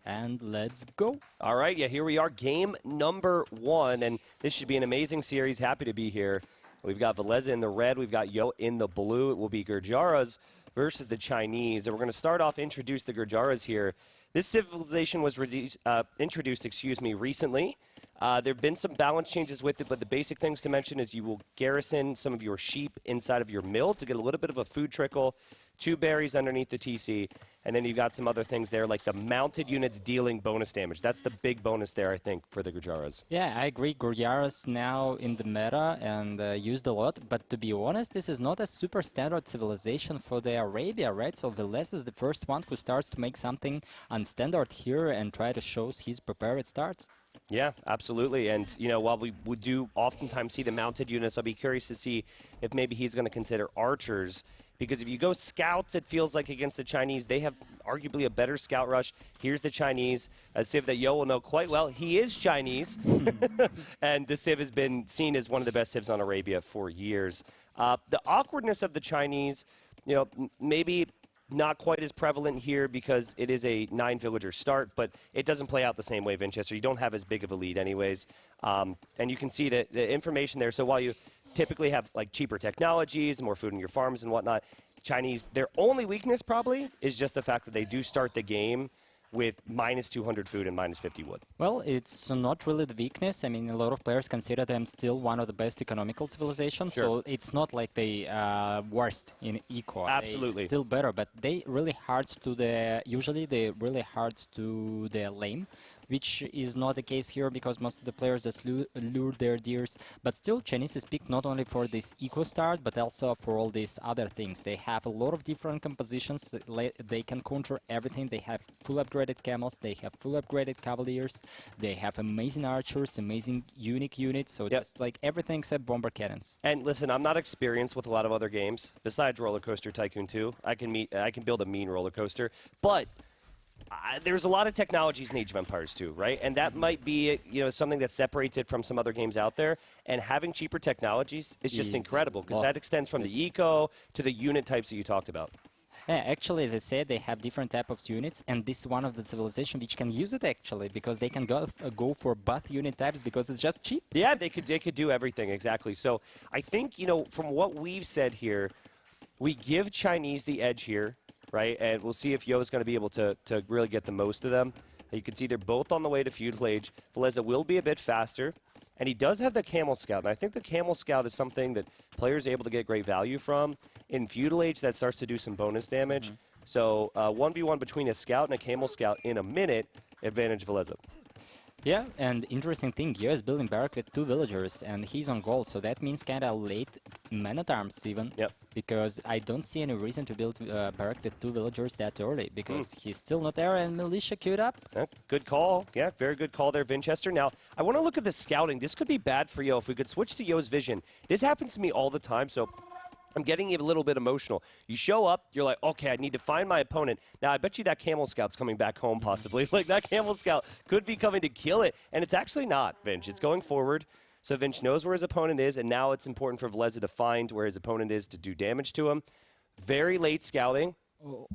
And let's go. All right, yeah, here we are, game number 1, and this should be an amazing series. Happy to be here. We've got Villese in the red, we've got Yo in the blue. It will be Gurjaras versus the Chinese, and we're going to start off, introduce the Gurjaras here. This civilization was introduced, recently. There have been some balance changes with it, but the basic things to mention is you will garrison some of your sheep inside of your mill to get a little bit of a food trickle, 2 berries underneath the TC, and then you've got some other things there, like the mounted units dealing bonus damage. That's the big bonus there, I think, for the Gurjaras. Yeah, I agree. Gurjaras now in the meta and used a lot, but to be honest, this is not a super standard civilization for the Arabia, right? So Villese is the first one who starts to make something unstandard here and try to show his prepared starts. Yeah, absolutely. And, you know, while we do oftentimes see the mounted units, I'll be curious to see if maybe he's going to consider archers. Because if you go scouts, it feels like against the Chinese, they have arguably a better scout rush. Here's the Chinese, a civ that Yo will know quite well. He is Chinese, and the civ has been seen as one of the best civs on Arabia for years. The awkwardness of the Chinese, you know, maybe not quite as prevalent here because it is a 9-villager start, but it doesn't play out the same way, Vinchester. You don't have as big of a lead anyways. And you can see the information there. So while you typically have like cheaper technologies, more food in your farms and whatnot, Chinese, their only weakness probably is just the fact that they do start the game with minus 200 food and minus 50 wood. Well, it's not really the weakness. I mean, a lot of players consider them still one of the best economical civilizations, sure. So it's not like they worst in eco. Absolutely. They're still better, but they really hard to the, usually they really hard to the lane, which is not the case here because most of the players just lure their deers. But still, Chinese is picked not only for this eco start, but also for all these other things. They have a lot of different compositions. They can counter everything. They have full upgraded camels. They have full upgraded cavaliers. They have amazing archers, amazing unique units. So just like everything except bomber cannons. And listen, I'm not experienced with a lot of other games. Besides Roller Coaster Tycoon 2, I can build a mean roller coaster. But there's a lot of technologies in Age of Empires too, right? And that might be, you know, something that separates it from some other games out there. And having cheaper technologies is just incredible because that extends from the eco to the unit types that you talked about. Yeah, actually, as I said, they have different type of units, and this is one of the civilizations which can use it actually because they can go for both unit types because it's just cheap. Yeah, they could do everything exactly. So I think, you know, from what we've said here, we give Chinese the edge here. Right, and we'll see if Yo is going to be able to really get the most of them. You can see they're both on the way to feudal age. Villese will be a bit faster, and he does have the camel scout. And I think the camel scout is something that players are able to get great value from. In feudal age, that starts to do some bonus damage. So 1v1 between a scout and a camel scout in a minute, advantage Villese. Yeah, and interesting thing, Yo is building barrack with 2 villagers, and he's on gold, so that means kind of late man-at-arms even. Yep. Because I don't see any reason to build barrack with 2 villagers that early, because he's still not there and militia queued up. Yeah, good call. Yeah, very good call there, Vinchester. Now, I want to look at the scouting. This could be bad for Yo if we could switch to Yo's vision. This happens to me all the time, so I'm getting a little bit emotional. You show up, you're like, okay, I need to find my opponent. Now, I bet you that camel scout's coming back home, possibly. Like, that camel scout could be coming to kill it. And it's actually not, Vinch. It's going forward. So Vinch knows where his opponent is, and now it's important for Villese to find where his opponent is to do damage to him. Very late scouting.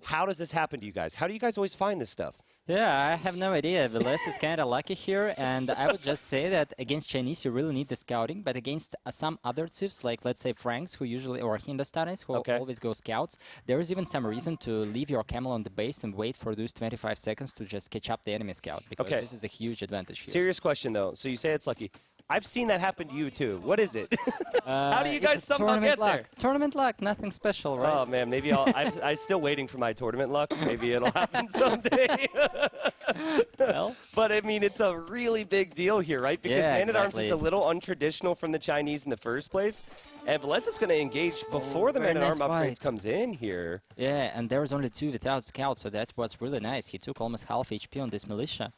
How does this happen to you guys? How do you guys always find this stuff? Yeah, I have no idea. Villese is kind of lucky here, and I would just say that against Chinese you really need the scouting, but against some other civs, like let's say Franks, who usually, or Hindustanis, who always go scouts, there is even some reason to leave your camel on the base and wait for those 25 seconds to just catch up the enemy scout, because this is a huge advantage here. Serious question, though. So you say it's lucky. I've seen that happen to you, too. What is it? How do you guys somehow get there? Tournament luck, nothing special, right? Oh, man, maybe I'm still waiting for my tournament luck. Maybe it'll happen someday. Well, but, I mean, it's a really big deal here, right? Because Man-at-Arms is a little untraditional from the Chinese in the first place. And Villese is going to engage before the Man-at-Arm upgrade comes in here. Yeah, and there was only 2 without scouts, so that's what's really nice. He took almost half HP on this militia.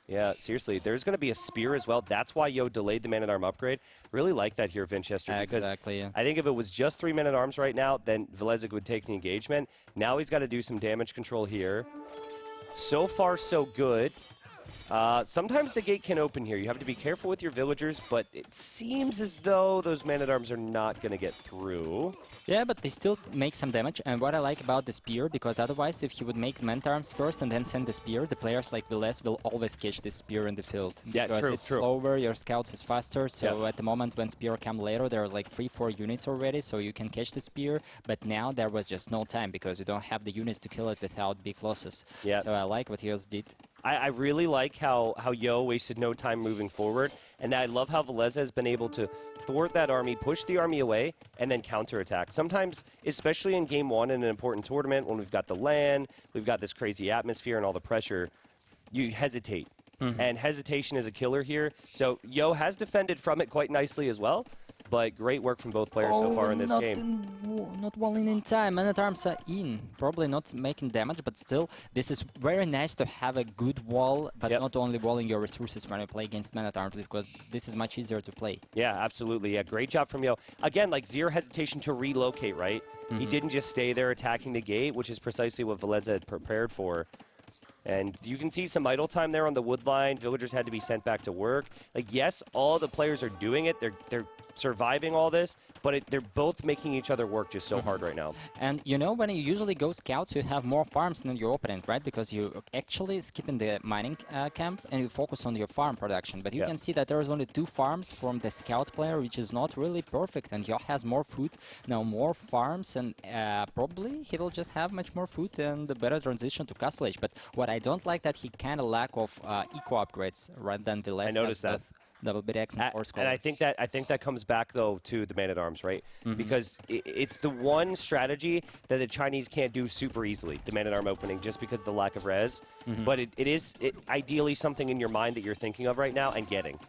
Yeah, seriously. There's going to be a spear as well. That's why Yo delayed the Man-at-Arm upgrade. Really like that here, Vinchester. Because I think if it was just 3 Men-at-Arms right now, then Villese would take the engagement. Now he's got to do some damage control here. So far, so good. Sometimes the gate can open here. You have to be careful with your villagers, but it seems as though those man-at-arms are not going to get through. Yeah, but they still make some damage, and what I like about the spear, because otherwise if he would make man-at-arms first and then send the spear, the players like Villese will always catch this spear in the field. Yeah, because it's slower, your scouts is faster, so at the moment when spear come later, there are like 3-4 units already, so you can catch the spear, but now there was just no time, because you don't have the units to kill it without big losses. Yeah. So I like what Yos did. I really like how Yo wasted no time moving forward, and I love how Villese has been able to thwart that army, push the army away, and then counterattack. Sometimes, especially in Game 1 in an important tournament, when we've got the LAN, we've got this crazy atmosphere and all the pressure, you hesitate. And hesitation is a killer here. So Yo has defended from it quite nicely as well. But great work from both players so far in this game. Not walling in time. Man-at-arms are in. Probably not making damage, but still, this is very nice to have a good wall, but not only walling your resources when you play against Man-at-arms, because this is much easier to play. Yeah, absolutely. Yeah, great job from Yo. Again, like zero hesitation to relocate, right? He didn't just stay there attacking the gate, which is precisely what Villese had prepared for. And you can see some idle time there on the wood line. Villagers had to be sent back to work. Like, yes, all the players are doing it. They're surviving all this, but they're both making each other work just so hard right now. And you know, when you usually go scouts, you have more farms than your opponent, right? Because you actually skip in the mining camp and you focus on your farm production. But you can see that there is only 2 farms from the scout player, which is not really perfect. And Yo has more food, now more farms, and probably he will just have much more food and a better transition to Castle Age. But what I don't like that he kind of lack of eco upgrades rather than Villese. I noticed that. Double bit X and force and I think that comes back though to the man-at-arms, right? Because it's the one strategy that the Chinese can't do super easily, the man-at-arm opening, just because of the lack of res. But it is ideally something in your mind that you're thinking of right now and getting.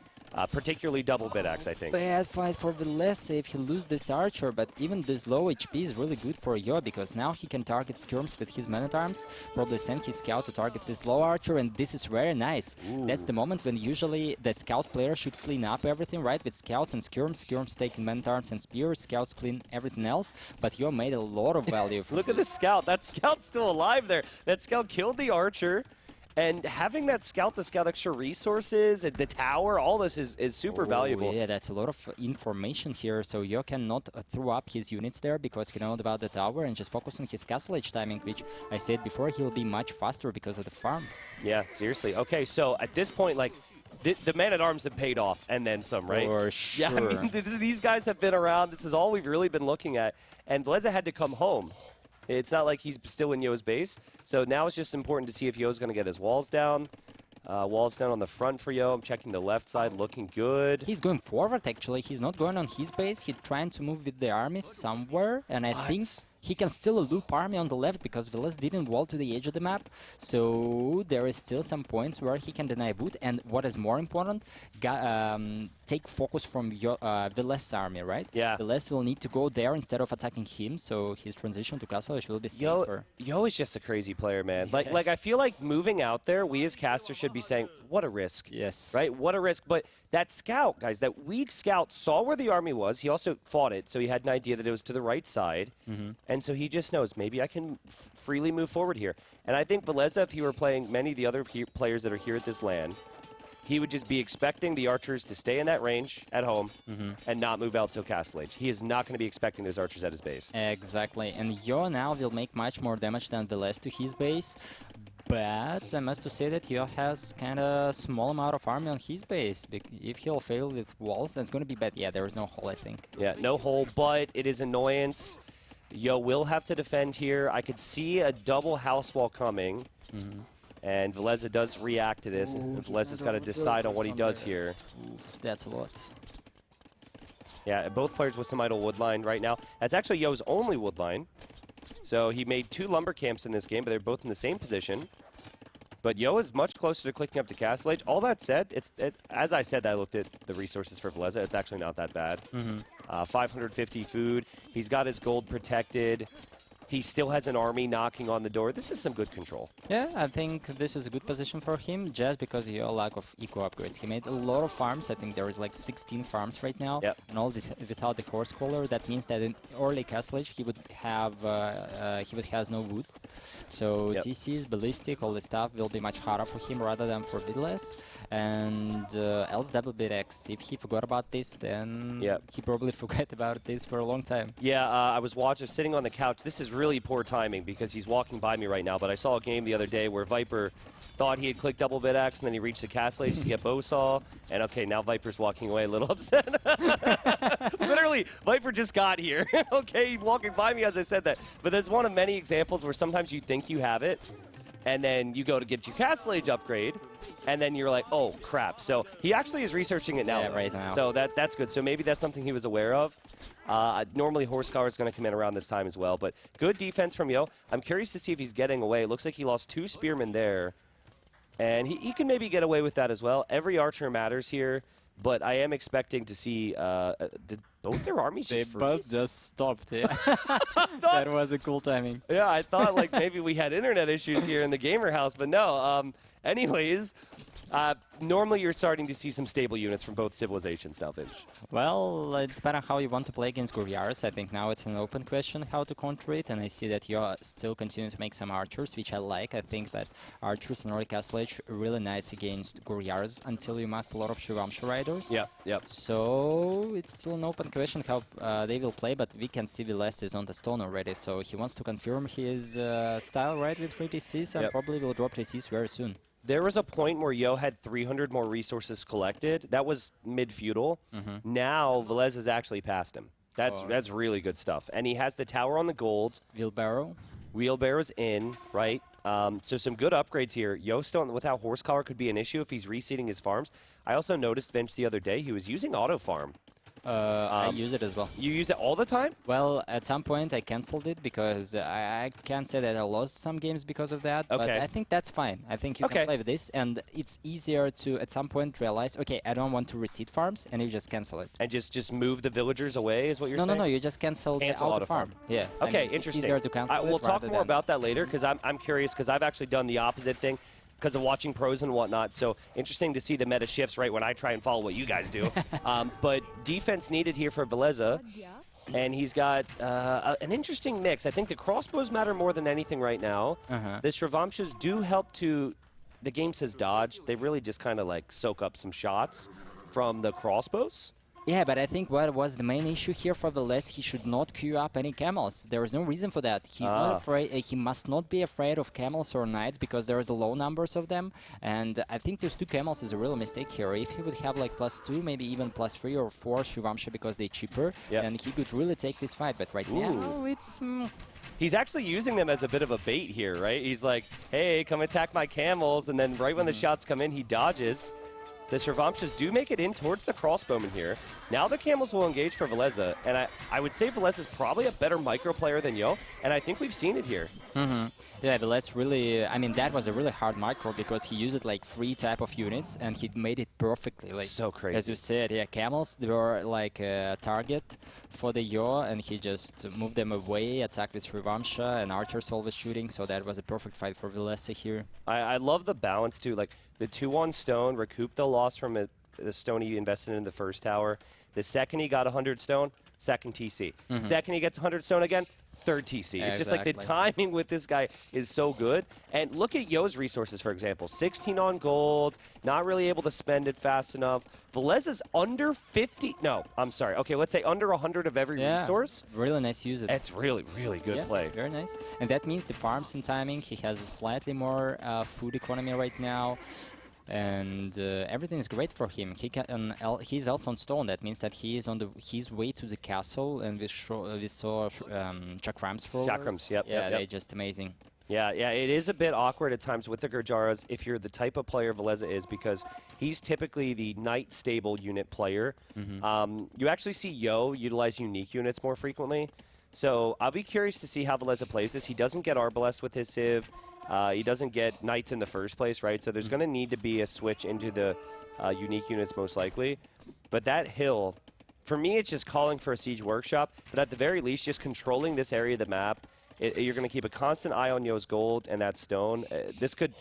Particularly double bit axe, I think. Bad fight for Villese if he loses this archer, but even this low HP is really good for Yo, because now he can target skirms with his man-at-arms, probably send his scout to target this low archer, and this is very nice. That's the moment when usually the scout player should clean up everything, right, with scouts and skirms taking man-at-arms and spears, scouts clean everything else, but Yo made a lot of value. Look at the scout, that scout's still alive there. That scout killed the archer. And having that scout to scout extra resources, and the tower, all this is super valuable. Yeah, that's a lot of information here. So Yo cannot throw up his units there because he knows about the tower and just focus on his castle age timing, which I said before, he'll be much faster because of the farm. Yeah, seriously. Okay, so at this point, like, the man-at-arms have paid off, and then some, right? For sure. Yeah, I mean, these guys have been around. This is all we've really been looking at. And Villese had to come home. It's not like he's still in Yo's base. So now it's just important to see if Yo's going to get his walls down. Walls down on the front for Yo. I'm checking the left side, looking good. He's going forward, actually. He's not going on his base. He's trying to move with the army somewhere. And I think he can still loop army on the left because Villese didn't wall to the edge of the map. So there is still some points where he can deny wood. And what is more important, take focus from Villese army, right? Yeah. Villese will need to go there instead of attacking him. So his transition to Castle will be safer. Yo is just a crazy player, man. Like I feel like moving out there, we as casters should be saying, what a risk. Yes. Right? What a risk. But that scout, guys, that weak scout saw where the army was. He also fought it, so he had an idea that it was to the right side. And so he just knows, maybe I can freely move forward here. And I think Villese, if he were playing many of the other players that are here at this LAN, he would just be expecting the archers to stay in that range at home and not move out till Castle Age. He is not going to be expecting those archers at his base. Exactly. And Yo now will make much more damage than Villese to his base. But I must say that Yo has kind of small amount of army on his base. If he'll fail with walls, then it's going to be bad. Yeah, there is no hole, I think. Yeah, no hole, but it is annoyance. Yo will have to defend here. I could see a double house wall coming. And Villese does react to this. And Villese's got to decide on what he does here. Oof, that's a lot. Yeah, both players with some idle wood line right now. That's actually Yo's only wood line. So he made 2 lumber camps in this game, but they're both in the same position. But Yo is much closer to clicking up to Castle Age. All that said, as I said, I looked at the resources for Villese. It's actually not that bad. 550 food. He's got his gold protected. He still has an army knocking on the door. This is some good control. Yeah, I think this is a good position for him just because of your lack of eco upgrades. He made a lot of farms. I think there is like 16 farms right now. Yep. And all this without the horse collar. That means that in early castle age he would has no wood. So Yep. TCs, ballistic, all the stuff will be much harder for him rather than for Villese. And else double bit X. If he forgot about this, then Yep. he probably forgot about this for a long time. Yeah, I was sitting on the couch. This is really poor timing because he's walking by me right now, but I saw a game the other day where Viper thought he had clicked double bit X, and then he reached the castle age to get Bowsaw, and okay, now Viper's walking away a little upset. Literally, Viper just got here. Okay, he's walking by me as I said that. But that's one of many examples where sometimes you think you have it, and then you go to get your castle age upgrade, and then you're like, oh, crap. So he actually is researching it now. Yeah, right now. So that's good. So maybe that's something he was aware of. Normally, Horse Collar is going to come in around this time as well, but good defense from Yo. I'm curious to see if he's getting away. It looks like he lost 2 spearmen there, and he can maybe get away with that as well. Every archer matters here, but I am expecting to see both their armies They just freeze. both just stopped. Yeah. That was a cool timing. Yeah, I thought like maybe we had internet issues here in the gamer house, but no. Anyways, normally you're starting to see some stable units from both civilizations now, Vinch. Well, it depends on how you want to play against Gurjaras. I think now it's an open question how to counter it, and I see that you still continue to make some archers, which I like. I think that archers in early castle age are really nice against Gurjaras until you master a lot of Shivamsha riders. Yeah, yep. So it's still an open question how they will play, but we can see Villese is on the stone already, so he wants to confirm his style right with 3 TCs and probably will drop TCs very soon. There was a point where Yo had 300 more resources collected. That was mid-feudal. Now, Villese has actually passed him. That's really good stuff. And he has the tower on the gold. Wheelbarrow's in, right? So some good upgrades here. Yo still, without Horse Collar, could be an issue if he's reseeding his farms. I also noticed, Vinch, the other day, he was using auto farm. I use it as well. You use it all the time? Well, at some point I cancelled it because I can't say that I lost some games because of that, but I think that's fine. I think you can play with this, and it's easier to at some point realize, okay, I don't want to reseed farms, and you just cancel it. And just move the villagers away is what you're saying? No, you just cancel the auto farm. Yeah. Okay, I mean, interesting. It's easier to cancel We'll talk more about that later because I'm curious because I've actually done the opposite thing. Because of watching pros and whatnot. So interesting to see the meta shifts right when I try and follow what you guys do. But defense needed here for Villese. And he's got an interesting mix. I think the crossbows matter more than anything right now. The Shravamshas do help to, the game says dodge. They really just kind of like soak up some shots from the crossbows. Yeah, but I think what was the main issue here for Villese, he should not queue up any camels. There is no reason for that. He's not afraid. He must not be afraid of camels or knights because there is a low numbers of them. And I think those 2 camels is a real mistake here. If he would have like +2, maybe even +3 or 4 Shivamsha because they're cheaper, then he could really take this fight. But right now, it's... He's actually using them as a bit of a bait here, right? He's like, hey, come attack my camels. And then right when the shots come in, he dodges. The Shravamshas do make it in towards the crossbowmen here. Now the camels will engage for Villese, and I would say Villese is probably a better micro player than Yo, and I think we've seen it here. Yeah, Villese really, I mean, that was a really hard micro because he used like 3 type of units, and he made it perfectly. Like, so crazy. As you said, yeah, camels, they were like a target for the Yo, and he just moved them away, attacked with Shravamsha, and archers always shooting, so that was a perfect fight for Villese here. I love the balance, too. Like, the 2 on stone, recouped the loss from the stone he invested in the first tower. The second he got 100 stone, second TC. Second he gets 100 stone again, third TC. It's just like the timing with this guy is so good. And look at Yo's resources, for example. 16 on gold, not really able to spend it fast enough. Villese is under 50. No, I'm sorry. Okay, let's say under 100 of every resource. Really nice use. It's really, really good play. Very nice. And that means the farms and timing, he has a slightly more food economy right now. And everything is great for him. He's also on stone. That means that he is on his way to the castle, and we saw chakrams for chakrams. Yep. They're just amazing. Yeah, it is a bit awkward at times with the Gurjaras if you're the type of player Villese is because he's typically the knight stable unit player. You actually see Yo utilize unique units more frequently. So I'll be curious to see how Villese plays this. He doesn't get Arbalest with his Civ. He doesn't get Knights in the first place, right? So there's going to need to be a switch into the unique units most likely. But that hill, for me, it's just calling for a Siege Workshop. But at the very least, just controlling this area of the map you're going to keep a constant eye on Yo's gold and that stone. This could,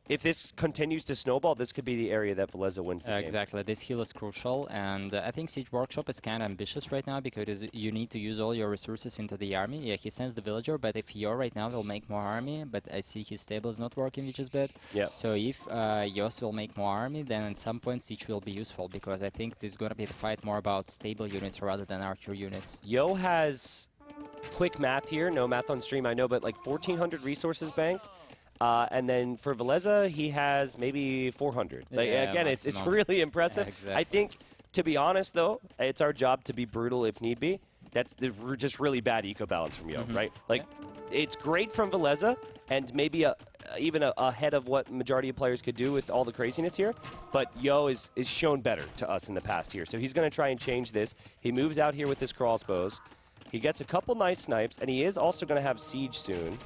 if this continues to snowball, this could be the area that Villese wins the game. Exactly. This heal is crucial, and I think Siege Workshop is kind of ambitious right now because you need to use all your resources into the army. Yeah, he sends the villager, but if Yo right now will make more army, but I see his stable is not working, which is bad. Yeah. So if Yos will make more army, then at some point Siege will be useful, because I think this is going to be the fight more about stable units rather than archer units. Yo has, quick math here, no math on stream I know, but like 1,400 resources banked. And then for Villese, he has maybe 400. Like, yeah, again, it's really impressive. Yeah, exactly. I think, to be honest, though, it's our job to be brutal if need be. That's just really bad eco balance from Yo, right? Like, it's great from Villese, and maybe even ahead of what majority of players could do with all the craziness here. But Yo is shown better to us in the past here. So he's going to try and change this. He moves out here with his crossbows. He gets a couple nice snipes, and he is also going to have siege soon.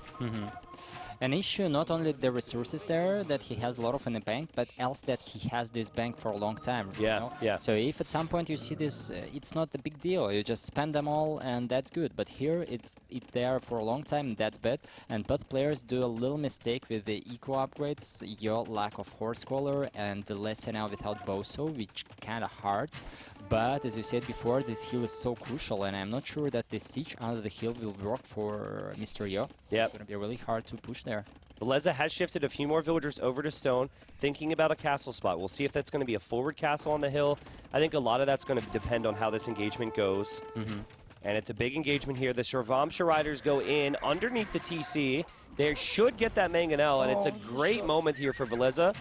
An issue, not only the resources there, that he has a lot of in the bank, but else that he has this bank for a long time. Yeah, you know? yeah. So if at some point you see this, it's not a big deal. You just spend them all, and that's good. But here, it's there for a long time, and that's bad. And both players do a little mistake with the eco upgrades. Your lack of horse collar, and the lesson now without Boso, which kind of hard. But as you said before, this heal is so crucial, and I'm not sure that the siege under the hill will work for Mr. Yo. Yep. It's going to be really hard to push there. Villese has shifted a few more villagers over to stone, thinking about a castle spot. We'll see if that's going to be a forward castle on the hill. I think a lot of that's going to depend on how this engagement goes. And it's a big engagement here. The Shravamsha Riders go in underneath the TC. They should get that Mangonel, and it's a great moment here for Villese.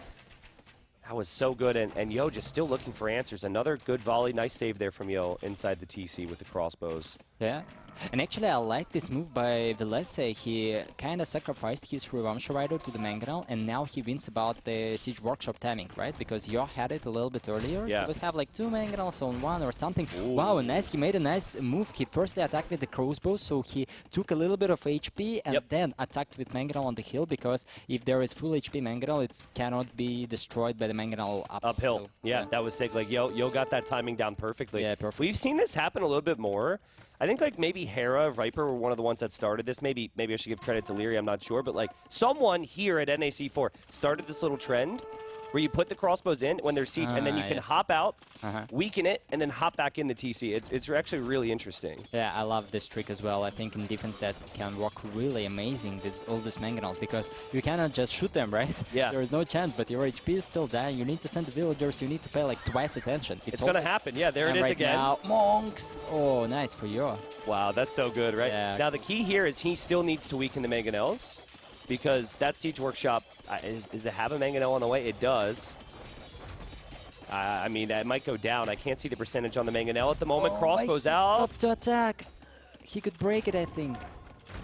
That was so good, and Yo just still looking for answers. Another good volley. Nice save there from Yo inside the TC with the crossbows. Yeah. And actually, I like this move by Villese. He kind of sacrificed his Shravamsha Rider to the Mangonel, and now he wins about the Siege Workshop timing, right? Because Yo had it a little bit earlier. Yeah. He would have like 2 Mangonels on one or something. Ooh. Wow, nice. He made a nice move. He firstly attacked with the crossbow, so he took a little bit of HP and then attacked with Mangonel on the hill, because if there is full HP Mangonel, it cannot be destroyed by the Mangonel uphill. Yeah, that was sick. Like, Yo got that timing down perfectly. Yeah, perfect. We've seen this happen a little bit more. I think like maybe Hera, Viper were one of the ones that started this. Maybe I should give credit to Liereyy, I'm not sure. But like someone here at NAC4 started this little trend where you put the crossbows in when there's siege, and then you can hop out, weaken it, and then hop back in the TC. It's actually really interesting. Yeah, I love this trick as well. I think in defense that can work really amazing with all these Mangonels, because you cannot just shoot them, right? Yeah. There is no chance, but your HP is still dying. You need to send the villagers. You need to pay like twice attention. It's going to happen. Yeah, there it is right again. Now, monks! Oh, nice for you. Wow, that's so good, right? Yeah. Now the key here is he still needs to weaken the Mangonels, because that Siege Workshop, does it have a Mangonel on the way? It does. I mean, that might go down. I can't see the percentage on the Mangonel at the moment. Crossbows out. Stop to attack. He could break it, I think.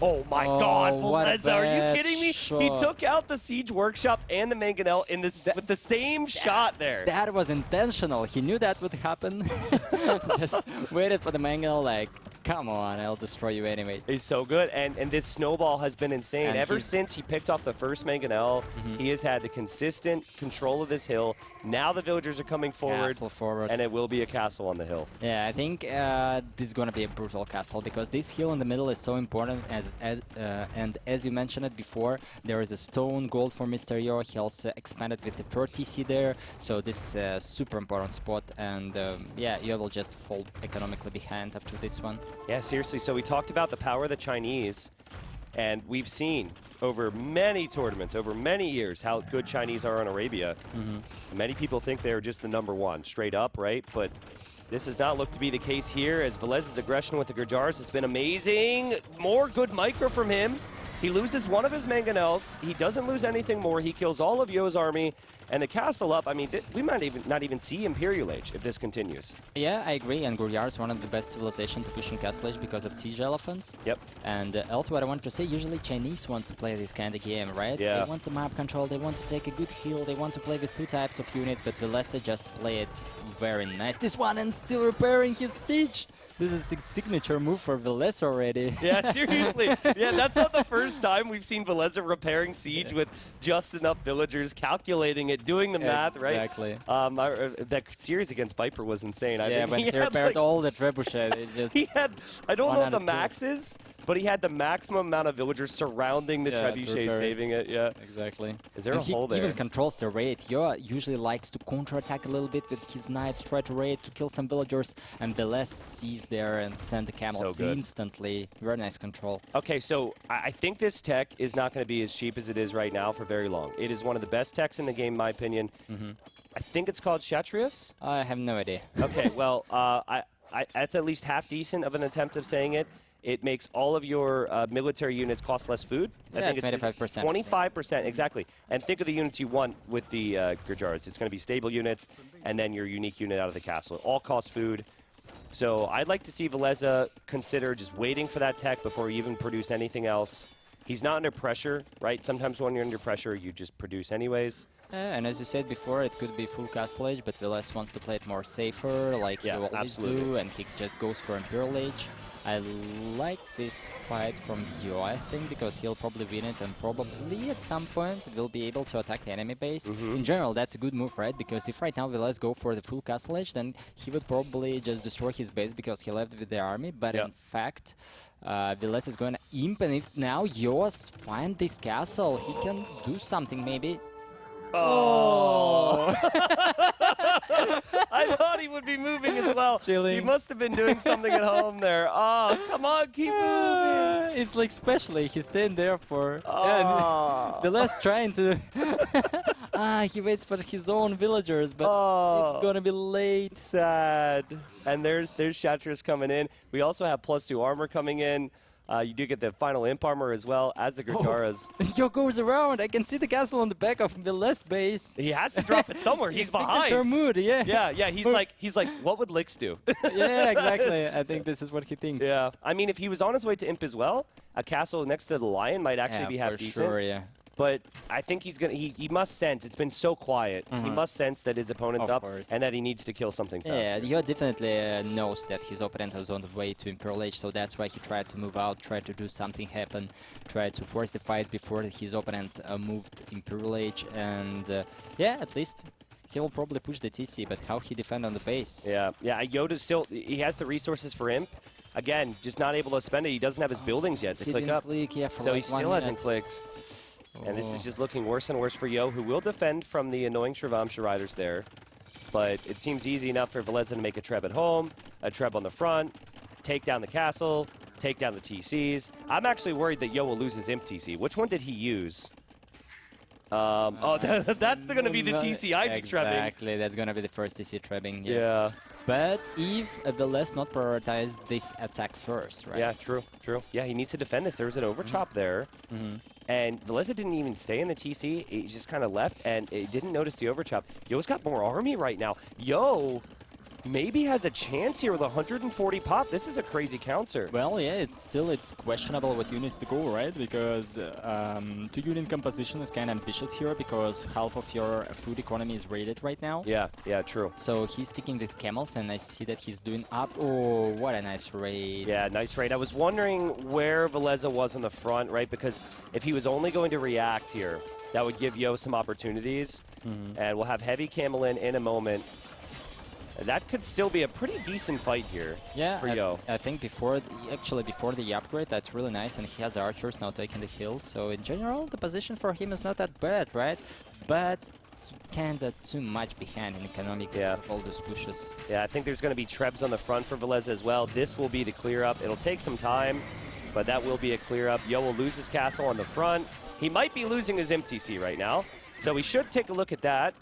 Oh my God, Villese, are you kidding me? Shot. He took out the Siege Workshop and the Mangonel in this with the same shot there. That was intentional. He knew that would happen. Just waited for the Mangonel, like, come on, I'll destroy you anyway. He's so good, and this snowball has been insane. And Ever since he picked off the first Mangonel, he has had the consistent control of this hill. Now the villagers are coming forward, and it will be a castle on the hill. Yeah, I think this is going to be a brutal castle, because this hill in the middle is so important, and as you mentioned it before, there is a stone gold for Mr. Yo. He also expanded with the 30C there, so this is a super important spot, and yeah, Yo will just fall economically behind after this one. Yeah, seriously. So we talked about the power of the Chinese, and we've seen over many tournaments, over many years, how good Chinese are in Arabia. Many people think they're just the #1, straight up, right? But this does not look to be the case here, as Villese's aggression with the Gurjaras has been amazing. More good micro from him. He loses one of his Mangonels. He doesn't lose anything more. He kills all of Yo's army. And the castle up, I mean, we might not even see Imperial Age if this continues. Yeah, I agree. And Gurjaras is one of the best civilizations to push in Castle Age because of siege elephants. Yep. And also what I want to say, usually Chinese wants to play this kind of game, right? Yeah. They want the map control, they want to take a good heal, they want to play with 2 types of units, but Villese just play it very nice. This one, and still repairing his siege! This is a signature move for Villese already. Yeah, seriously. Yeah, that's not the first time we've seen Villese repairing siege with just enough villagers, calculating it, doing the math, right? Exactly. That series against Viper was insane. Yeah, when he repaired like, all the trebuchet, it just... He had, I don't know what the max is, But he had the maximum amount of villagers surrounding the Yeah, trebuchet, saving it. Yeah, exactly. Is there And a he hole there? even controls the raid. Yo usually likes to counterattack a little bit with his knights, try to raid to kill some villagers, and Villese sees there and send the camels good. instantly. Very nice control. Okay, so I think this tech is not going to be as cheap as it is right now for very long. It is one of the best techs in the game, in my opinion. I think it's called Kshatriyas. I have no idea. Okay, well, that's at least half decent of an attempt of saying it. It makes all of your military units cost less food. Yeah, I think it's 25%. 25%, exactly. And think of the units you want with the Gurjaras. It's going to be stable units, and then your unique unit out of the castle. It all costs food. So I'd like to see Villese consider just waiting for that tech before you even produce anything else. He's not under pressure, right? Sometimes when you're under pressure, you just produce anyways. And as you said before, it could be full castle age, but Villese wants to play it more safer, like he always do, and he just goes for Imperial Age. I like this fight from Yo, I think, because he'll probably win it and probably at some point will be able to attack the enemy base. In general, that's a good move, right? Because if right now Villese go for the full castle age, then he would probably just destroy his base because he left with the army. But in fact, Villese is going to imp, and if now Yo's find this castle, he can do something maybe. Oh! I thought he would be moving as well. Chilling. He must have been doing something at home there. Oh, come on, keep moving. It's like especially he's staying there for Oh. Villese trying to he waits for his own villagers, but it's gonna be late. Sad. And there's Kshatriyas coming in. We also have +2 armor coming in. You do get the final imp armor as well as the Gurjaras. Yo goes around. I can see the castle on the back of Villese base. He has to drop it somewhere. He's behind. Mood, yeah. Yeah. He's like, what would Lix do? Yeah, exactly. I think this is what he thinks. Yeah. I mean, if he was on his way to imp as well, a castle next to the lion might actually be half for decent. sure, yeah. But I think he's gonna. He must sense. It's been so quiet. He must sense that his opponent's Of up course. and that he needs to kill something faster. Yeah, Yo definitely knows that his opponent was on the way to Imperial Age, so that's why he tried to move out, tried to do something happen, tried to force the fight before his opponent moved Imperial Age, and yeah, at least he'll probably push the TC, but how he defend on the base? Yeah. Yoda's still. He has the resources for imp. Again, just not able to spend it. He doesn't have his buildings yet to He click didn't up. click, yeah, for So like he still 1 hasn't minute. clicked. And this is just looking worse and worse for Yo, who will defend from the annoying Shravamsha riders there. But it seems easy enough for Villese to make a treb at home, a treb on the front, take down the castle, take down the TCs. I'm actually worried that Yo will lose his imp TC. Which one did he use? That's going to be the TC I'd be trebbing. Exactly, that's going to be the first TC trebbing. Yeah. But if Villese not prioritize this attack first, right? Yeah, true. Yeah, he needs to defend this. There was an overchop there. And Villese didn't even stay in the TC. He just kind of left, and he didn't notice the overchop. Yo's got more army right now. Yo maybe has a chance here with 140 pop. This is a crazy counter. Well, yeah, it's questionable what units to go, right? Because 2-unit composition is kind of ambitious here because half of your food economy is raided right now. Yeah, true. So he's sticking with camels, and I see that he's doing up. Oh, what a nice raid. Yeah, nice raid. I was wondering where Villese was in the front, right? Because if he was only going to react here, that would give Yo some opportunities. And we'll have heavy camel in a moment. That could still be a pretty decent fight here for Yo. I think before the upgrade, that's really nice, and he has archers now taking the hill. So in general, the position for him is not that bad, right? But he kinda too much behind in economic of all those pushes. Yeah, I think there's going to be trebs on the front for Villese as well. This will be the clear up. It'll take some time, but that will be a clear up. Yo will lose his castle on the front. He might be losing his MTC right now, so we should take a look at that.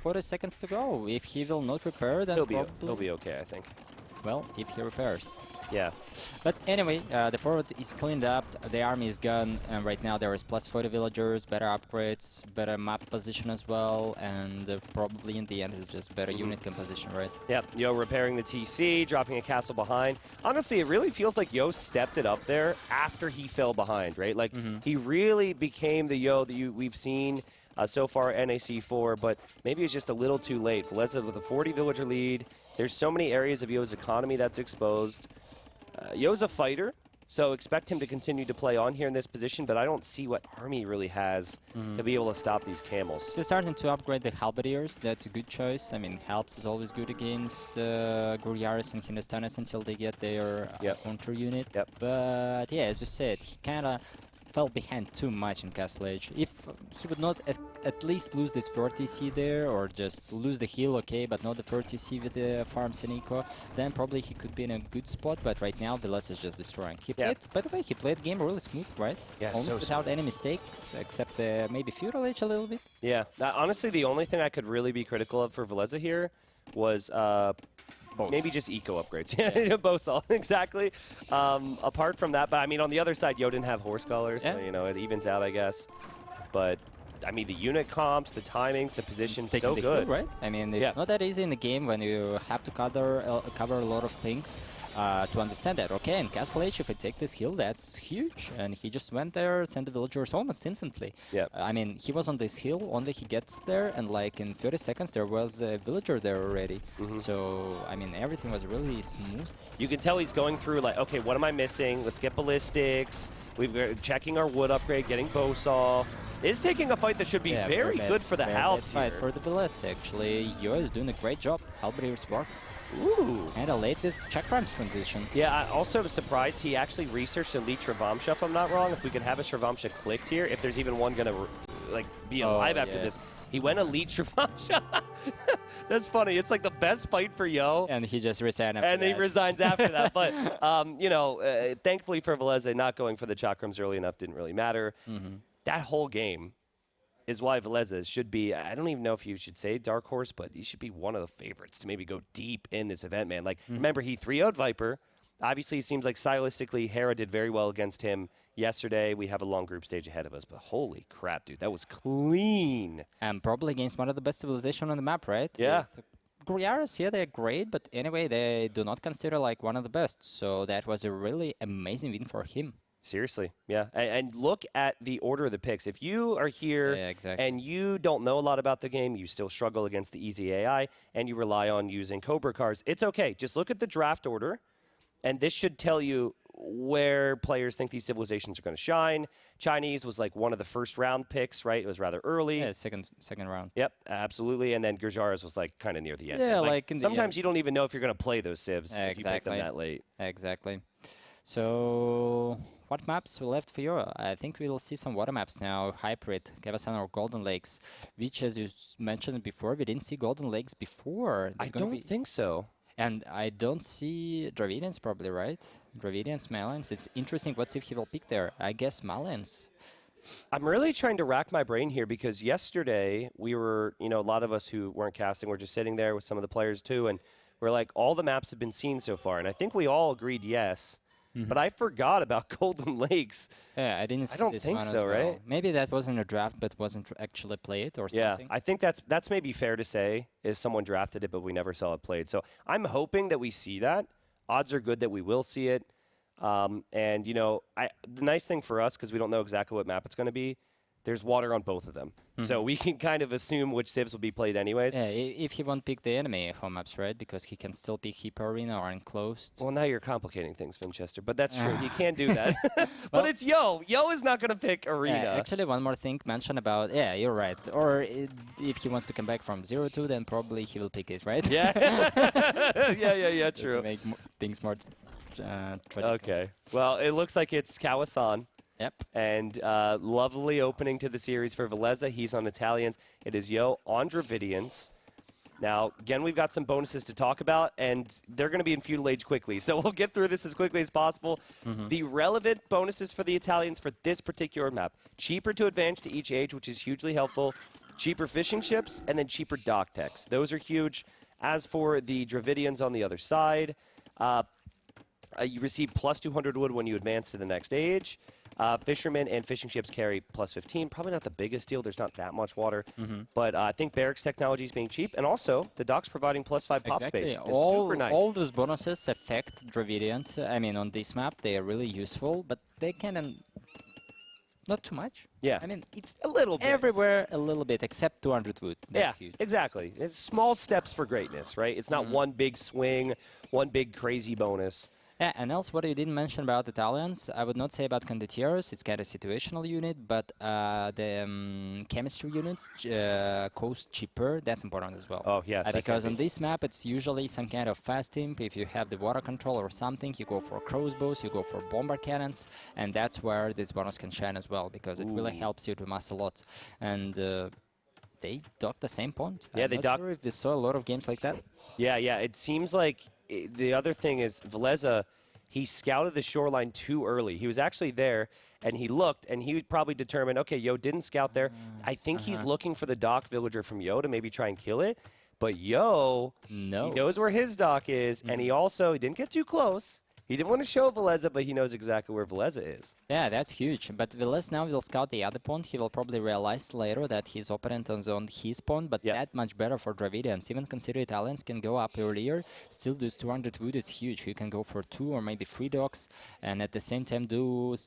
40 seconds to go. If he will not repair, then he'll be okay, I think. Well, if he repairs. Yeah. But anyway, the forward is cleaned up, the army is gone, and right now there is +40 villagers, better upgrades, better map position as well, and probably in the end it's just better unit composition, right? Yep, Yo repairing the TC, dropping a castle behind. Honestly, it really feels like Yo stepped it up there after he fell behind, right? Like, he really became the Yo that we've seen so far at NAC4, but maybe it's just a little too late. Villese with a 40 villager lead. There's so many areas of Yo's economy that's exposed. Yo's a fighter, So expect him to continue to play on here in this position, but I don't see what army really has to be able to stop these camels. They're starting to upgrade the halberdiers. That's a good choice. I mean, Halbs is always good against Gurjaras and Hindustanis until they get their counter unit. But yeah, as you said, he kind of fell behind too much in Castle Age. If he would not at least lose this 40C there, or just lose the heal, okay, but not the 40C with the farms and eco, then probably he could be in a good spot. But right now, Villese is just destroying. He played, by the way, he played the game really smooth, right? Yeah, almost without any mistakes, except maybe Feudal Age a little bit. Yeah, honestly, the only thing I could really be critical of for Villese here was maybe just eco upgrades. Yeah, Bosal, exactly. Apart from that, but I mean, on the other side, Yo didn't have horse colors, so, you know, it evens out, I guess. But I mean, the unit comps, the timings, the positions, so good. Hill, right? I mean, it's not that easy in the game when you have to cover a lot of things to understand that. Okay, in Castle Age, if I take this hill, that's huge. And he just went there, sent the villagers almost instantly. Yeah. I mean, he was on this hill, only he gets there, and like in 30 seconds, there was a villager there already. So, I mean, everything was really smooth. You can tell he's going through, like, okay, what am I missing? Let's get ballistics. We're checking our wood upgrade, getting Bosal. Is taking a fight that should be very good for the Halbs here. Fight for the Villese, actually. Yo is doing a great job. Halberdiers works. Ooh. Kinda late with Chakrams transition. Yeah, I also was surprised he actually researched Elite Travamsha, if I'm not wrong. If we could have a Travamsha clicked here, if there's even one gonna like be alive after this. He went Elite Travamsha. That's funny. It's like the best fight for Yo. And he just resigned after that. And he resigns after that. But, you know, thankfully for Villese, not going for the Chakrams early enough didn't really matter. That whole game is why Villese should be, I don't even know if you should say dark horse, but he should be one of the favorites to maybe go deep in this event, man. Like, remember, he 3-0'd Viper. Obviously, it seems like stylistically, Hera did very well against him yesterday. We have a long group stage ahead of us, but holy crap, dude, that was clean. And probably against one of the best civilizations on the map, right? Yeah. Gurjaras, yeah, they're great, but anyway, they do not consider like one of the best. So that was a really amazing win for him. Seriously, yeah. And look at the order of the picks. If you are here and you don't know a lot about the game, you still struggle against the easy AI, and you rely on using Cobra cards, it's okay. Just look at the draft order, and this should tell you where players think these civilizations are going to shine. Chinese was like one of the first round picks, right? It was rather early. Yeah, second round. Yep, absolutely. And then Gurjaras was like kind of near the end. Yeah, like in sometimes you don't even know if you're going to play those civs if you pick them that late. Exactly. So what maps were left for you? I think we will see some water maps now. Hybrid, Gavasan or Golden Lakes, which, as you mentioned before, we didn't see Golden Lakes before. I don't think so. And I don't see Dravidians probably, right? Dravidians, Malians. It's interesting what if he will pick there. I guess Malians. I'm really trying to rack my brain here because yesterday we were, you know, a lot of us who weren't casting were just sitting there with some of the players too, and we're like, all the maps have been seen so far. And I think we all agreed yes. But I forgot about Golden Lakes. Yeah, I didn't see don't this think one so, as well. right? Maybe that wasn't a draft, but wasn't actually played or something. Yeah, I think that's maybe fair to say, is someone drafted it, but we never saw it played. So I'm hoping that we see that. Odds are good that we will see it. And, you know, the nice thing for us, because we don't know exactly what map it's going to be, there's water on both of them. So we can kind of assume which civs will be played anyways. Yeah, if he won't pick the enemy home maps, right? Because he can still pick Hyper Arena or Enclosed. Well, now you're complicating things, Vinchester, but that's true. He can't do that. But it's Yo. Yo is not going to pick Arena. Actually, one more thing mentioned about, you're right. Or if he wants to come back from 0-2, then probably he will pick it, right? Yeah. yeah, true. Just to make things more tragic. Okay. Well, it looks like it's Kawasan. Yep. And lovely opening to the series for Villese. He's on Italians. It is Yo on Dravidians. Now, again, we've got some bonuses to talk about, and they're going to be in Feudal Age quickly. So we'll get through this as quickly as possible. The relevant bonuses for the Italians for this particular map. Cheaper to advance to each age, which is hugely helpful. Cheaper fishing ships, and then cheaper dock techs. Those are huge. As for the Dravidians on the other side, you receive plus 200 wood when you advance to the next age. Fishermen and fishing ships carry plus 15. Probably not the biggest deal. There's not that much water. But I think barracks technology is being cheap. And also, the docks providing plus 5 pop space. Is super nice. All those bonuses affect Dravidians. I mean, on this map, they are really useful, but they can... Not too much. Yeah. I mean, it's a little bit. Everywhere a little bit, except 200 wood. That's huge. Exactly. It's small steps for greatness, right? It's not one big swing, one big crazy bonus. Yeah, and else what you didn't mention about Italians, I would not say about condottieri, it's kind of situational unit, but the chemistry units cost cheaper, that's important as well. Oh, yeah. Because on this map, it's usually some kind of fast imp. If you have the water control or something, you go for crossbows, you go for bomber cannons, and that's where this bonus can shine as well, because it really helps you to mass a lot. And they docked the same point. Yeah, I'm not sure if we saw a lot of games like that. Yeah, it seems like the other thing is Villese, he scouted the shoreline too early. He was actually there, and he looked, and he would probably determine, okay, Yo didn't scout there. I think he's looking for the dock villager from Yo to maybe try and kill it. But Yo, he knows where his dock is, and he didn't get too close. He didn't want to show Villese, but he knows exactly where Villese is. Yeah, that's huge. But Villese now will scout the other pawn. He will probably realize later that his opponent is on his pawn, but that much better for Dravidians. Even consider Italians can go up earlier. Still, this 200 wood is huge. You can go for 2 or maybe 3 docks, and at the same time do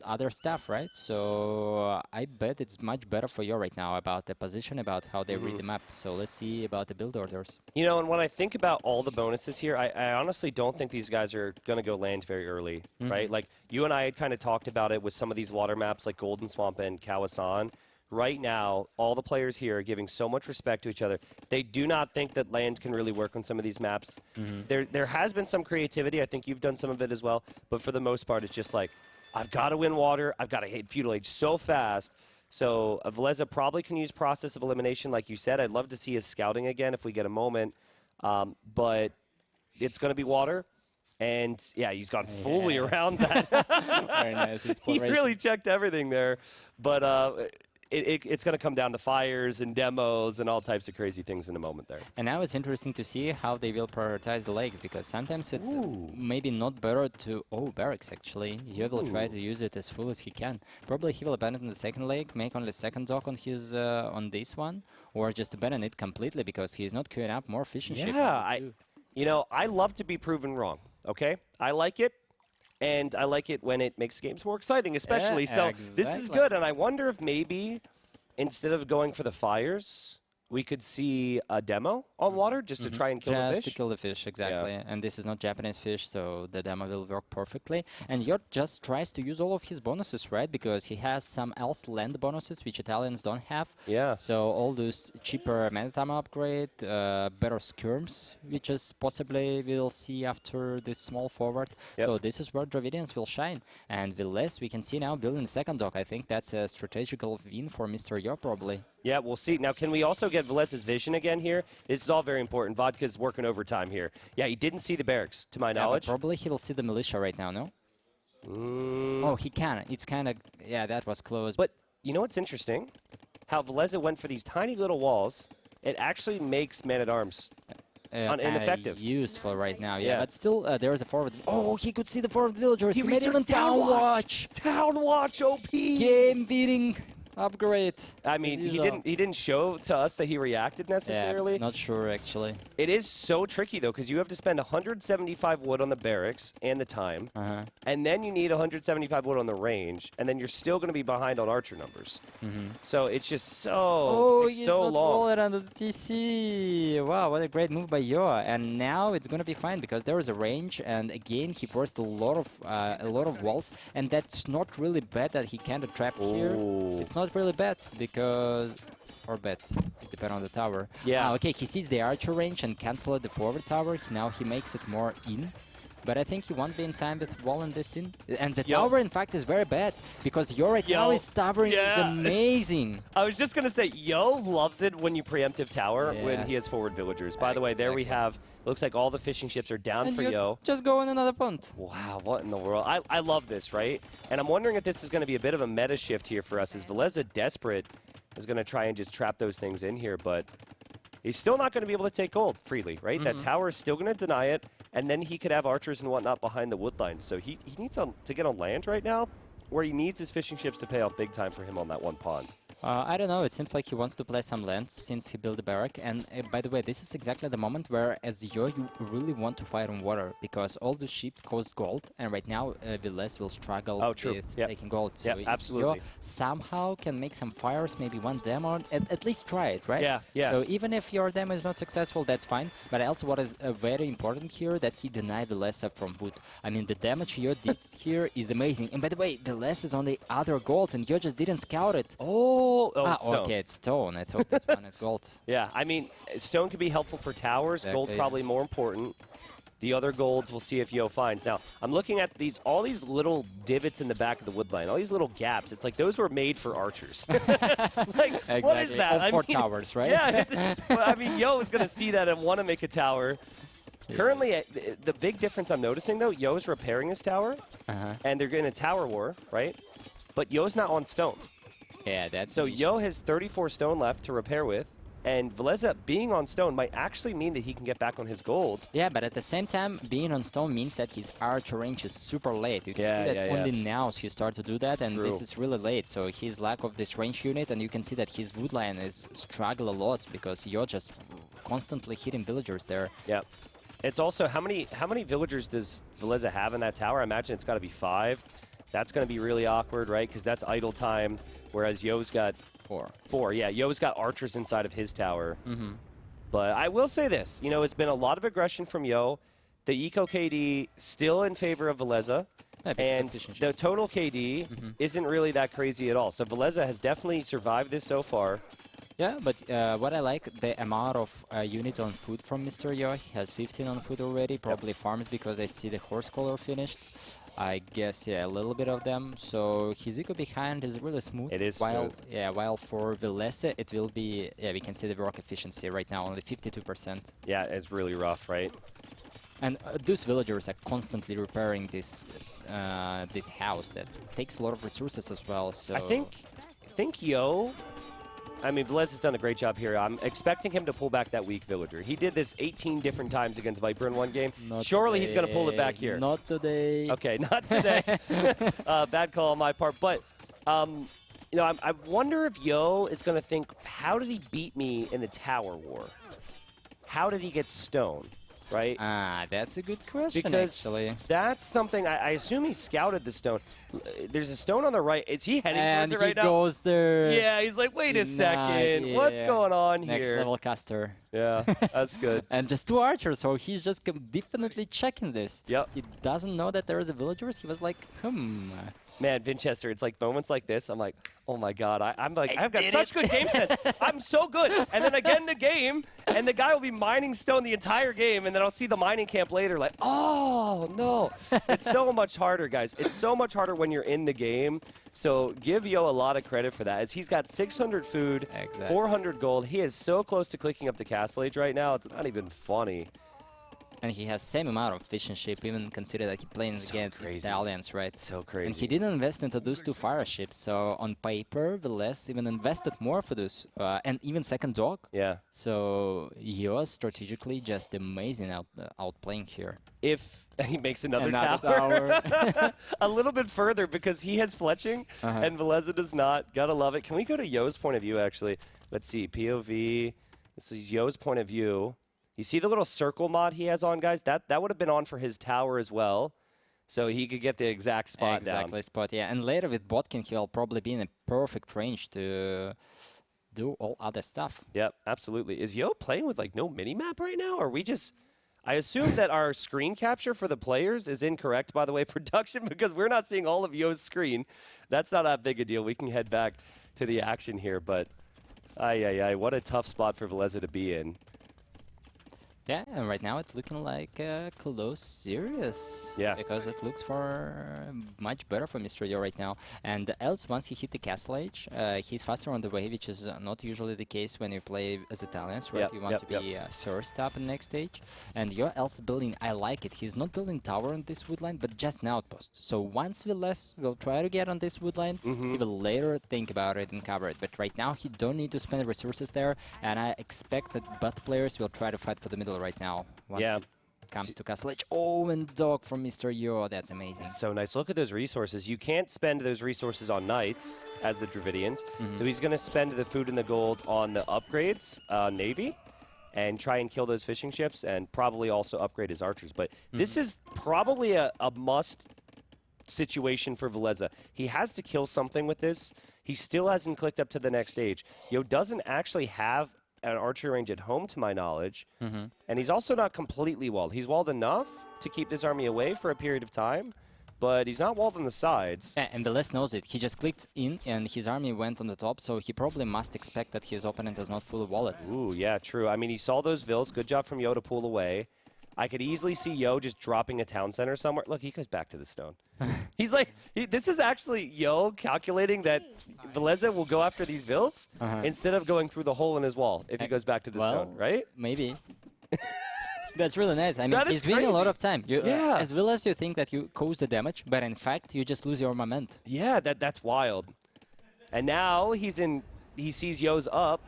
other stuff, right? So I bet it's much better for you right now about the position, about how they read the map. So let's see about the build orders. You know, and when I think about all the bonuses here, I honestly don't think these guys are going to go land very early, right? Like, you and I had kind of talked about it with some of these water maps like Golden Swamp and Kawasan. Right now, all the players here are giving so much respect to each other. They do not think that land can really work on some of these maps. There has been some creativity. I think you've done some of it as well. But for the most part, it's just like, I've got to win water. I've got to hit Feudal Age so fast. So Villese probably can use process of elimination, like you said. I'd love to see his scouting again if we get a moment. But it's going to be water. And, yeah, he's gone fully around that. Very nice. He really checked everything there. But it's going to come down to fires and demos and all types of crazy things in a moment there. And now it's interesting to see how they will prioritize the legs, because sometimes it's maybe not better to... Oh, barracks, actually. You will try to use it as full as he can. Probably he will abandon the second leg, make only second dock on his on this one, or just abandon it completely because he's not queuing up more efficiency. Yeah, you know, I love to be proven wrong, okay? I like it. And I like it when it makes games more exciting, especially. Yeah, so this is good, and I wonder if maybe instead of going for the fires, we could see a demo on water just to try and kill the fish. Just to kill the fish, exactly. Yeah. And this is not Japanese fish, so the demo will work perfectly. And Yot just tries to use all of his bonuses, right? Because he has some else land bonuses, which Italians don't have. Yeah. So all those cheaper mana time upgrade, better skirms, which is possibly we'll see after this small forward. Yep. So this is where Dravidians will shine. And Villese, we can see now building the second dock. I think that's a strategical win for Mr. Yo, probably. Yeah, we'll see. Now, can we also get Villese's vision again here? This is all very important. Vodka's working overtime here. Yeah, he didn't see the barracks, to my knowledge. Probably he will see the militia right now, no? Oh, he can. It's kind of... Yeah, that was close. But you know what's interesting? How Villese went for these tiny little walls. It actually makes man-at-arms ineffective. Useful right now, yeah. But still, there is a forward... Oh, he could see the forward villagers. He made even Town Watch. Town Watch, OP. Game-beating upgrade. I mean, he didn't show to us that he reacted necessarily. Yeah, not sure, actually. It is so tricky, though, because you have to spend 175 wood on the barracks and the time, and then you need 175 wood on the range, and then you're still going to be behind on archer numbers. So it's just so long. Roll it under the TC. Wow, what a great move by Yo. And now it's going to be fine because there is a range, and again he forced a lot of walls, and that's not really bad that he kind of trapped here. It's not really bad because, or bad, it depends on the tower. Yeah. Okay, he sees the archer range and cancels the forward tower. Now he makes it more in. But I think he won't be in time with wall and this in. And the tower, in fact, is very bad because Yo right now is towering is amazing. I was just going to say, Yo loves it when you preemptive tower when he has forward villagers. By the way, there we have, looks like all the fishing ships are down for Yo. Just go in another punt. Wow, what in the world? I love this, right? And I'm wondering if this is going to be a bit of a meta shift here for us. As Villese desperate is going to try and just trap those things in here, but he's still not going to be able to take gold freely, right? That tower is still going to deny it, and then he could have archers and whatnot behind the wood line. So he needs to get on land right now, where he needs his fishing ships to pay off big time for him on that one pond. I don't know. It seems like he wants to play some lands since he built the barrack. And by the way, this is exactly the moment where, as Yo, you really want to fight on water because all the ships cost gold, and right now Villese will struggle with taking gold. So absolutely. Yo somehow can make some fires, maybe one demo, at least try it, right? Yeah, yeah. So even if your demo is not successful, that's fine. But also, what is very important here, that he denied Villese from wood. I mean, the damage Yo did here is amazing. And by the way, Villese is on the other gold, and Yo just didn't scout it. It's Okay, it's stone. I thought this one is gold. Yeah, I mean, stone can be helpful for towers. Exactly. Gold probably more important. The other golds, we'll see if Yo finds. Now, I'm looking at all these little divots in the back of the wood line, all these little gaps. It's like those were made for archers. Like, exactly. what is that? All 4 towers, right? Yeah, I mean, Yo is going to see that and want to make a tower. Yeah. Currently, the big difference I'm noticing, though, Yo is repairing his tower, and they're getting a tower war, right? But Yo's not on stone. Yeah, that's so Yo has 34 stone left to repair with, and Villese being on stone might actually mean that he can get back on his gold. Yeah, but at the same time, being on stone means that his archer range is super late. You can see that only now he starts to do that, and this is really late. So his lack of this range unit, and you can see that his wood line is struggle a lot because Yo just constantly hitting villagers there. Yeah. It's also, how many villagers does Villese have in that tower? I imagine it's got to be 5. That's going to be really awkward, right? Because that's idle time, whereas Yo's got 4. Yeah, Yo's got archers inside of his tower. But I will say this, you know, it's been a lot of aggression from Yo. The eco KD still in favor of Villese, and the total KD isn't really that crazy at all. So Villese has definitely survived this so far. Yeah, but what I like, the amount of unit on food from Mr. Yo. He has 15 on food already, probably farms because I see the horse color finished. I guess, yeah, a little bit of them. So his eco behind is really smooth. It is smooth. Yeah, while for Villese, it will be, yeah, we can see the rock efficiency right now, only 52%. Yeah, it's really rough, right? And those villagers are constantly repairing this this house that takes a lot of resources as well. So I think Yo, I mean, Villese has done a great job here. I'm expecting him to pull back that weak villager. He did this 18 different times against Viper in one game. Surely he's going to pull it back here. Not today. Okay, not today. Bad call on my part. But, you know, I wonder if Yo is going to think, how did he beat me in the tower war? How did he get stone? Right? That's a good question, because actually. That's something, I assume he scouted the stone. There's a stone on the right. Is he heading towards it right now? And he goes there. Yeah, he's like, wait a second. What's going on here? Next level caster. Yeah, that's good. And just 2 archers, so he's just definitely checking this. Yep. He doesn't know that there is a villagers. He was like, Man, Vinchester, it's like moments like this, I'm like, oh my god, I'm like, I've got such good game sense. I'm so good. And then again the game, and the guy will be mining stone the entire game, and then I'll see the mining camp later like, oh, no. It's so much harder, guys. It's so much harder when you're in the game. So give Yo a lot of credit for that, as he's got 600 food, 400 gold. He is so close to clicking up to Castle Age right now, it's not even funny. And he has same amount of efficiency, even consider that he plays against Italians, right? So crazy. And he didn't invest into those 2 fire ships, so on paper, Villese even invested more for those, and even second dog. Yeah. So he was strategically just amazing outplaying here. If he makes another tower. A little bit further, because he has fletching, and Villese does not. Gotta love it. Can we go to Yo's point of view, actually? Let's see, POV. This is Yo's point of view. You see the little circle mod he has on, guys? That would have been on for his tower as well, so he could get the exact spot down. Spot, yeah. And later with Botkin, he'll probably be in a perfect range to do all other stuff. Yep, absolutely. Is Yo playing with, like, no mini-map right now? Or we just... I assume that our screen capture for the players is incorrect, by the way, production, because we're not seeing all of Yo's screen. That's not that big a deal. We can head back to the action here, but... what a tough spot for Villese to be in. Yeah, and right now it's looking like a close series. Yeah. Because it looks for much better for Mr. Yo right now. And else, once he hit the Castle Age, he's faster on the way, which is not usually the case when you play as Italians, right? You want to be first up in the next stage. And Yo else building, I like it. He's not building tower on this woodline, but just an outpost. So once Villese will try to get on this woodline, he will later think about it and cover it. But right now, he don't need to spend resources there. And I expect that both players will try to fight for the middle right now. Comes to Castle Edge. Oh, and dog from Mr. Yo. That's amazing. So nice. Look at those resources. You can't spend those resources on knights as the Dravidians. So he's going to spend the food and the gold on the upgrades, Navy, and try and kill those fishing ships, and probably also upgrade his archers. But this is probably a must situation for Villese. He has to kill something with this. He still hasn't clicked up to the next stage. Yo doesn't actually have an archery range at home, to my knowledge. And he's also not completely walled. He's walled enough to keep this army away for a period of time, but he's not walled on the sides. Yeah, and Villese knows it. He just clicked in, and his army went on the top, so he probably must expect that his opponent is not fully walled. Ooh, yeah, true. I mean, he saw those vills. Good job from Yo to pull away. I could easily see Yo just dropping a town center somewhere. Look, he goes back to the stone. He's like, this is actually Yo calculating that Villese will go after these vills instead of going through the hole in his wall if he goes back to the stone, right? Maybe. That's really nice. I mean, That is he's winning a lot crazy. of time. Yeah. As well as you think that you cause the damage, but in fact, you just lose your moment. Yeah, that's wild. And now he sees Yo's up,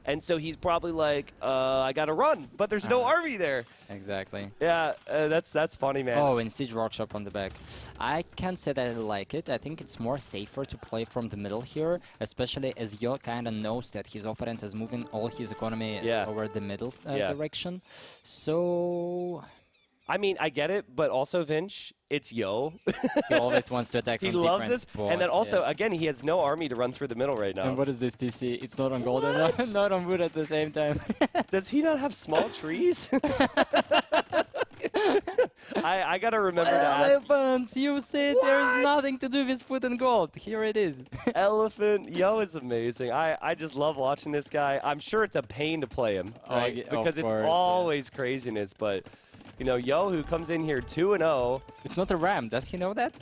and so he's probably like, I gotta run, but there's no army there. Exactly. Yeah, that's funny, man. Oh, and Siege Workshop on the back. I can't say that I like it. I think it's more safer to play from the middle here, especially as Yo kind of knows that his opponent is moving all his economy over the middle direction. So... I mean, I get it, but also, Vinch, it's Yo. He always wants to attack from He loves different this, spots, and then also, yes. again, he has no army to run through the middle right now. And what is this TC? It's not on gold and not on wood at the same time. Does he not have small trees? I gotta remember to ask. Elephants! You said there's nothing to do with food and gold. Here it is. Elephant, Yo is amazing. I just love watching this guy. I'm sure it's a pain to play him, right? Of Because it's course, always craziness, but you know, Yo who comes in here 2-0. It's not a ram. Does he know that?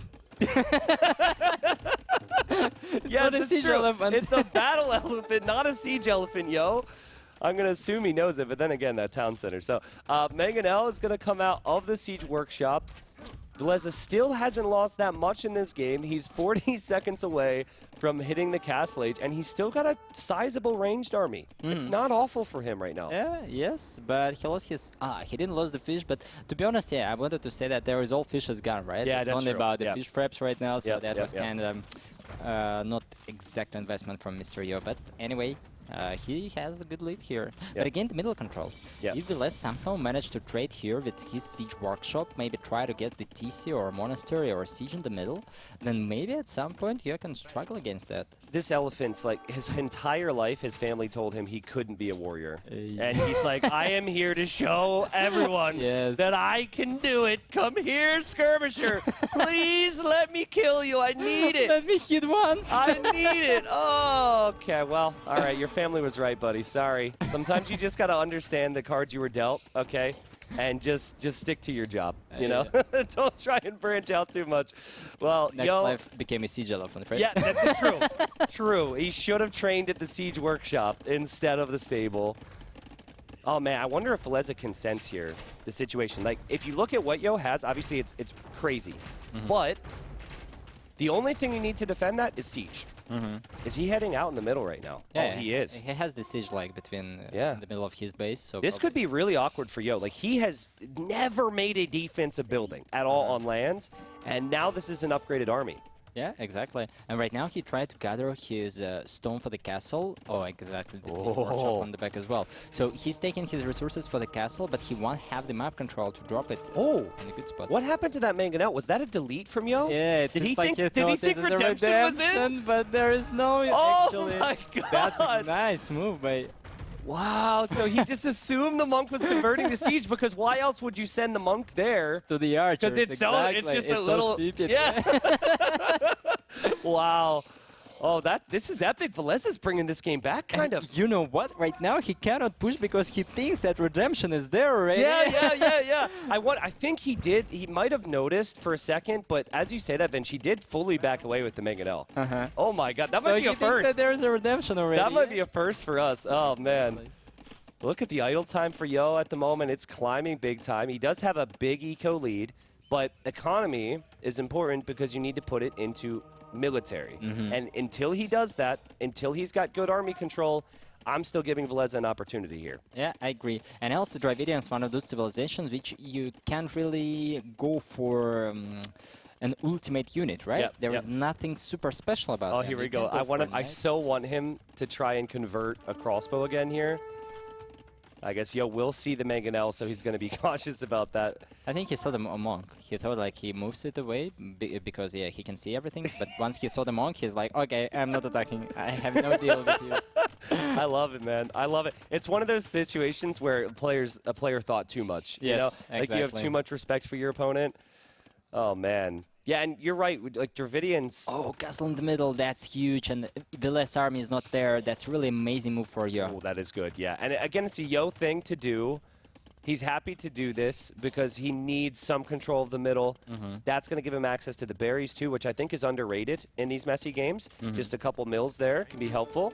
Yes, not a it's siege true. elephant. It's a battle elephant, not a siege elephant, Yo. I'm going to assume he knows it, but then again, that town center. So, Mangonel is going to come out of the siege workshop. Villese still hasn't lost that much in this game. He's 40 seconds away from hitting the Castle Age, and he's still got a sizable ranged army. It's not awful for him right now. Yeah, yes, but he lost his... he didn't lose the fish, but to be honest, yeah, I wanted to say that there is all fish is gone, right? Yeah, it's that's only true. about the fish traps right now, so that was yeah. kind of not exact investment from Mr. Yo, but anyway... he has a good lead here. But again, the middle control. If Villese somehow managed to trade here with his siege workshop, maybe try to get the TC or monastery or siege in the middle, then maybe at some point you can struggle against that. This elephant's like, his entire life, his family told him he couldn't be a warrior. And he's like, I am here to show everyone that I can do it. Come here, skirmisher. Please let me kill you. I need it. Let me hit once. I need it. Oh, okay. Well, all right. Your family was right, buddy. Sorry. Sometimes you just got to understand the cards you were dealt, okay? And just stick to your job, you know? Don't try and branch out too much. Well, Next life became a siege elephant, right? Yeah, that's true. True. He should have trained at the siege workshop instead of the stable. Oh, man, I wonder if Villese can sense here the situation. Like, if you look at what Yo has, obviously it's crazy. But the only thing you need to defend that is siege. Is he heading out in the middle right now? Yeah, he is. He has the siege like between the middle of his base. So this could be really awkward for Yo. Like, he has never made a defensive building at all on lands, and now this is an upgraded army. Yeah, exactly. And right now he tried to gather his stone for the castle. Oh, exactly. The siege workshop on the back as well. So he's taking his resources for the castle, but he won't have the map control to drop it in a good spot. What happened to that Mangonel? Was that a delete from Yo? Yeah, did he think redemption was in? But there is no actually. Oh my god! That's a nice move by... Wow, so he just assumed the monk was converting the siege, because why else would you send the monk there? To the archers, because it's just a little... stupid. Yeah. Wow. Oh, this is epic. Villese is bringing this game back, kind of. You know what? Right now he cannot push because he thinks that redemption is there already. Yeah. I think he did. He might have noticed for a second, but as you say that, Vince, he did fully back away with the Mangonel. Oh my God, that might be a first. That there's a redemption already. That might be a first for us. Oh man. Look at the idle time for Yo at the moment. It's climbing big time. He does have a big eco lead, but economy is important because you need to put it into military. And until he does that, until he's got good army control, I'm still giving Villese an opportunity here. Yeah, I agree. And also, Dravidians, one of those civilizations which you can't really go for an ultimate unit, right? Yep, There is nothing super special about Oh, them. here we You go. can't for I so want him to try and convert a crossbow again here. I guess Yo will see the mangonel, so he's going to be cautious about that. I think he saw the monk. He thought like he moves it away because yeah, he can see everything. But once he saw the monk, he's like, okay, I'm not attacking. I have no deal with you. I love it, man. I love it. It's one of those situations where a player thought too much. Yes, you know, exactly. like you have too much respect for your opponent. Oh man. Yeah, and you're right. Like Dravidians. Oh, castle in the middle. That's huge. And Villese army is not there. That's really amazing move for you. Oh, that is good. Yeah, and again, it's a Yo thing to do. He's happy to do this because he needs some control of the middle. That's going to give him access to the berries too, which I think is underrated in these messy games. Just a couple mills there can be helpful.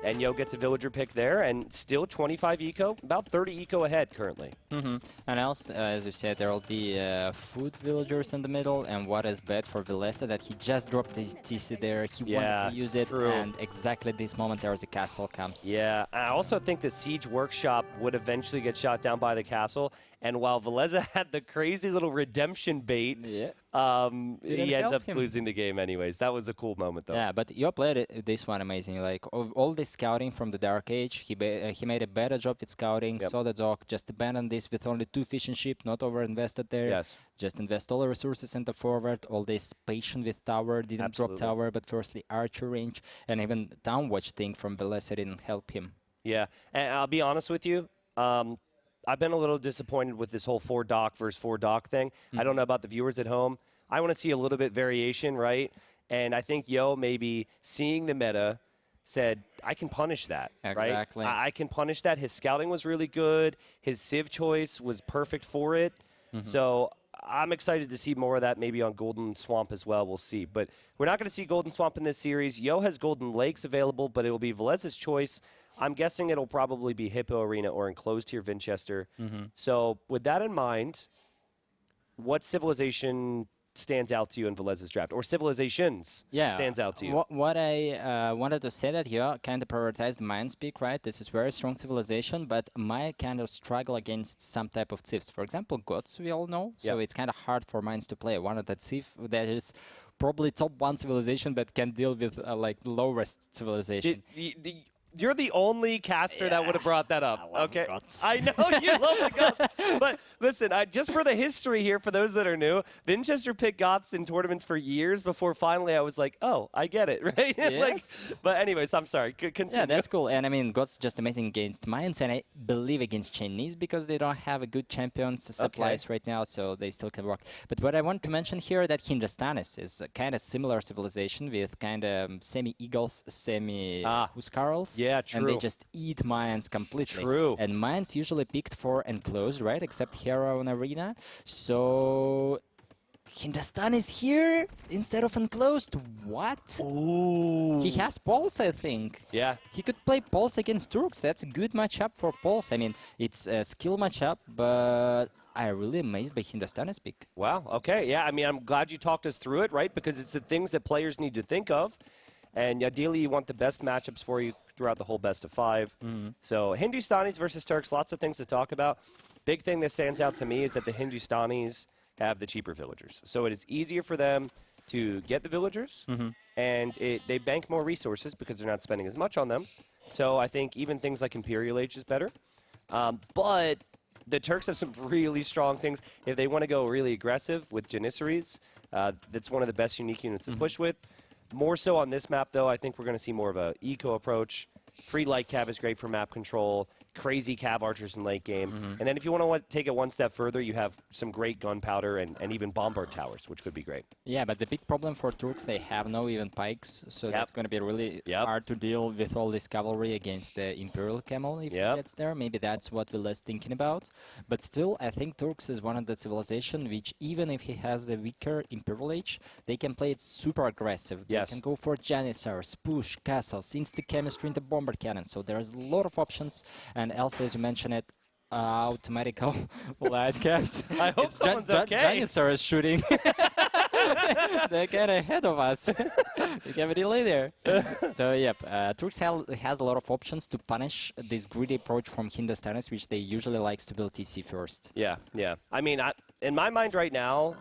And Yo gets a villager pick there, and still 25 eco, about 30 eco ahead currently. And else, as you said, there will be food villagers in the middle, and what is bad for Villese that he just dropped his TC there, he wanted to use it, and exactly this moment there is a castle comes. Yeah, I also think the Siege Workshop would eventually get shot down by the castle, and while Villese had the crazy little redemption bait, he ends up losing the game anyways. That was a cool moment, though. Yeah, but Yo played this one amazing. Like, all this scouting from the Dark Age, he made a better job with scouting, saw the dock, just abandoned this with only 2 fishing ship, not over-invested there. Yes. Just invest all the resources into forward, all this patient with tower, didn't drop tower, but firstly archer range, and even downwatch thing from Villese didn't help him. Yeah, and I'll be honest with you, I've been a little disappointed with this whole 4 dock versus 4 dock thing. I don't know about the viewers at home. I want to see a little bit variation, right? And I think Yo maybe seeing the meta said, I can punish that, exactly. right? I can punish that. His scouting was really good. His civ choice was perfect for it. So I'm excited to see more of that maybe on Golden Swamp as well. We'll see. But we're not going to see Golden Swamp in this series. Yo has Golden Lakes available, but it will be Villese's choice. I'm guessing it'll probably be Hippo Arena or Enclosed here, Vinchester. So with that in mind, what civilization stands out to you in Villese's draft? Or civilizations stands out to you? What I wanted to say that Yo kind of prioritized Mayan speak, right? This is very strong civilization, but Maya kind of struggle against some type of civs. For example, gods, we all know, so it's kind of hard for Mayans to play. One of the civ that is probably top 1 civilization that can deal with like lowest civilization. You're the only caster that would have brought that up. I love gods. I know you love the gods. But listen, just for the history here, for those that are new, Vinchester picked gods in tournaments for years before finally I was like, oh, I get it, right? Yes. But anyways, I'm sorry. Continue. Yeah, that's cool. And I mean, gods just amazing against Mayans, and I believe against Chinese because they don't have a good champions supplies right now, so they still can work. But what I want to mention here that Hindustanis is a kind of similar civilization with kind of semi-eagles, semi-huscarls. Yeah, true. And they just eat Mayans completely. True. And Mayans usually picked for enclosed, right? Except Hera on arena. So Hindustanis here instead of enclosed. What? Ooh. He has Pulse, I think. Yeah. He could play Pulse against Turks. That's a good matchup for Pulse. I mean, it's a skill matchup, but I'm really amazed by Hindustanis pick. Wow. Okay. Yeah. I mean, I'm glad you talked us through it, right? Because it's the things that players need to think of. And ideally, you want the best matchups for you throughout the whole best of 5. So Hindustanis versus Turks, lots of things to talk about. Big thing that stands out to me is that the Hindustanis have the cheaper villagers. So it is easier for them to get the villagers, and they bank more resources because they're not spending as much on them. So I think even things like Imperial Age is better. But the Turks have some really strong things. If they want to go really aggressive with Janissaries, that's one of the best unique units to push with. More so on this map, though, I think we're going to see more of a eco approach. Free light cav is great for map control. Crazy cav archers in late game. And then if you want to take it one step further, you have some great gunpowder and even bombard towers, which could be great. Yeah, but the big problem for Turks, they have no even pikes, so that's going to be really hard to deal with all this cavalry against the Imperial Camel if he gets there. Maybe that's what Villese thinking about. But still, I think Turks is one of the civilization which, even if he has the weaker Imperial Age, they can play it super aggressive. They can go for Janissaries, push, castles, instant chemistry into bombard cannon. So there's a lot of options. And also, as you mentioned it, automatical light caps. I hope someone's okay. Janissaries shooting. They're kind of ahead of us. We have a delay there. So, yep, Turks has a lot of options to punish this greedy approach from Hindustanis, which they usually likes to build TC first. Yeah, yeah. I mean, in my mind right now,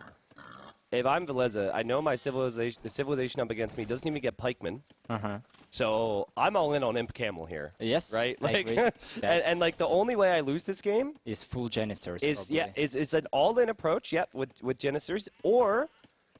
if I'm Villese, I know the civilization up against me doesn't even get pikemen. So I'm all in on Imp Camel here. Yes, right. I agree. and like the only way I lose this game is full Janissars. Is an all-in approach. Yep, with Janissars, or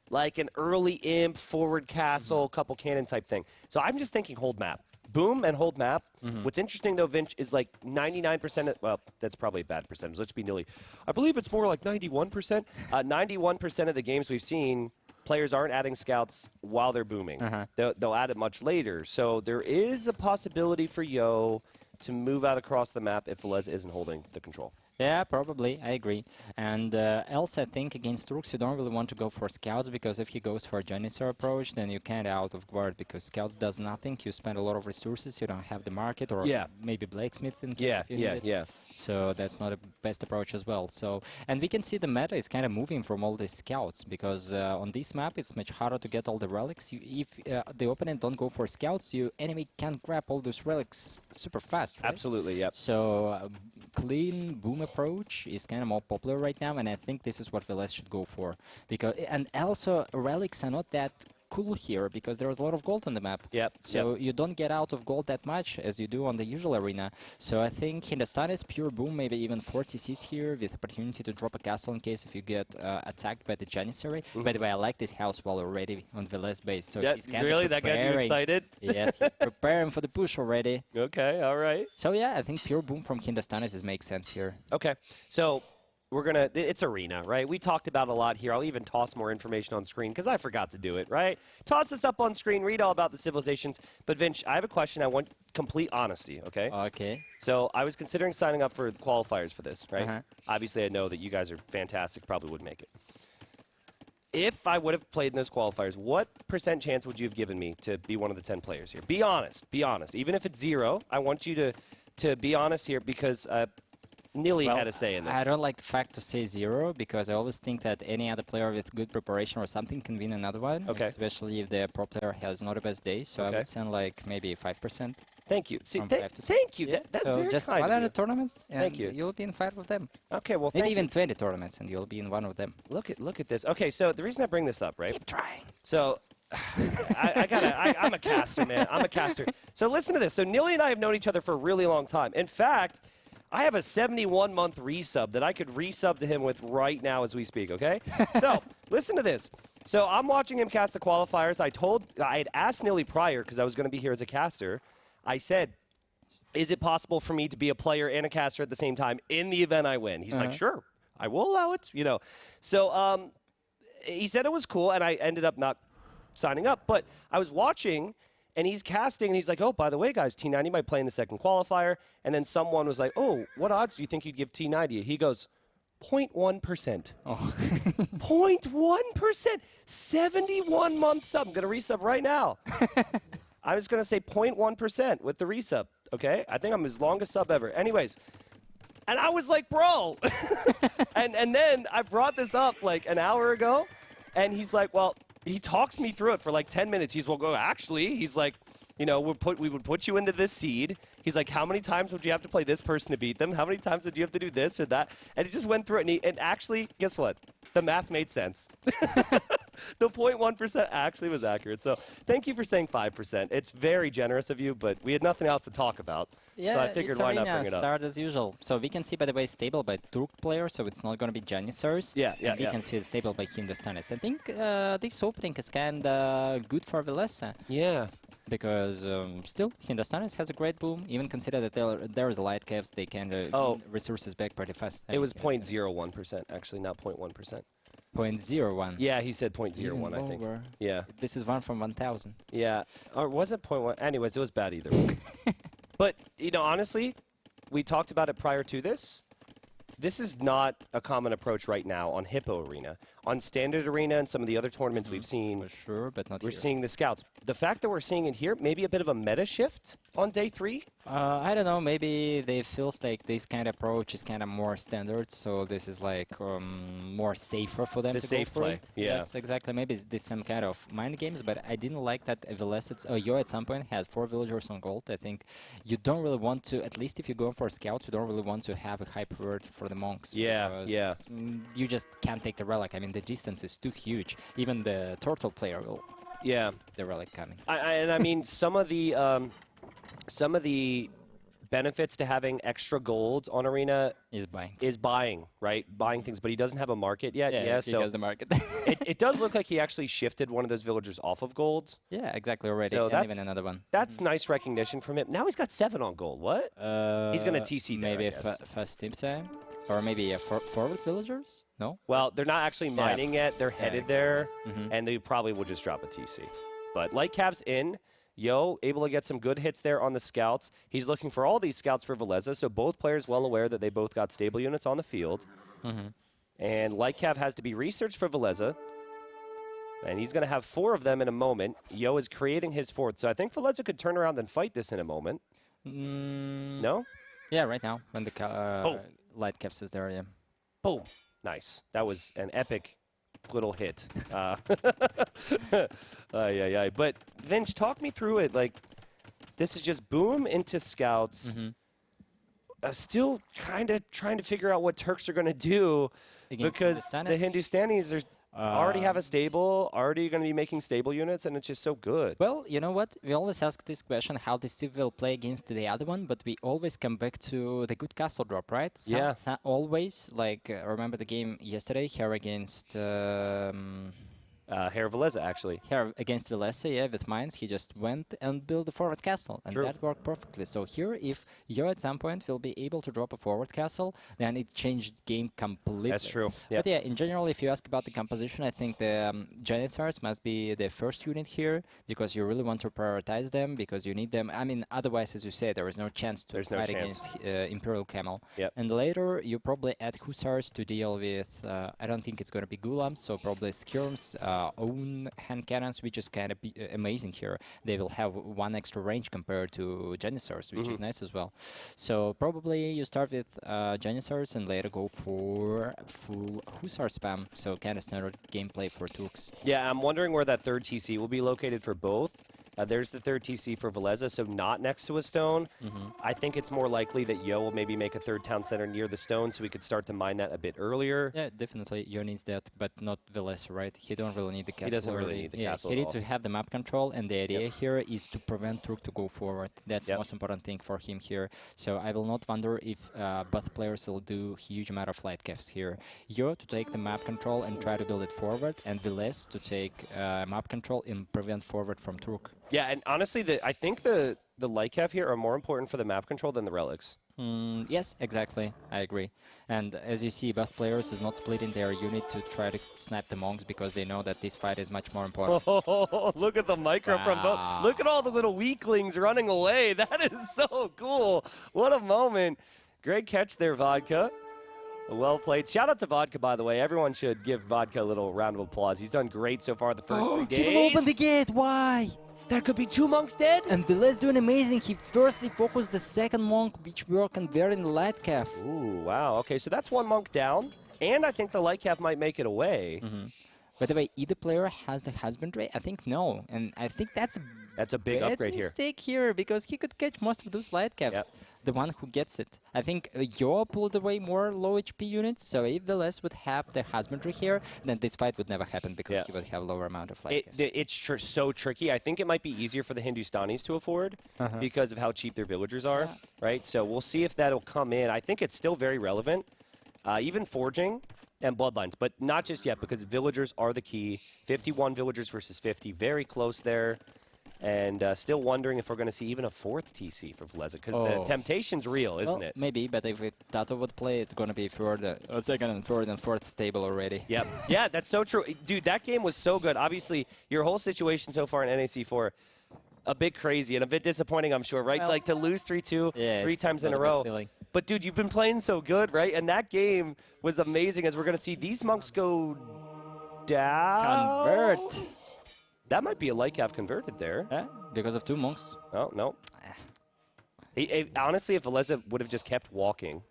like an early Imp forward castle, couple cannon type thing. So I'm just thinking hold map. Boom and hold map. What's interesting, though, Vinch, is like 99% well, that's probably a bad percentage. Let's be Nili. I believe it's more like 91%. 91% of the games we've seen, players aren't adding scouts while they're booming. They'll add it much later. So there is a possibility for Yo to move out across the map if Villese isn't holding the control. Yeah, probably. I agree. And else, I think against Turks, you don't really want to go for scouts, because if he goes for a Janissar approach, then you can't out of guard, because scouts does nothing. You spend a lot of resources. You don't have the market, or maybe blacksmith in case you need it. So that's not a best approach as well. So, and we can see the meta is kind of moving from all these scouts, because on this map it's much harder to get all the relics. If the opponent don't go for scouts, your enemy can grab all those relics super fast, right? Absolutely, yep. So clean boom approach is kind of more popular right now, and I think this is what Villese should go for. And also, relics are not that cool here, because there is a lot of gold on the map. So you don't get out of gold that much as you do on the usual arena. So I think Hindustanis, pure boom, maybe even 4 TCs here, with opportunity to drop a castle in case if you get attacked by the Janissary. By the way, I like this house wall already on Villese base. So he's kind really? of That got you excited? Yes, he's preparing for the push already. Okay, all right. So yeah, I think pure boom from Hindustanis makes sense here. Okay, so we're going to, it's arena, right? We talked about a lot here. I'll even toss more information on screen because I forgot to do it, right? Toss this up on screen, read all about the civilizations. But Vinch, I have a question. I want complete honesty, okay? Okay. So I was considering signing up for the qualifiers for this, right? Obviously, I know that you guys are fantastic, probably would make it. If I would have played in those qualifiers, what % chance would you have given me to be one of the 10 players here? Be honest, be honest. Even if it's 0, I want you to be honest here, because Nili had a say in this. I don't like the fact to say 0, because I always think that any other player with good preparation or something can win another one, especially if the pro player has not a best day. So I would send like maybe 5%. Thank you. See, thank you. Yeah. That's so very just kind 100 tournaments, and thank you. You'll be in 5 of them. Okay, well, maybe even 20 tournaments, and you'll be in 1 of them. Look at this. Okay, so the reason I bring this up, right? Keep trying. So I'm a caster, man. I'm a caster. So listen to this. So Nili and I have known each other for a really long time. In fact, I have a 71-month resub that I could resub to him with right now as we speak, okay? So, listen to this. So, I'm watching him cast the qualifiers. I had asked Nili prior, because I was going to be here as a caster. I said, is it possible for me to be a player and a caster at the same time in the event I win? He's like, sure, I will allow it, you know. So, he said it was cool, and I ended up not signing up. But I was watching, and he's casting, and he's like, oh, by the way, guys, T90 might play in the second qualifier. And then someone was like, oh, what odds do you think you'd give T90? He goes, 0.1%. Oh. 0.1%. 71-month sub. I'm going to resub right now. I was going to say 0.1% with the resub, okay? I think I'm his longest sub ever. Anyways, and I was like, bro. and then I brought this up like an hour ago, and he's like, well, he talks me through it for like 10 minutes. He's actually, he's like, you know, we would put you into this seed. He's like, how many times would you have to play this person to beat them? How many times did you have to do this or that? And he just went through it, and actually, guess what? The math made sense. The 0.1% actually was accurate. So thank you for saying 5%. It's very generous of you, but we had nothing else to talk about. Yeah, so I figured it's why arena not bring it up. start as usual. So we can see, by the way, stable by Turk player, so it's not going to be Janissars. We can see it's stable by Hindustanis. I think this opening is kind of good for Villese. Yeah. Because still, Hindustanis has a great boom. Even consider that there is light caps, they can resources back pretty fast. It was 0.01%, actually, not 0.1%. 0.01. Yeah, he said 0.01, I think. Yeah. This is 1 from 1,000. Yeah. Or was it 0.1? Anyways, it was bad either way. But, you know, honestly, we talked about it prior to this. This is not a common approach right now on Hippo Arena. On Standard Arena and some of the other tournaments we've seen, For sure, but not we're here. seeing the scouts. the fact that we're seeing it here, maybe a bit of a meta shift on day 3? I don't know, maybe they feels like this kind of approach is kind of more standard, so this is like more safer for them The to safe go for play, it. yeah. Yes, exactly. Maybe this some kind of mind games, but I didn't like that Villese, Yo at some point had 4 villagers on gold. I think you don't really want to, at least if you're going for scouts, you don't really want to have a high priority for the monks. Yeah, because, yeah. You just can't take the relic. I mean, the distance is too huge. Even the turtle player will the relic coming. And I mean, some of the benefits to having extra gold on Arena is buying. right? Buying things, but he doesn't have a market yet. Yeah, so he has the market. it does look like he actually shifted one of those villagers off of gold. Yeah, exactly, already. So And even another one. That's nice recognition from him. Now he's got 7 on gold. What? He's going to TC there, maybe I guess. fast team time, or maybe forward villagers. No. Well, they're not actually mining yet. They're headed there, Mhm. and they probably will just drop a TC. But Lightcap's in. Yo, able to get some good hits there on the scouts. He's looking for all these scouts for Villese, so both players well aware that they both got stable units on the field. And Lightcap has to be researched for Villese, and he's going to have 4 of them in a moment. Yo is creating his 4th, so I think Villese could turn around and fight this in a moment. No? Yeah, right now when the light caps is there. Yeah. Boom. Nice. That was an epic little hit. But Vinch, talk me through it. Like, this is just boom into scouts. Still kind of trying to figure out what Turks are going to do because the Hindustanis are already have a stable, already going to be making stable units, and it's just so good. Well, you know what? We always ask this question, how this team will play against the other one, but we always come back to the good castle drop, right? Always, like, remember the game yesterday, Hera against... Hera Villese, actually. Here against Villese, yeah, with mines, he just went and built a forward castle, and that worked perfectly. So here, if Yo at some point will be able to drop a forward castle, then it changed the game completely. That's true. But yeah, in general, if you ask about the composition, I think the Janitsars must be the first unit here, because you really want to prioritize them, because you need them. I mean, otherwise, as you say, there is no chance to fight against Imperial Camel. And later, you probably add Hussars to deal with, I don't think it's going to be Gulams, so probably Skirms, own hand cannons, which is kind of amazing here. They will have 1 extra range compared to Janissars, which is nice as well. So probably you start with Janissars and later go for full Hussar spam. So kind of standard gameplay for Turks. Yeah, I'm wondering where that 3rd TC will be located for both. There's the 3rd TC for Villese, so not next to a stone. I think it's more likely that Yo will maybe make a 3rd town center near the stone so we could start to mine that a bit earlier. Yeah, definitely Yo needs that, but not Villese, right? He don't really need the castle. He doesn't really need the castle He needs to have the map control, and the idea here is to prevent Turk to go forward. That's the most important thing for him here. So I will not wonder if both players will do huge amount of light caps here. Yo to take the map control and try to build it forward, and Villese to take map control and prevent forward from Turk. Yeah, and honestly, I think the light cap here are more important for the map control than the relics. Yes, exactly. I agree. And as you see, both players is not splitting their unit to try to snipe the monks because they know that this fight is much more important. Oh, look at the micro from both. Look at all the little weaklings running away. That is so cool. What a moment. Great catch there, Vodka. Well played. Shout out to Vodka, by the way. Everyone should give Vodka a little round of applause. He's done great so far the first 3 days. He will open the gate. Why? That could be 2 monks dead. And Villese doing amazing. He firstly focused the 2nd monk, which worked and very in the light cap. Ooh, wow. Okay, so that's 1 monk down. And I think the light cap might make it away. By the way, either player has the husbandry? I think no. And I think that's a big upgrade here. Mistake here, because he could catch most of those light caps. The one who gets it. I think Yo pulled away more low HP units, so if Villese would have the husbandry here, then this fight would never happen because he would have lower amount of light caps. It's so tricky. I think it might be easier for the Hindustanis to afford because of how cheap their villagers are, right? So we'll see if that'll come in. I think it's still very relevant, even forging and bloodlines, but not just yet because villagers are the key. 51 villagers versus 50, very close there. And still wondering if we're going to see even a 4th TC for Villese, because the temptation's real, isn't it? Maybe, but if TaToH would play, it's going to be 2nd and 3rd and 4th stable already. Yep. Yeah, that's so true. Dude, that game was so good. Obviously, your whole situation so far in NAC4, a bit crazy and a bit disappointing, I'm sure, right? Well, like to lose 3-2 3 times in a row. But, dude, you've been playing so good, right? And that game was amazing, as we're going to see these monks go down. Convert. That might be a light cav converted there. Yeah, because of 2 monks. Oh, no. Honestly, if Villese would have just kept walking,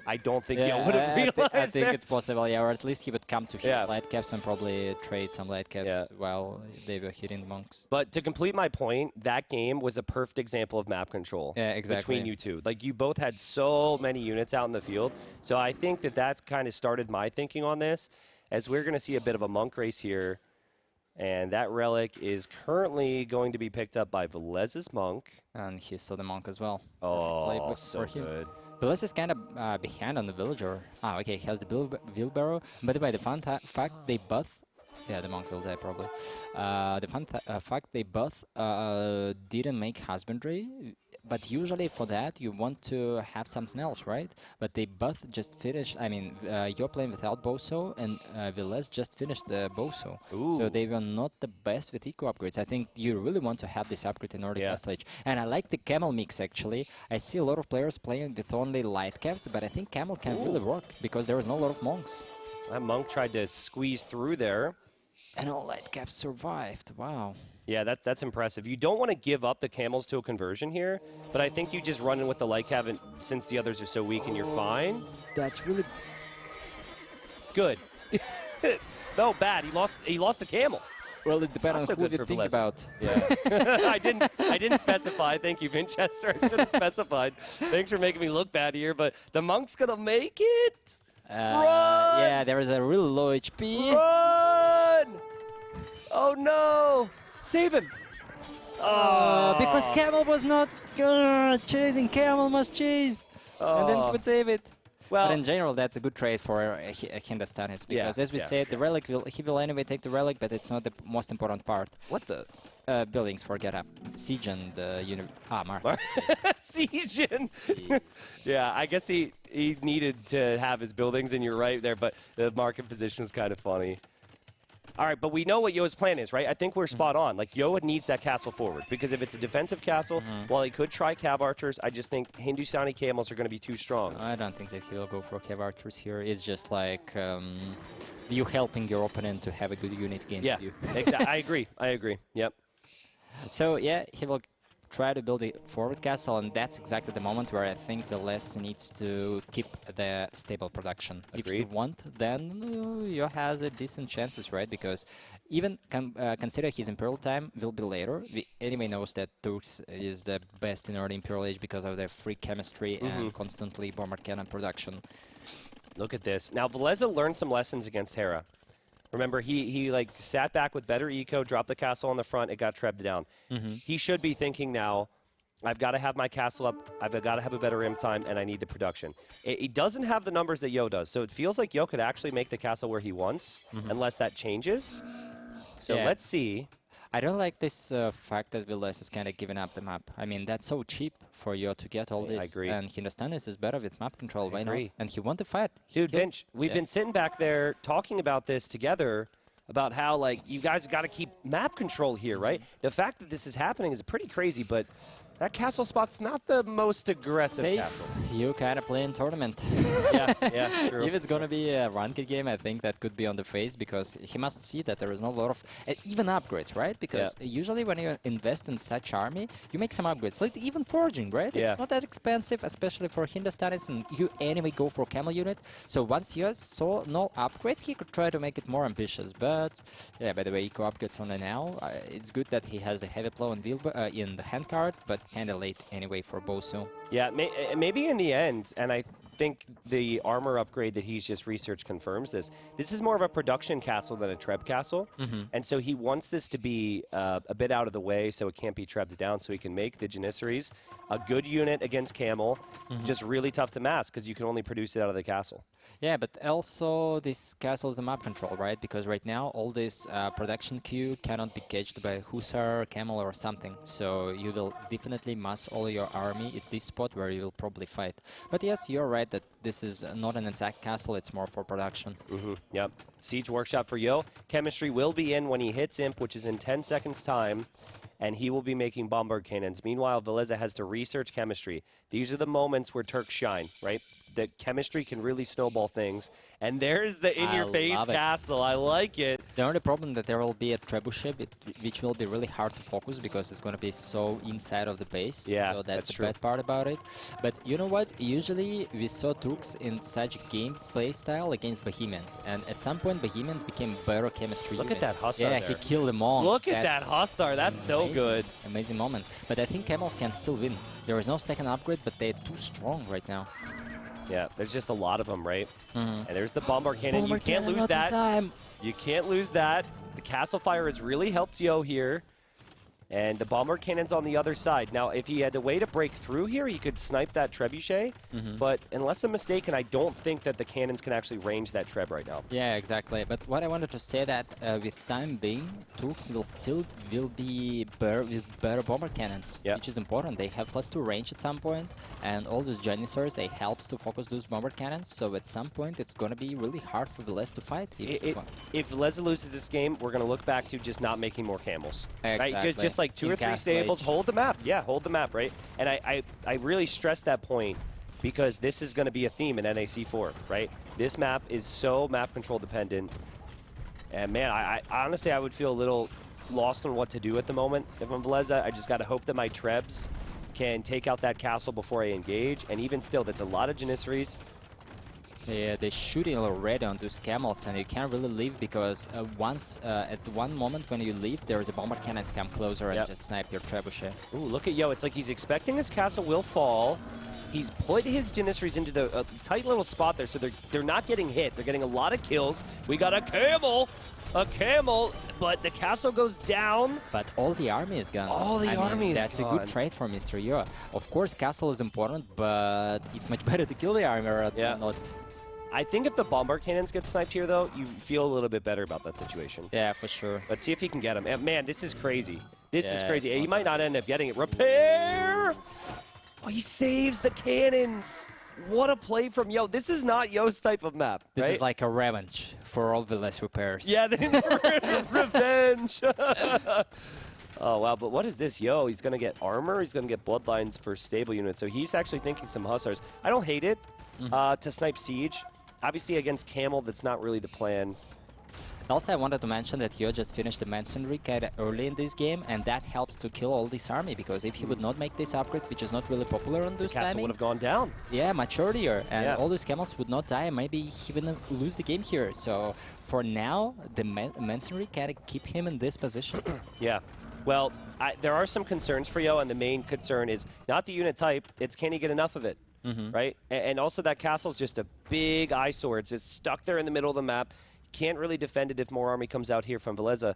I don't think he would have realized I think it's possible, yeah, or at least he would come to hit light caps and probably trade some light caps while they were hitting the monks. But to complete my point, that game was a perfect example of map control between you two. Like, you both had so many units out in the field. So I think that that's kind of started my thinking on this, as we're going to see a bit of a monk race here. And that relic is currently going to be picked up by Villese's monk. And he saw the monk as well. Oh, so good. Villese is kind of behind on the villager. Ah, okay, he has the wheelbarrow. By the way, the fun fact they both... Yeah, the monk will die probably. The fun fact they both didn't make husbandry. But usually for that, you want to have something else, right? But they both just finished... I mean, you're playing without Boso, and Villese just finished the Boso. So they were not the best with eco upgrades. I think you really want to have this upgrade in early castle age. And I like the camel mix, actually. I see a lot of players playing with only light caps, but I think camel can really work, because there is not a lot of monks. That monk tried to squeeze through there. And all light caps survived. Wow. Yeah, that's impressive. You don't want to give up the camels to a conversion here, but I think you just run in with the light cav since the others are so weak, and you're fine. That's really good. No, bad. He lost the camel. Well, it depends on who you think about. Yeah. I didn't specify. Thank you, Vinchester. I should have specified. Thanks for making me look bad here, but the monk's gonna make it. Run! Yeah, there is a real low HP. Run! Oh no! Save him! Oh, because camel was not chasing. Camel must chase, and then he would save it. Well, but in general, that's a good trade for Hindustanis, because as we said, the relic he will anyway take the relic, but it's not the most important part. What the? Buildings for get up. Siege and Mark. Siege. Yeah, I guess he needed to have his buildings, and you're right there, but the market position is kind of funny. All right, but we know what Yo's plan is, right? I think we're spot on. Like, Yo needs that castle forward, because if it's a defensive castle, while he could try cav archers, I just think Hindustani camels are going to be too strong. I don't think that he will go for cav archers here. It's just like you helping your opponent to have a good unit against you. Exactly. I agree. Yep. So, yeah, he will try to build a forward castle, and that's exactly the moment where I think Villese needs to keep the stable production. Agreed. If you want, then you has a decent chances, right? Because even consider his Imperial time will be later. The anime knows that Turks is the best in early Imperial Age because of their free chemistry and constantly bomber cannon production. Look at this. Now, Villese learned some lessons against Hera. Remember, he like sat back with better eco, dropped the castle on the front, it got trebbed down. He should be thinking now, I've got to have my castle up, I've got to have a better imp time, and I need the production. He doesn't have the numbers that Yo does, so it feels like Yo could actually make the castle where he wants, unless that changes. So let's see. I don't like this fact that Villese is kind of giving up the map. I mean, that's so cheap for you to get all this. I agree. And Hindustanis is better with map control. Why not? And he won the fight. Dude, Vinch, we've been sitting back there talking about this together, about how, like, you guys got to keep map control here, right? The fact that this is happening is pretty crazy, but that castle spot's not the most aggressive castle. You kind of play in tournament. Yeah, true. If it's going to be a ranked game, I think that could be on the face, because he must see that there is not a lot of even upgrades, right? Because usually when you invest in such army, you make some upgrades, like even forging, right? It's not that expensive, especially for Hindustanis, and you anyway go for camel unit. So once you saw no upgrades, he could try to make it more ambitious. But yeah, by the way, eco upgrades only now. It's good that he has the heavy plow and in the handcart, but kind of late anyway for Boso. Yeah, maybe in the end, and I think the armor upgrade that he's just researched confirms this. This is more of a production castle than a treb castle, and so he wants this to be a bit out of the way so it can't be trebbed down, so he can make the Janissaries a good unit against camel, just really tough to mass because you can only produce it out of the castle. Yeah, but also this castle is a map control, right? Because right now all this production queue cannot be caged by Hussar, Camel or something. So you will definitely mass all your army at this spot where you will probably fight. But yes, you're right that this is not an attack castle, it's more for production. Yep. Siege Workshop for Yo. Chemistry will be in when he hits Imp, which is in 10 seconds time. And he will be making Bombard cannons. Meanwhile, Villese has to research chemistry. These are the moments where Turks shine, right? the chemistry can really snowball things. And there's the in-your-face love it. castle. I like it. The only problem that there will be a trebuchet, which will be really hard to focus because it's going to be so inside of the base. Yeah, so that's the true. bad part about it. But you know what? Usually we saw Turks in such gameplay style against Bohemians, and at some point Bohemians became better chemistry. Look unit. at that Hussar Yeah, there. he killed them all. Look at that Hussar. That's so good. Amazing moment. But I think Camels can still win. There is no second upgrade, but they're too strong right now. Yeah, there's just a lot of them, right? Mm-hmm. And there's the Bombard Cannon. You can't lose that. You can't lose that. The Castle Fire has really helped Yo here. And the Bombard Cannon's on the other side. Now, if he had a way to break through here, he could snipe that Trebuchet. But unless I'm mistaken, I don't think that the cannons can actually range that Treb right now. Yeah, exactly. But what I wanted to say that with time being, Turks will be better with better bomber cannons, which is important. They have +2 range at some point, and all those Janissaries, they helps to focus those bomber cannons. So at some point, it's gonna be really hard for Villese to fight. If Villese loses this game, we're gonna look back to just not making more camels. Exactly. Right? Just like 2 or 3 stables, hold the map. Yeah, hold the map, right? And I really stress that point because this is going to be a theme in NAC4, right? This map is so map control dependent. And man, I honestly, I would feel a little lost on what to do at the moment. If I'm Villese, I just got to hope that my Trebs can take out that castle before I engage. And even still, that's a lot of Janissaries. Yeah, they're shooting already on those camels, and you can't really leave because at one moment when you leave, there is a bomber cannon come closer and just snipe your trebuchet. Ooh, look at Yo. It's like he's expecting his castle will fall. He's put his Janissaries into the tight little spot there, so they're not getting hit. They're getting a lot of kills. We got a camel, but the castle goes down. But all the army is gone. All the army is That's gone. a good trade for Mr. Yo. Of course, castle is important, but it's much better to kill the army rather than not. I think if the Bombard Cannons get sniped here, though, you feel a little bit better about that situation. Yeah, for sure. Let's see if he can get him. And man, this is crazy. This is crazy. He might not end up getting it. Repair! Oh, he saves the cannons. What a play from Yo. This is not Yo's type of map, This right? is like a revenge for all Villese repairs. Yeah, revenge. Oh, wow. But what is this? Yo, he's going to get armor. He's going to get bloodlines for stable units. So he's actually thinking some Hussars. I don't hate it to snipe Siege. Obviously, against Camel, that's not really the plan. Also, I wanted to mention that Yo just finished the Masonry kind of early in this game, and that helps to kill all this army, because if he would not make this upgrade, which is not really popular on those timings... The castle would have gone down. Yeah, much earlier, and all those camels would not die, and maybe he would lose the game here. So, for now, the Masonry kind of keep him in this position. Yeah. Well, there are some concerns for Yo, and the main concern is not the unit type, it's can he get enough of it, right? And also that castle's just a big eyesore. It's just stuck there in the middle of the map. Can't really defend it if more army comes out here from Villese.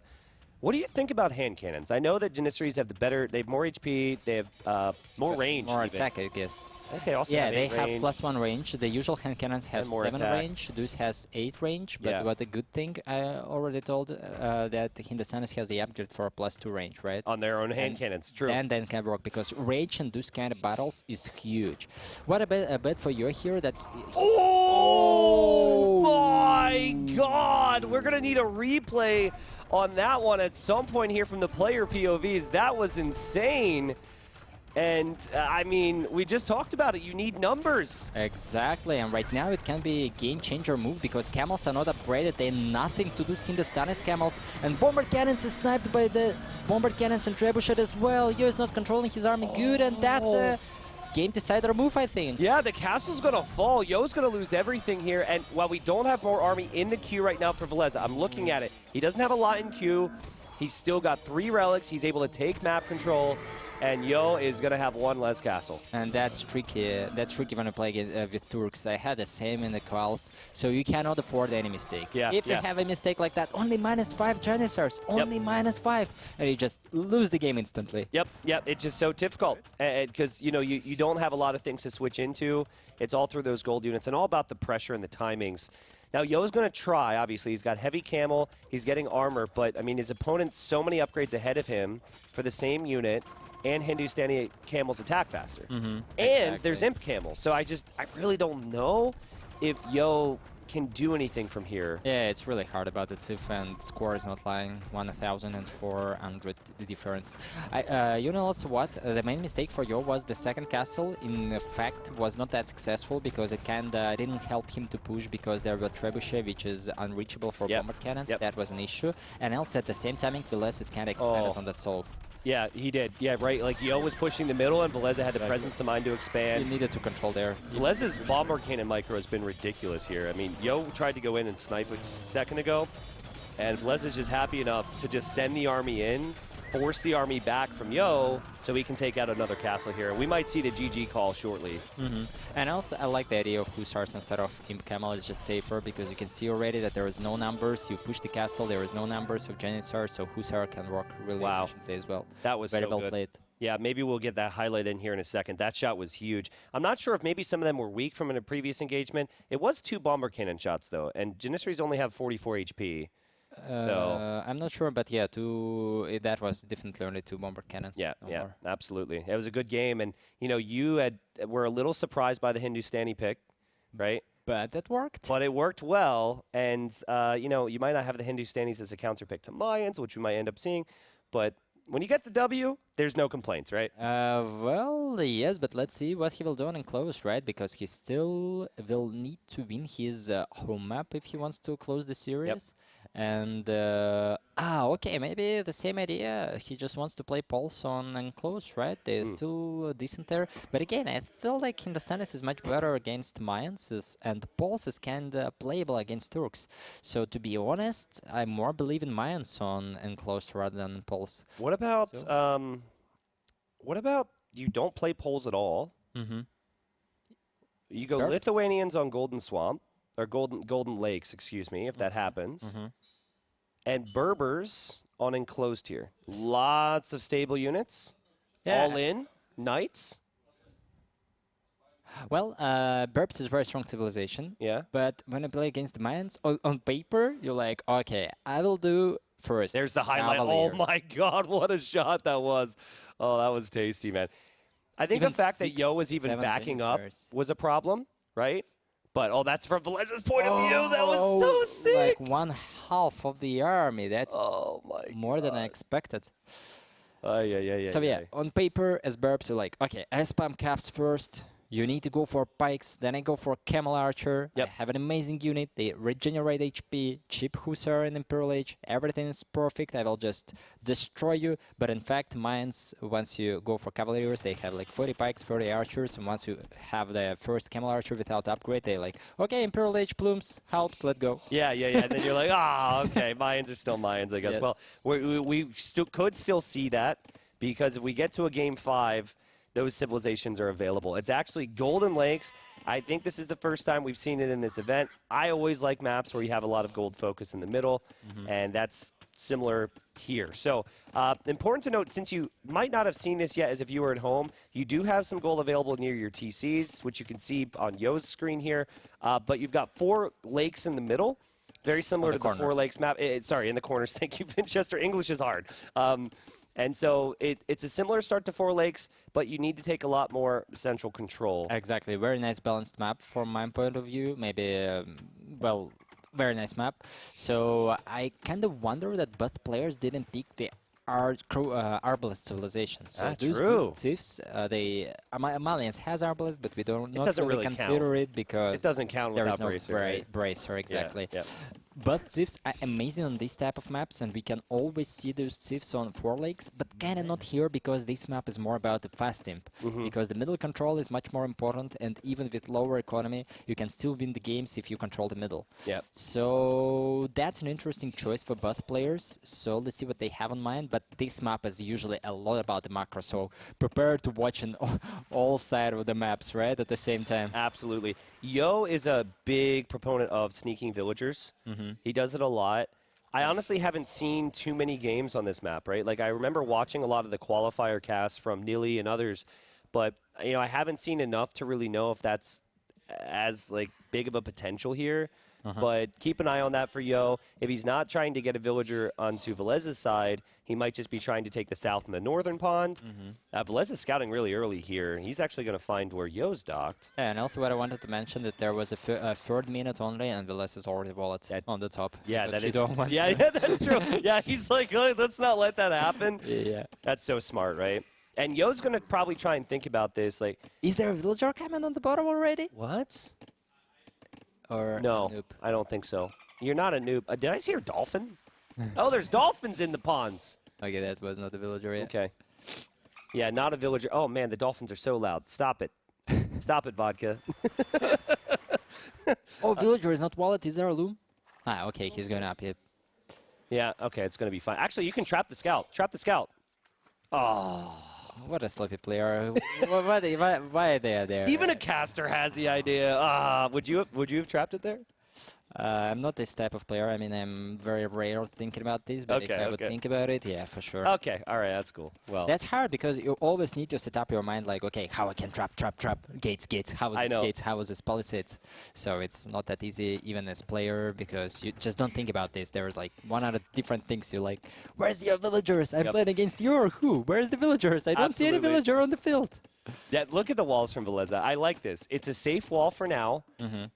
What do you think about hand cannons? I know that Janissaries have they have more HP, they have more range. More even. attack, I guess. Okay, also have they range. have +1 range. The usual hand cannons have 7 attack. range. This has 8 range. But what a good thing I already told that Hindustanis has the upgrade for a +2 range, right? On their own hand cannons, true. And then can work because range in those kind of battles is huge. What a bet for you here that. Oh my God! We're gonna need a replay on that one at some point here from the player POVs. That was insane. And, I mean, we just talked about it. You need numbers. Exactly. And right now it can be a game-changer move because camels are not upgraded. They're nothing to do Hindustanis camels. And bomber cannons is sniped by the bomber cannons and trebuchet as well. Yo is not controlling his army good, and that's a game decider move, I think. Yeah, the castle's going to fall. Yo's going to lose everything here. And while we don't have more army in the queue right now for Villese, I'm looking at it. He doesn't have a lot in queue. He's still got 3 relics. He's able to take map control. And Yo is going to have 1 less castle. And that's tricky. That's tricky when you play with Turks. I had the same in the quals. So you cannot afford any mistake. If you have a mistake like that, only -5 Janissaries, only -5. And you just lose the game instantly. Yep. It's just so difficult. Because, you know, you don't have a lot of things to switch into. It's all through those gold units and all about the pressure and the timings. Now, Yo's going to try, obviously. He's got heavy camel. He's getting armor. But, I mean, his opponent's so many upgrades ahead of him for the same unit. And Hindustani camels attack faster. And there's imp camels. So I really don't know if Yo can do anything from here. Yeah, it's really hard about the TIF, and score is not lying. 1,400 the difference. You know also what? The main mistake for Yo was the second castle. In fact, was not that successful because it kinda didn't help him to push because there were trebuchet, which is unreachable for bomber cannons. That was an issue. And also at the same time, Villese is kinda expanded on the solve. Yeah, he did. Yeah, right. Like, Yo was pushing the middle, and Villese had the presence of mind to expand. You needed to control there. Villese's bomber cannon micro has been ridiculous here. I mean, Yo tried to go in and snipe a second ago, and Villese is just happy enough to just send the army in, force the army back from Yo, so he can take out another castle here. We might see the GG call shortly. And also, I like the idea of Hussars instead of Imp Camel. It's just safer because you can see already that there is no numbers. You push the castle, there is no numbers of Janitsar, so Hussar can work really efficiently as well. That was very so well good. played. Yeah, maybe we'll get that highlight in here in a second. That shot was huge. I'm not sure if maybe some of them were weak from in a previous engagement. It was 2 bomber cannon shots, though, and Janissaries only have 44 HP. So I'm not sure, but yeah, that was definitely only 2 bomber cannons. Yeah, no yeah, more. absolutely. It was a good game, and you know, were a little surprised by the Hindustani pick, right? But that worked. But it worked well, and you know, you might not have the Hindustanis as a counter pick to Malians, which we might end up seeing, but when you get the W, there's no complaints, right? Well, yes, but let's see what he will do on close, right? Because he still will need to win his home map if he wants to close the series. And, okay, maybe the same idea. He just wants to play Pulse on enclosed, right? They're still decent there. But again, I feel like Hindustanis is much better against Mayans, and Pulse is kind of playable against Turks. So, to be honest, I more believe in Mayans on enclosed rather than Pulse. What about, you don't play Poles at all? You go Turks? Lithuanians on Golden Swamp, or Golden Lakes, excuse me, if that happens. And Berbers on enclosed here. Lots of stable units. All in. Knights. Well, Burbs is very strong civilization. Yeah. But when I play against the Mayans, on paper, you're like, okay, I will do first. There's the highlight. Cavaliers. Oh my God, what a shot that was. Oh, that was tasty, man. I think Even the fact that 6, Yo was even 7 backing up Janissaries. was a problem, right? But, that's from Villese's point of view. That was so sick. Like 1/2 of the army. That's more than I expected. Yeah. So yeah, on paper, as Burbs, you're like, okay, I spam caps first. You need to go for pikes, then I go for Camel Archer. I have an amazing unit. They regenerate HP, cheap Hussar and Imperial Age. Everything is perfect. I will just destroy you. But in fact, mines, once you go for Cavaliers, they have like 40 pikes, 40 archers. And once you have the first Camel Archer without upgrade, they like, okay, Imperial Age plumes, helps, let's go. Yeah. And then you're like, okay, Mayans are still Mayans, I guess. Yes. Well, we could still see that because if we get to a game 5, those civilizations are available. It's actually Golden Lakes. I think this is the first time we've seen it in this event. I always like maps where you have a lot of gold focus in the middle, and that's similar here. So important to note, since you might not have seen this yet as a viewer at home, you do have some gold available near your TCs, which you can see on Yo's screen here, but you've got 4 lakes in the middle, very similar to the 4 lakes map. Sorry, in the corners. Thank you, Vinchester. English is hard. And so it's a similar start to 4 lakes, but you need to take a lot more central control. Exactly. Very nice balanced map from my point of view. Maybe, well, very nice map. So I kind of wonder that both players didn't pick the Arbalest civilization. So those true. Chiefs, Malians has Arbalest, but we don't not doesn't really really consider it because it doesn't count there without is no Bracer. bracer, exactly. Yeah. But Chiefs are amazing on this type of maps, and we can always see those Chiefs on 4 lakes, but kind of not here because this map is more about the fast imp. Because the middle control is much more important, and even with lower economy, you can still win the games if you control the middle. Yeah. So that's an interesting choice for both players. So let's see what they have in mind. But this map is usually a lot about the macro, so prepare to watch on all sides of the maps, right, at the same time. Absolutely. Yo is a big proponent of sneaking villagers. He does it a lot. I honestly haven't seen too many games on this map, right? Like, I remember watching a lot of the qualifier casts from Nili and others, but, I haven't seen enough to really know if that's as like big of a potential here. But keep an eye on that for Yo. If he's not trying to get a villager onto Villese's side, he might just be trying to take the south and the northern pond. Villese is scouting really early here. He's actually going to find where Yo's docked. Yeah, and also what I wanted to mention that there was a third minute only, and Villese is already wallet on the top. Yeah, that is. Yeah, That's true. Yeah, he's like, let's not let that happen. Yeah. That's so smart, right? And Yo's going to probably try and think about this. Like, is there a villager coming on the bottom already? what? Or No, nope. I don't think so. You're not a noob. Did I see a dolphin? Oh, there's dolphins in the ponds. Okay, that was not a villager yet. Okay. Yeah, not a villager. Oh, man, the dolphins are so loud. Stop it. Stop it, vodka. Oh, villager is not wallet. Is there a loom? Ah, okay, he's going up here. Yeah, okay, it's going to be fine. Actually, you can trap the scout. Trap the scout. Oh. What a sloppy player. Why are they there? Even a caster has the idea. Would you have trapped it there? I'm not this type of player. I mean, I'm very rare thinking about this, but if I would think about it, yeah, for sure. Okay, all right, that's cool. Well, that's hard because you always need to set up your mind like, okay, how I can trap, gates, how is this gates, how is this palisades? So it's not that easy even as player because you just don't think about this. There's like 100 different things you like. Where's your villagers? I'm playing against your who? Where's the villagers? I don't see any villager on the field. Yeah, look at the walls from Villese. I like this. It's a safe wall for now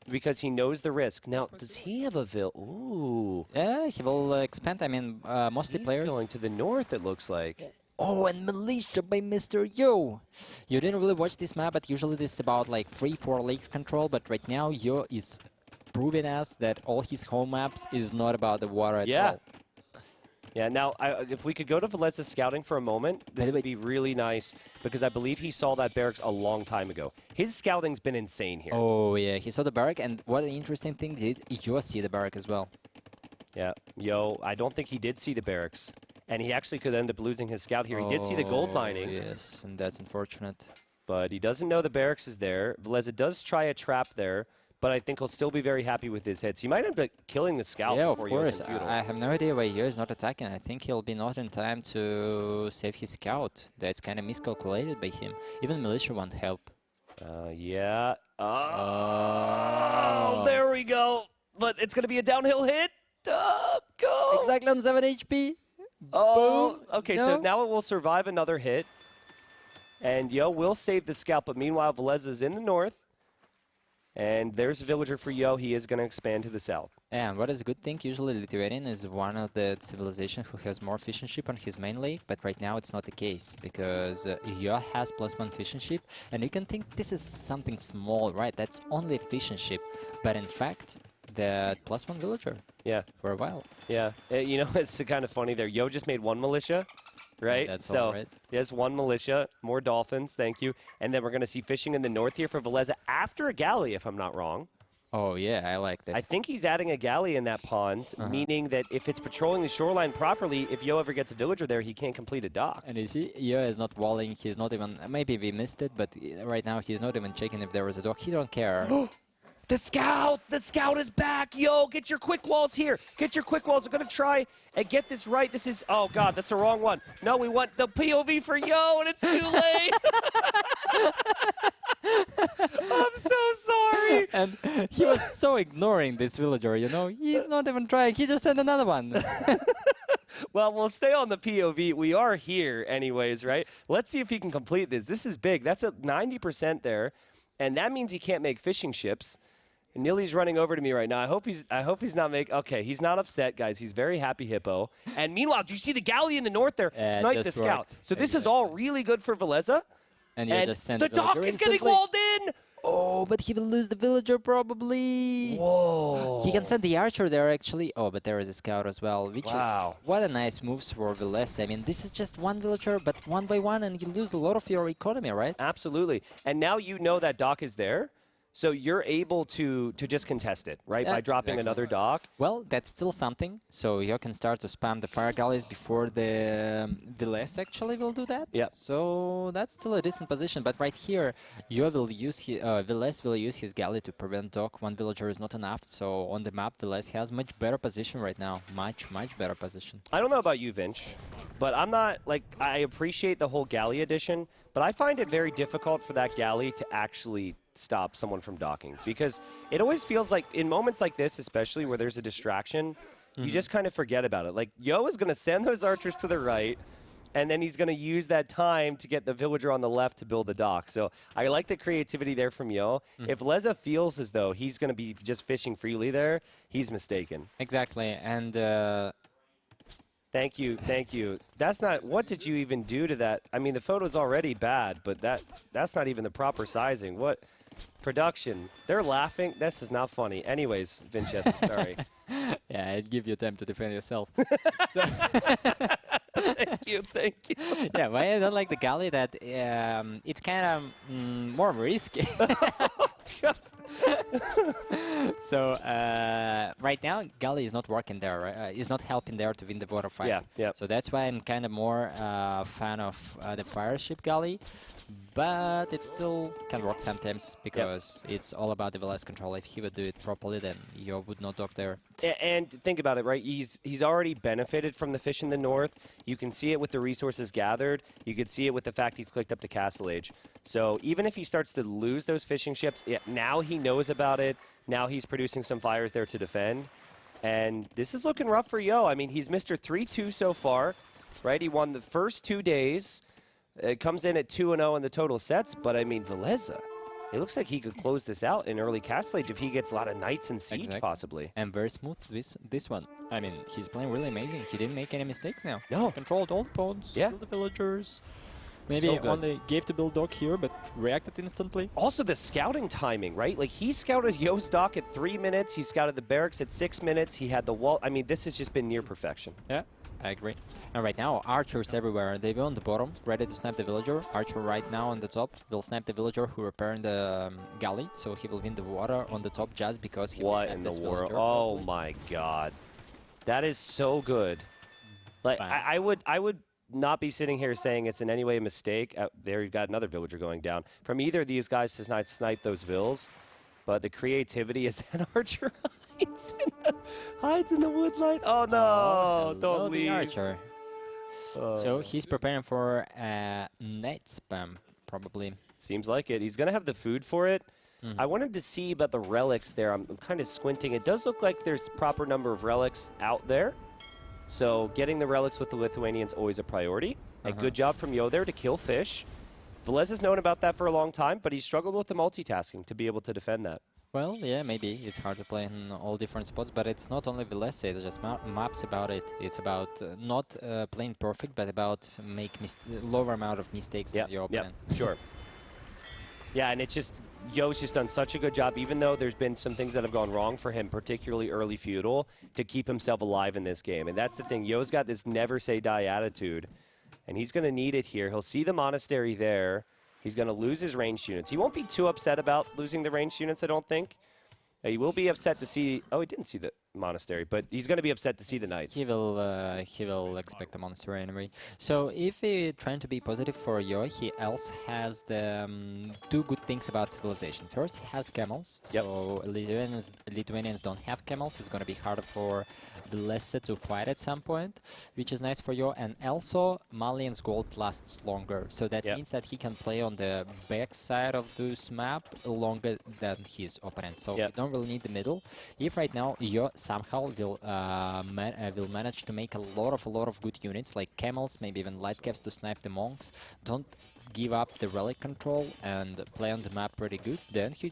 because he knows the risk. Now, does he have a Ooh. Yeah, he will expand. I mean, mostly He's players. going to the north, it looks like. Oh, and Militia by Mr. Yo. You didn't really watch this map, but usually this is about like 3-4 lakes control. But right now, Yo is proving us that all his home maps is not about the water at all. Yeah, now, if we could go to Villese's scouting for a moment, this would be really nice, because I believe he saw that barracks a long time ago. His scouting's been insane here. Oh, yeah, he saw the barrack, and what an interesting thing, did Yo see the barrack as well? Yeah, Yo, I don't think he did see the barracks, and he actually could end up losing his scout here. He did see the gold mining. Yes, and that's unfortunate. But he doesn't know the barracks is there. Villese does try a trap there, but I think he'll still be very happy with his hits. He might end up killing the scout before he goes in feudal. I have no idea why Yo is not attacking. I think he'll be not in time to save his scout. That's kind of miscalculated by him. Even militia won't help. Yeah. Oh, there we go. But it's going to be a downhill hit. Go. Exactly on 7 HP. Oh, Boom. okay, so now it will survive another hit. And Yo will save the scout, but meanwhile, Villese is in the north. And there's a villager for Yo. He is going to expand to the south. And what is a good thing, usually Lithuanian is one of the civilizations who has more fishing ship on his main lake, but right now it's not the case, because Yo has +1 fishing ship, and you can think this is something small, right? That's only a fishing ship, but in fact, the +1 villager. Yeah. For a while. Yeah. You know, it's kind of funny there. Yo just made 1 militia. Right? That's so, all right. Yes, 1 militia, more dolphins, thank you. And then we're going to see fishing in the north here for Villese after a galley, if I'm not wrong. Oh, yeah, I like this. I think he's adding a galley in that pond, meaning that if it's patrolling the shoreline properly, if Yo ever gets a villager there, he can't complete a dock. And you see, Yo is not walling, he's not even, maybe we missed it, but right now he's not even checking if there was a dock. He don't care. The scout is back. Yo, get your quick walls here. Get your quick walls. I'm going to try and get this right. This is, oh God, that's the wrong one. No, we want the POV for Yo, and it's too late. I'm so sorry. And he was so ignoring this villager, you know. He's not even trying. He just sent another one. Well, we'll stay on the POV. We are here anyways, right? Let's see if he can complete this. This is big. That's at 90% there, and that means he can't make fishing ships. And Nili's running over to me right now. I hope he's not making. Okay, he's not upset, guys. He's very happy, Hippo. And meanwhile, do you see the galley in the north there? Snipe the scout. So this is all really good for Villese. And you just send the dock is getting walled in. Oh, but he will lose the villager probably. Whoa. He can send the archer there actually. Oh, but there is a scout as well. Which wow. What a nice moves for Villese. I mean, this is just one villager, but 1 by 1, and you lose a lot of your economy, right? Absolutely. And now you know that dock is there. So you're able to just contest it, right? Yeah, by dropping another dock. Well, that's still something. So you can start to spam the fire galleys before the Villese actually will do that. Yeah. So that's still a decent position. But right here, Villese will use his galley to prevent dock. 1 villager is not enough. So on the map, Villese has much better position right now. Much better position. I don't know about you, Vinch, but I'm not, like, I appreciate the whole galley edition, but I find it very difficult for that galley to actually stop someone from docking, because it always feels like in moments like this, especially where there's a distraction, you just kind of forget about it. Like, Yo is going to send those archers to the right, and then he's going to use that time to get the villager on the left to build the dock. So I like the creativity there from Yo. If Leza feels as though he's going to be just fishing freely there, he's mistaken. Exactly, and Thank you, thank you. That's not, what did you even do to that? I mean, the photo's already bad, but that's not even the proper sizing. What? Production. They're laughing. This is not funny. Anyways, Vinchester, sorry. yeah, I'd give you time to defend yourself. So Thank you, thank you. yeah, but I don't like the galley that it's kind of more risky. So right now, Galley is not working there, right? Is not helping there to win the water fight. Yeah. So that's why I'm kind of more fan of the Fireship Galley, but it still can work sometimes because it's all about the Villese control. If he would do it properly, then Yo would not dock there. And think about it, right? He's already benefited from the fish in the north. You can see it with the resources gathered. You can see it with the fact he's clicked up to Castle Age. So even if he starts to lose those fishing ships, now he knows about it. Now he's producing some fires there to defend. And this is looking rough for Yo. I mean, he's Mr. 3-2 so far, right? He won the first 2 days. It comes in at 2-0 in the total sets. But, I mean, Villese, it looks like he could close this out in early Castle Age if he gets a lot of knights and siege, possibly. And very smooth this one. I mean, he's playing really amazing. He didn't make any mistakes now. No. He controlled all the pawns, all the villagers. Maybe So good. only gave to build dock here, but reacted instantly. Also, the scouting timing, right? Like, he scouted Yo's dock at 3 minutes. He scouted the barracks at 6 minutes. He had the wall. I mean, this has just been near perfection. Yeah, I agree. And right now, archers everywhere. They were on the bottom, ready to snap the villager. Archer right now on the top will snap the villager who repairing the galley. So he will win the water on the top just because he will What snap in this the world? villager. Oh, my God. That is so good. Like, I would not be sitting here saying it's in any way a mistake. There you've got another villager going down. From either of these guys to not snipe those vills, but the creativity is that Archer hides in the woodlight. Oh no, don't leave. The archer. So he's preparing for night spam, probably. Seems like it. He's going to have the food for it. I wanted to see about the relics there. I'm kind of squinting. It does look like there's a proper number of relics out there. So getting the relics with the Lithuanians always a priority. And good job from Yo there to kill fish. Villese has known about that for a long time, but he struggled with the multitasking to be able to defend that. Well, yeah, maybe. It's hard to play in all different spots, but it's not only Villese, it's just maps about it. It's about not playing perfect, but about make lower amount of mistakes than your opponent. Yeah, sure. Yeah, and it's just, Yo's just done such a good job, even though there's been some things that have gone wrong for him, particularly early feudal, to keep himself alive in this game. And that's the thing, Yo's got this never say die attitude, and he's going to need it here. He'll see the monastery there. He's going to lose his ranged units. He won't be too upset about losing the ranged units, I don't think. He will be upset to see... Oh, he didn't see the monastery, but he's going to be upset to see the knights. He will expect the monastery anyway. So if he's trying to be positive for Yo, he also has the two good things about civilization. First, he has camels. So Lithuanians don't have camels. It's going to be harder for Villese to fight at some point, which is nice for Yo. And also, Malians gold lasts longer. So that means that he can play on the back side of this map longer than his opponent. So you don't really need the middle. If right now Yo somehow will manage to make a lot of good units like camels, maybe even light caps to snipe the monks, don't give up the relic control and play on the map pretty good, then he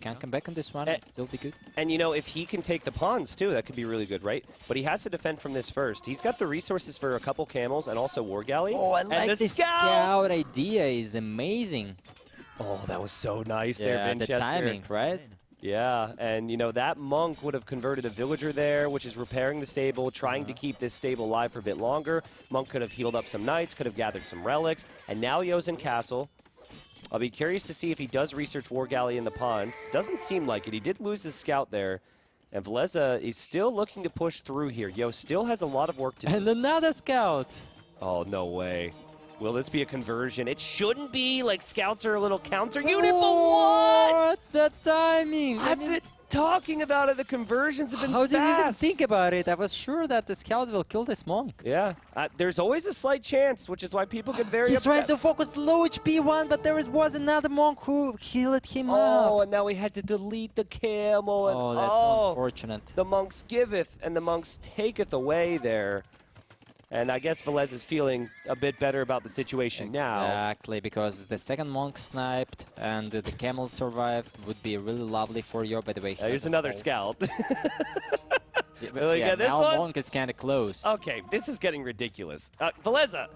can come back on this one and still be good. And you know, if he can take the pawns too, that could be really good, right? But he has to defend from this first. He's got the resources for a couple camels and also war galley. Oh, I like this scout idea, is amazing. Oh, that was so nice there, Vinchester. The timing, right? Yeah, and you know, that monk would have converted a villager there, which is repairing the stable, trying to keep this stable alive for a bit longer. Monk could have healed up some knights, could have gathered some relics, and now Yo's in castle. I'll be curious to see if he does research War Galley in the ponds. Doesn't seem like it. He did lose his scout there, and Villese is still looking to push through here. Yo still has a lot of work to do. And another scout! Oh, no way. Will this be a conversion? It shouldn't be. Like, scouts are a little counter unit, but what? The timing! talking about it. The conversions have been How did you even fast. think about it? I was sure that the scout will kill this monk. Yeah, there's always a slight chance, which is why people get very He's upset. trying to focus the low HP one, but there was another monk who healed him Oh, up. and now we had to delete the camel. And, Oh, that's unfortunate. The monks giveth and the monks taketh away there. And I guess Villese is feeling a bit better about the situation now. Exactly, because the second monk sniped and the camel survived would be really lovely for you. By the way, Here's another scout. Yeah, this now one? monk is kind of close. Okay, this is getting ridiculous. Villese.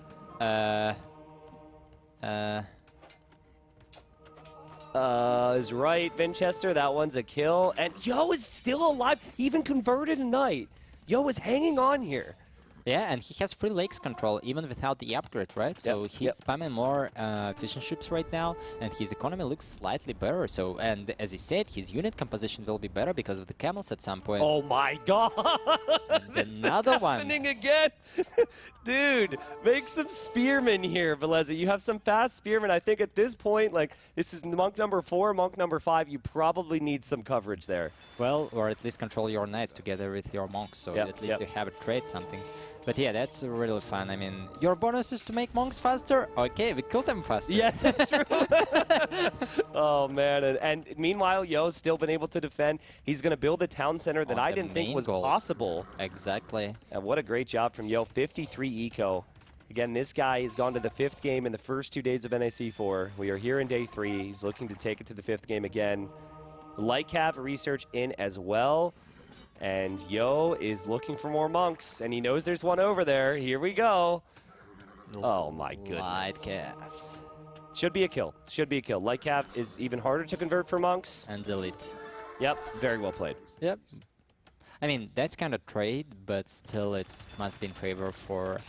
Is right, Vinchester. That one's a kill. And Yo is still alive. He even converted a knight. Yo is hanging on here. Yeah, and he has free lakes control even without the upgrade, right? So he's spamming more fishing ships right now, and his economy looks slightly better. So, and as he said, his unit composition will be better because of the camels at some point. Oh my god! Another one. Happening again! Dude, make some spearmen here, Villese. You have some fast spearmen. I think at this point, like, this is monk number 4, monk number 5. You probably need some coverage there. Well, or at least control your knights together with your monks, so at least you have a trade something. But yeah, that's really fun. I mean, your bonus is to make monks faster? Okay, we kill them faster. Yeah, that's true. Oh, man. And meanwhile, Yo's still been able to defend. He's going to build a town center that I didn't think was possible. Exactly. And what a great job from Yo. 53 eco. Again, this guy has gone to the 5th game in the first 2 days of NAC4. We are here in day 3. He's looking to take it to the 5th game again. Lycav research in as well. And Yo is looking for more monks, and he knows there's one over there. Here we go. Oh, my goodness. Lightcavs. Should be a kill. Should be a kill. Lycav is even harder to convert for monks. And delete. Yep, very well played. Yep. I mean, that's kind of trade, but still it must be in favor for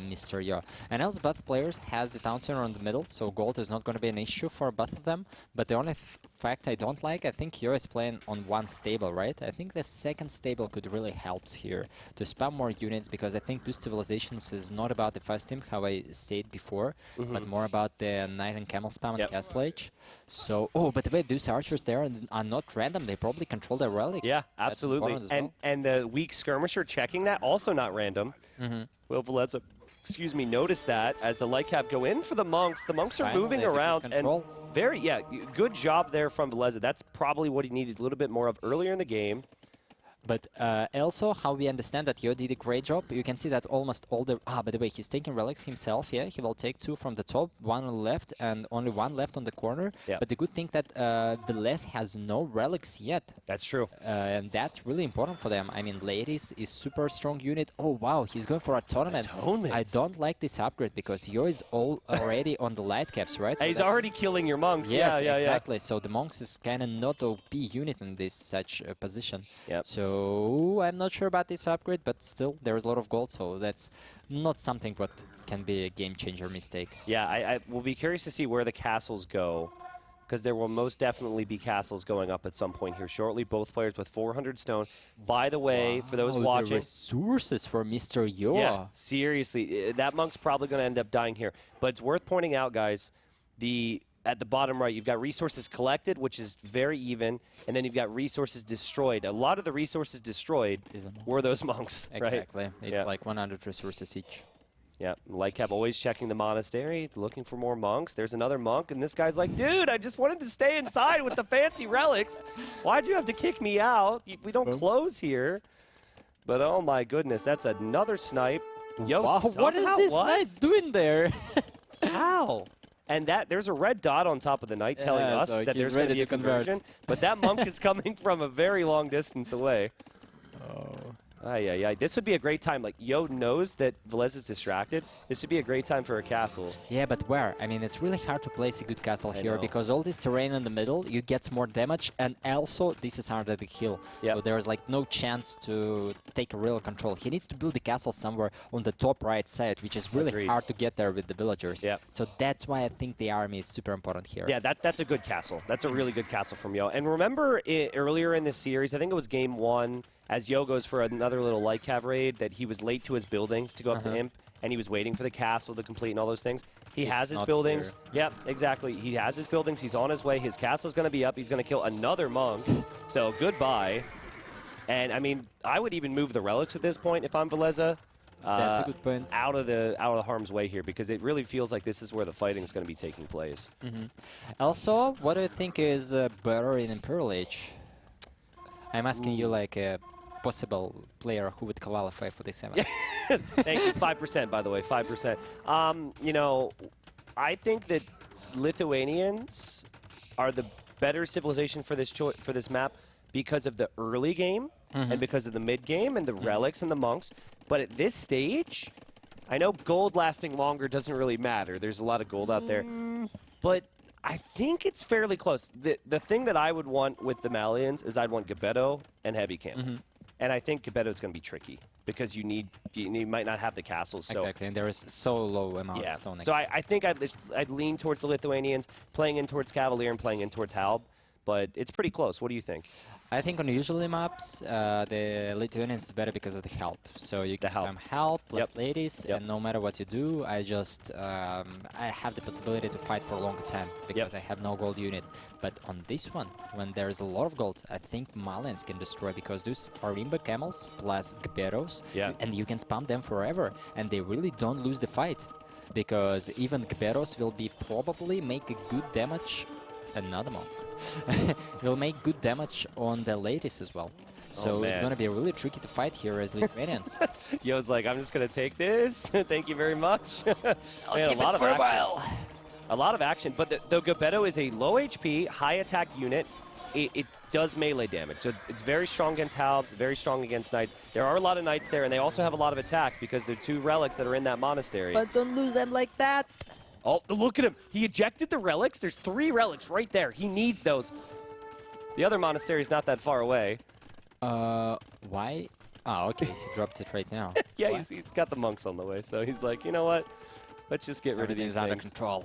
Mr. Yo. And else both players has the town center on the middle, so gold is not going to be an issue for both of them. But the only fact I don't like, I think Yo is playing on one stable, right? I think the second stable could really help here to spam more units, because I think two civilizations is not about the fast team, how I said before, but more about the knight and camel spam and castle age. So, oh, by the way, those archers there are not random. They probably control their relic. Yeah, absolutely. And the weak skirmisher checking that, also not random. Will Villese, excuse me, notice that as the Lycav go in for the monks. The monks are moving around and very, good job there from Villese. That's probably what he needed a little bit more of earlier in the game. But also, how we understand that Yo did a great job, you can see that almost all the... by the way, he's taking relics himself, yeah? He will take 2 from the top, 1 on the left, and only 1 left on the corner. But the good thing that Villese has no relics yet. That's true. And that's really important for them. I mean, Liereyy is super strong unit. Oh, wow, he's going for a tournament. I don't like this upgrade, because Yo is already on the light caps, right? So he's already killing your monks. Yes, exactly. So the monks is kind of not OP unit in this such position. So I'm not sure about this upgrade, but still, there's a lot of gold, so that's not something what can be a game-changer mistake. Yeah, I will be curious to see where the castles go, because there will most definitely be castles going up at some point here shortly. Both players with 400 stone. By the way, for those watching... the resources for Mr. Yo. Yeah, seriously. That monk's probably going to end up dying here. But it's worth pointing out, guys, at the bottom right, you've got resources collected, which is very even, and then you've got resources destroyed. A lot of the resources destroyed were those monks, right? Exactly. It's like 100 resources each. Yeah, Lycav always checking the monastery, looking for more monks. There's another monk, and this guy's like, dude, I just wanted to stay inside with the fancy relics. Why'd you have to kick me out? We don't close here. But oh my goodness, that's another snipe. Yo, wow, what is this knight doing there? How? And there's a red dot on top of the knight telling us that there's going to be a conversion. But that monk is coming from a very long distance away. This would be a great time. Like, Yo knows that Villese is distracted. This would be a great time for a castle. Yeah, but where? I mean, it's really hard to place a good castle here, because all this terrain in the middle, you get more damage, and also this is under the hill. So there's like no chance to take real control. He needs to build the castle somewhere on the top right side, which is really hard to get there with the villagers. So that's why I think the army is super important here. Yeah, that's a good castle. That's a really good castle from Yo. And remember earlier in this series, I think it was game 1, as Yo goes for another little Lycav raid, that he was late to his buildings to go up to Imp, and he was waiting for the castle to complete and all those things. He It's has his not buildings. here. Yep, exactly. He has his buildings. He's on his way. His castle's going to be up. He's going to kill another monk. So goodbye. And I mean, I would even move the relics at this point if I'm Villese. That's a good point. Out of the harm's way here, because it really feels like this is where the fighting is going to be taking place. Also, what do you think is better in Imperial Age? I'm asking you like a possible player who would qualify for this event. Thank you. 5%, by the way. 5%. You know, I think that Lithuanians are the better civilization for this map because of the early game and because of the mid game and the relics and the monks. But at this stage, I know gold lasting longer doesn't really matter. There's a lot of gold out there. But I think it's fairly close. The thing that I would want with the Malians is I'd want Gebetto and Heavy Camp. And I think Gebetto is going to be tricky because you might not have the castles. So Exactly, and there is so low amount of stoning. So I think I'd lean towards the Lithuanians, playing in towards Cavalier and playing in towards Halb. But it's pretty close. What do you think? I think on usually maps, the Lithuanians is better because of the help. So you can spam help plus ladies, and no matter what you do, I have the possibility to fight for a longer time because I have no gold unit. But on this one, when there is a lot of gold, I think Malians can destroy because those Farimba camels plus Gebettos, and you can spam them forever, and they really don't lose the fight because even Gebettos will be probably make a good damage. Another monk. will make good damage on the ladies as well. So it's going to be really tricky to fight here as Lithuanians. Yo's like, I'm just going to take this. Thank you very much. I'll keep it for a while. A lot of action, but the Gebetto is a low HP, high attack unit. It does melee damage. So it's very strong against Halbs, very strong against Knights. There are a lot of Knights there, and they also have a lot of attack because they're 2 relics that are in that monastery. But don't lose them like that. Oh, look at him. He ejected the relics. There's 3 relics right there. He needs those. The other monastery is not that far away. Why? Oh, okay. He dropped it right now. Yeah, he's got the monks on the way. So he's like, you know what? Let's just get rid of these under things. control.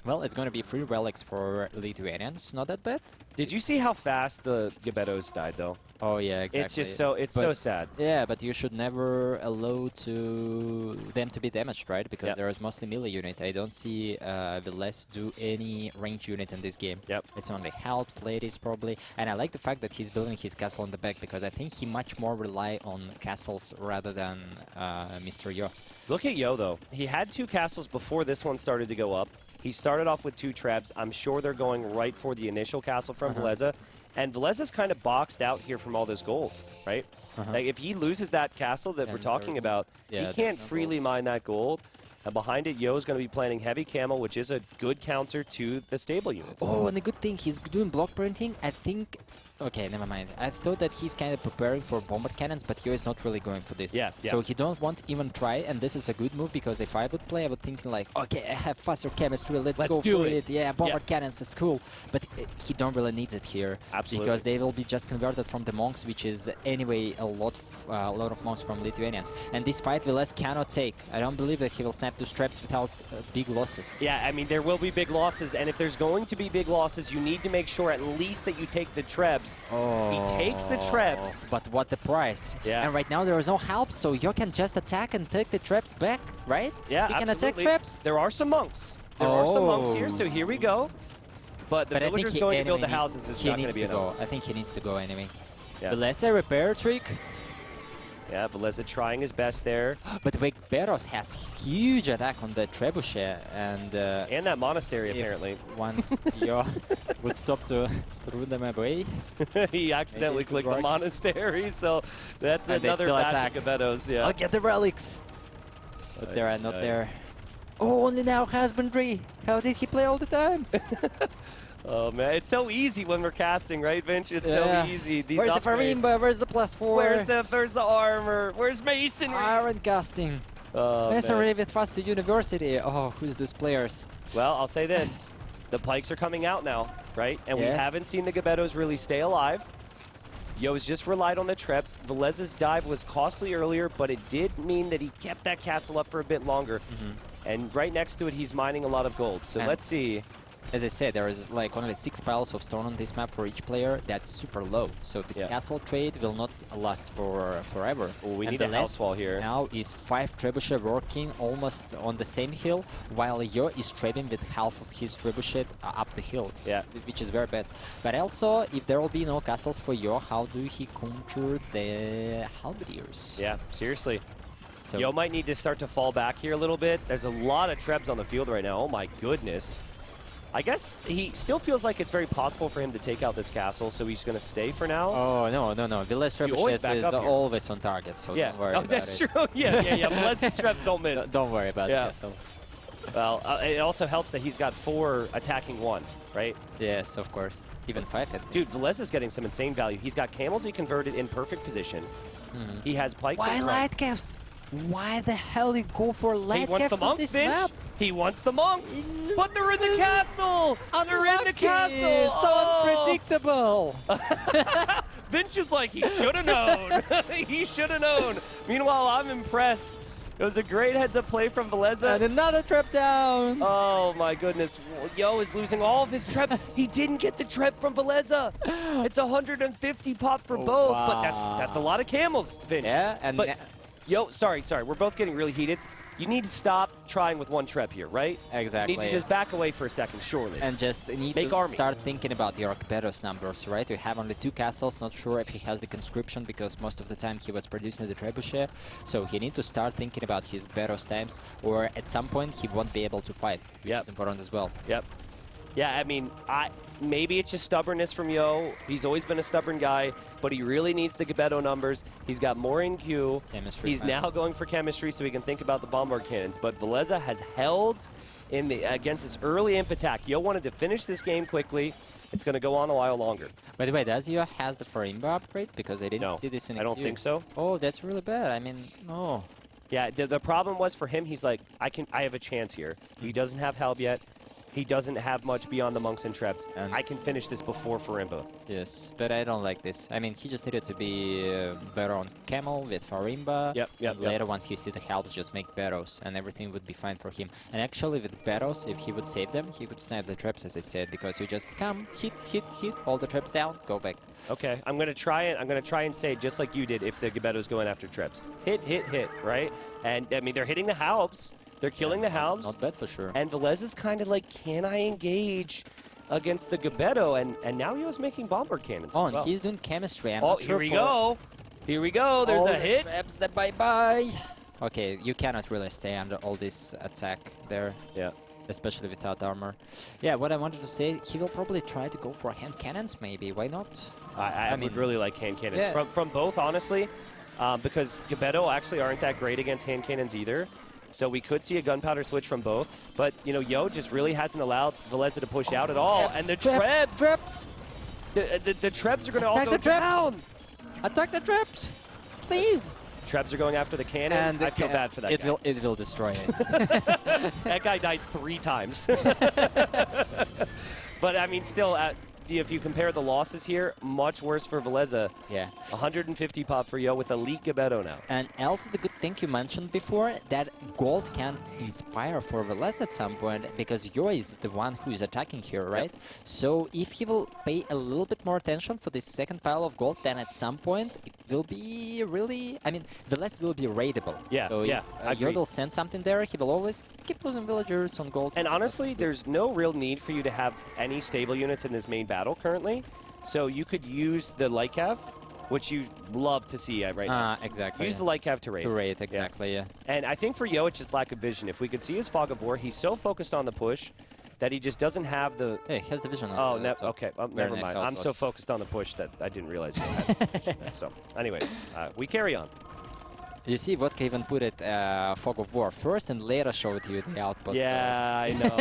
Well, it's going to be 3 relics for Lithuanians. Not that bad. Did you see how fast the Gebettos died, though? Oh, yeah, exactly. It's just so sad. Yeah, but you should never allow them to be damaged, right? Because there is mostly melee unit. I don't see Villese do any range unit in this game. It's only helps, ladies, probably. And I like the fact that he's building his castle on the back because I think he much more rely on castles rather than Mr. Yo. Look at Yo, though. He had 2 castles before this one started to go up. He started off with 2 trebs. I'm sure they're going right for the initial castle from Villese. And Villese's kind of boxed out here from all this gold, right? Like if he loses that castle that we're talking about, he can't freely mine that gold. And behind it, Yo's going to be planning Heavy Camel, which is a good counter to the stable units. Oh, and the good thing, he's doing block printing. I think... Okay, never mind. I thought that he's kind of preparing for bomber cannons, but Yo is not really going for this. So he don't want even try, and this is a good move, because if I would play, I would think like, okay, I have faster chemistry, let's go for it. Yeah, bomber cannons is cool. But he don't really need it here. Absolutely. Because they will be just converted from the monks, which is anyway a lot of monks from Lithuanians. And this fight Villese cannot take. I don't believe that he will snap 2 straps without big losses. Yeah, I mean, there will be big losses, and if there's going to be big losses, you need to make sure at least that you take the trebs. He takes the trebs. But what the price? And right now there is no help, so Yo can just attack and take the trebs back, right? Yeah, he can attack trebs. There are some monks. There are some monks here, so here we go. But the villager's going to build the houses. It's not going to be enough. I think he needs to go anyway. Villese repair trick. Yeah, Villese trying his best there. But Beros has huge attack on the trebuchet and that monastery apparently. Once Yo would stop to throw them away. He accidentally clicked the monastery, so that's another batch of Gebettos. Yeah. I'll get the relics. But they are not there. Oh, only now husbandry. How did he play all the time? Oh man, it's so easy when we're casting, right, Vinch? It's so easy. These Where's the Farimba? Where's the +4? Where's the armor? Where's Masonry? Iron casting. Masonry with faster university. Oh, who's those players? Well, I'll say this. The pikes are coming out now, right? And we haven't seen the Gebettos really stay alive. Yo's just relied on the trebs. Villese's dive was costly earlier, but it did mean that he kept that castle up for a bit longer. And right next to it, he's mining a lot of gold. So let's see. as I said, there is like only 6 piles of stone on this map for each player. That's super low. So this castle trade will not last for forever. Well, we need a house wall here. Now is 5 trebuchet working almost on the same hill, while Yo is trading with half of his trebuchet up the hill. Yeah. Which is very bad. But also, if there will be no castles for Yo, how do he counter the halberdiers? Yeah, seriously. So Yo might need to start to fall back here a little bit. There's a lot of trebs on the field right now. Oh my goodness. I guess he still feels like it's very possible for him to take out this castle, so he's going to stay for now. Oh, no. Villese trebuchets is always on target, so don't worry about it. That's true. Yeah. Villese trebs don't miss. Don't worry about the castle. Well, it also helps that he's got 4 attacking 1, right? Yes, of course. Even 5. Dude, Villese is getting some insane value. He's got camels he converted in perfect position. He has pikes. Why light caps? Why the hell you go for light caps on this map? He wants the monks, but they're in the castle. They're in the castle. So unpredictable. Vinch is like, he should have known. He should have known. Meanwhile, I'm impressed. It was a great heads-up play from Villese. And another trap down. Oh, my goodness. Yo is losing all of his trebs. He didn't get the treb from Villese. It's 150 pop for both, but that's a lot of camels, Vinch. Yeah, and... Yo, sorry, we're both getting really heated. You need to stop trying with 1 treb here, right? Exactly. You need to just back away for a second, surely. And just need to start thinking about your Gurjaras numbers, right? We have only 2 castles, not sure if he has the conscription, because most of the time he was producing the trebuchet. So he need to start thinking about his Gurjaras times, or at some point he won't be able to fight, which is important as well. Yep. Yeah, I mean, maybe it's just stubbornness from Yo. He's always been a stubborn guy, but he really needs the Gebeto numbers. He's got more in queue. He's now going for chemistry so he can think about the bombard cannons. But Villese has held in against this early imp attack. Yo wanted to finish this game quickly. It's going to go on a while longer. By the way, does Yo has the Farimba upgrade? Because I didn't see this in the I don't think so. Oh, that's really bad. I mean, no. Yeah, the problem was for him, he's like, I have a chance here. He doesn't have Helb yet. He doesn't have much beyond the monks and trebs. And I can finish this before Farimba. Yes, but I don't like this. I mean, he just needed to be better on camel with Farimba. Yep. Later, once he sees the helps, just make barrows, and everything would be fine for him. And actually, with barrows, if he would save them, he could snipe the traps, as I said, because you just come, hit, all the traps down, go back. Okay, I'm gonna try it. I'm gonna try and say just like you did if the Gebeto's going after traps. Hit, right? And I mean, they're hitting the halbs. They're killing the halbs. Not bad for sure. And Villese is kind of like, can I engage against the Gebeto? And now he was making bombard cannons. Oh, and he's doing chemistry. I'm oh, not here sure we go. Here we go. There's a hit. Traps the bye-bye. Okay, you cannot really stay under all this attack there. Yeah. Especially without armor. Yeah, what I wanted to say, he will probably try to go for hand cannons, maybe. Why not? I mean, would really like hand cannons. From both, honestly, because Gebeto actually aren't that great against hand cannons either. So we could see a gunpowder switch from both. But, you know, Yo just really hasn't allowed Villese to push out at all. Traps, and the trebs! The trebs are going to all go down! Attack the traps! Please! Trebs are going after the cannon. And I feel bad for that guy. It will destroy it. That guy died 3 times. But, I mean, still, if you compare the losses here, much worse for Villese. Yeah. 150 pop for Yo with elite Gebeto now. And also the good thing you mentioned before, that gold can inspire for Villese at some point, because Yo is the one who is attacking here, right? Yep. So if he will pay a little bit more attention for this second pile of gold, then at some point it will be really... I mean, Villese will be raidable. Yeah, so if Yo will send something there, he will always keep losing villagers on gold. And honestly, there's no real need for you to have any stable units in this main battle currently. So you could use the light cav, which you love to see right now. Exactly. Use the light cav to raid. To raid, exactly, yeah. And I think for Yo, it's just lack of vision. If we could see his fog of war, he's so focused on the push that he just doesn't have the... Hey, he has the vision. Oh, okay. Never mind. I'm so focused on the push that I didn't realize you had the vision there. So, anyways, we carry on. You see, Vodka even put it Fog of War first and later showed you the outpost. Yeah, I know.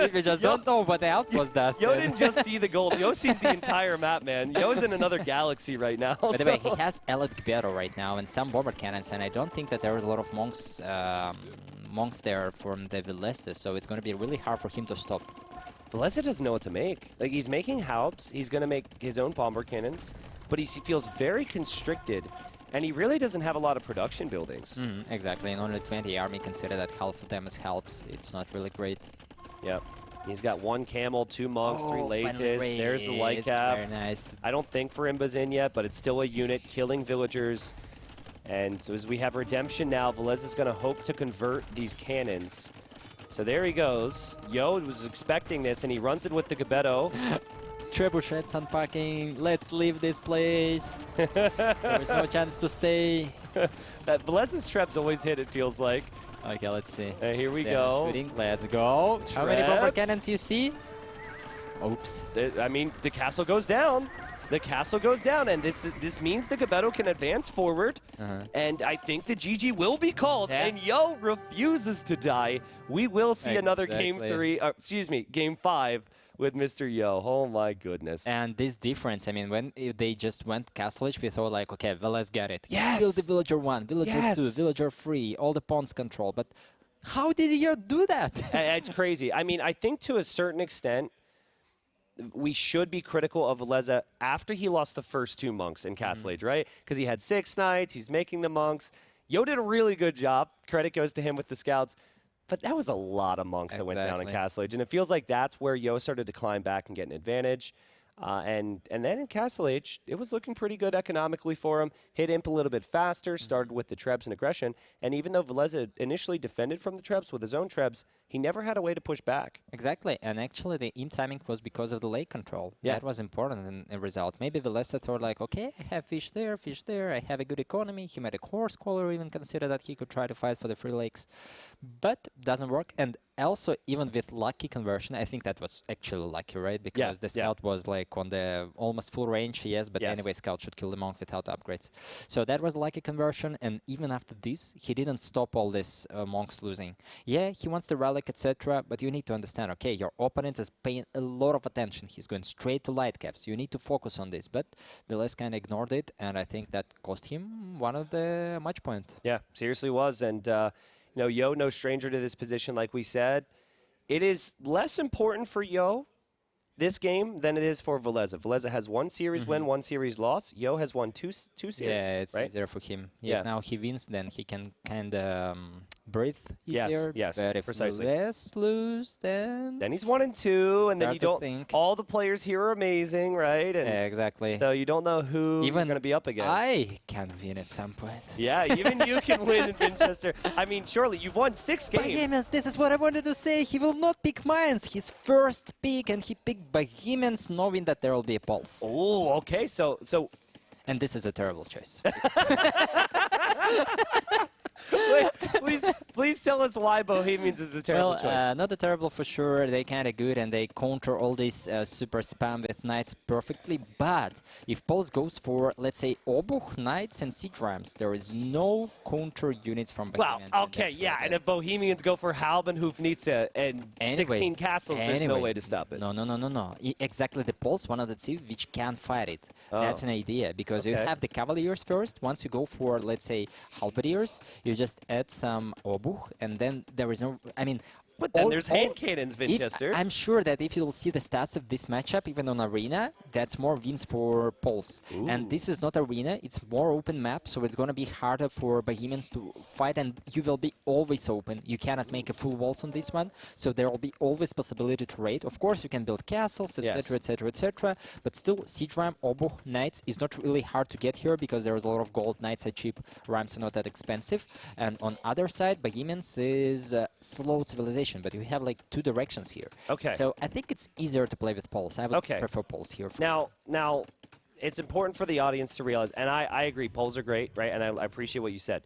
If you just don't know what the outpost does. Yo didn't just see the gold. Yo sees the entire map, man. Yo's in another galaxy right now. By the way, he has Elite Gebeto right now and some bombard cannons, and I don't think that there is a lot of monks there from the Villese, so it's going to be really hard for him to stop. Villese doesn't know what to make. Like, he's making halbs, he's going to make his own bombard cannons, but he feels very constricted. And he really doesn't have a lot of production buildings. Exactly, and only 20 army, consider that half of them as helps. It's not really great. Yep. He's got 1 camel, 2 monks, 3 finally Latis. There's the light raised. cap. Very nice. I don't think Farimba's in yet, but it's still a unit killing villagers. And so as we have redemption now, Villese is going to hope to convert these cannons. So there he goes. Yo was expecting this, and he runs in with the Gabetto. Trebuchets unpacking. Let's leave this place. There is no chance to stay. That Villese's Trebs always hit, it feels like. Okay, let's see. Here we They are go. shooting. Let's go. How many bomber Trebs. cannons you see? Oops. I mean, the castle goes down. The castle goes down, and this means the Gabetto can advance forward. And I think the GG will be called, Yeah. and Yo refuses to die. We will see another game Exactly. 3, excuse me, game 5 with Mr. Yo. Oh my goodness. And this difference, I mean, when they just went castle-ish, we thought like, okay, Villese got it. Yes! Kill the villager 1, villager 2, Yes! villager 3, all the pawns control. But how did you do that? It's crazy. I mean, I think to a certain extent, we should be critical of Villese after he lost the first 2 monks in Castle Age, right? Because he had 6 knights, he's making the monks. Yo did a really good job. Credit goes to him with the scouts. But that was a lot of monks that went down in Exactly. Castle Age. And it feels like that's where Yo started to climb back and get an advantage. And then in Castle Age, it was looking pretty good economically for him. Hit Imp a little bit faster, started with the Trebs and aggression. And even though Villese initially defended from the Trebs with his own Trebs, he never had a way to push back. Exactly, and actually the imp timing was because of the lake control. Yeah. That was important in the result. Maybe Villese thought like, okay, I have fish there, I have a good economy. He made a horse caller, even consider that he could try to fight for the free lakes. But doesn't work, and also even with lucky conversion, I think that was actually lucky, right? Because the scout was like on the almost full range, yes, but anyway, scout should kill the monk without upgrades. So that was lucky conversion, and even after this, he didn't stop all this monks losing. Yeah, he wants the relic, etc., but you need to understand, okay, your opponent is paying a lot of attention. He's going straight to light caps. You need to focus on this, but Villese kind of ignored it, and I think that cost him one of the match points. Yeah, seriously was. And, you know, Yo, no stranger to this position, like we said. It is less important for Yo this game than it is for Villese. Villese has 1 series win, 1 series loss. Yo has won two series. Yeah, it's right? easier for him. Yeah. If now he wins, then he can kind of breathe easier. Yes, but if precisely. Villese lose, then Then he's 1 and 2, and then Start you to don't. think. All the players here are amazing, right? And exactly. so you don't know who you're going to be up against. I can win at some point. Yeah, even you can win in Vinchester. I mean, surely you've won 6 games. Bohemians, this is what I wanted to say. He will not pick mines. His first pick, and he picked Bohemians, knowing that there will be a pulse. Oh, okay. So And this is a terrible choice. Wait, please tell us why Bohemians is a terrible choice. Not a terrible for sure. They kind of good and they counter all this super spam with knights perfectly. But if Pulse goes for, let's say, Obuch, knights, and siege rams, there is no counter units from Well, Bohemians. and okay, that's yeah, really and good. if Bohemians go for Halben, Hufnitsa, and 16 castles, there's no way to stop it. No. Exactly the Pulse, one of the two which can fight it. That's an idea, because you have the Cavaliers first. Once you go for, let's say, Halberdiers, you just add some Obuch, and then there is no... I mean... But then there's hand cannons, Vinchester. I'm sure that if you'll see the stats of this matchup, even on Arena, that's more wins for Pulse. And this is not Arena, it's more open map, so it's going to be harder for Bohemians to fight, and you will be always open. You cannot make a full walls on this one, so there will be always possibility to raid. Of course, you can build castles, etc., etc., etc., but still, Siege Ram, Obuch, Knights is not really hard to get here, because there is a lot of gold, Knights are cheap, Rams are not that expensive. And on other side, Bohemians is slow civilization. But you have like 2 directions here. Okay. So I think it's easier to play with Pulse. I would prefer Pulse here. Now, it's important for the audience to realize, and I agree, polls are great, right? And I appreciate what you said.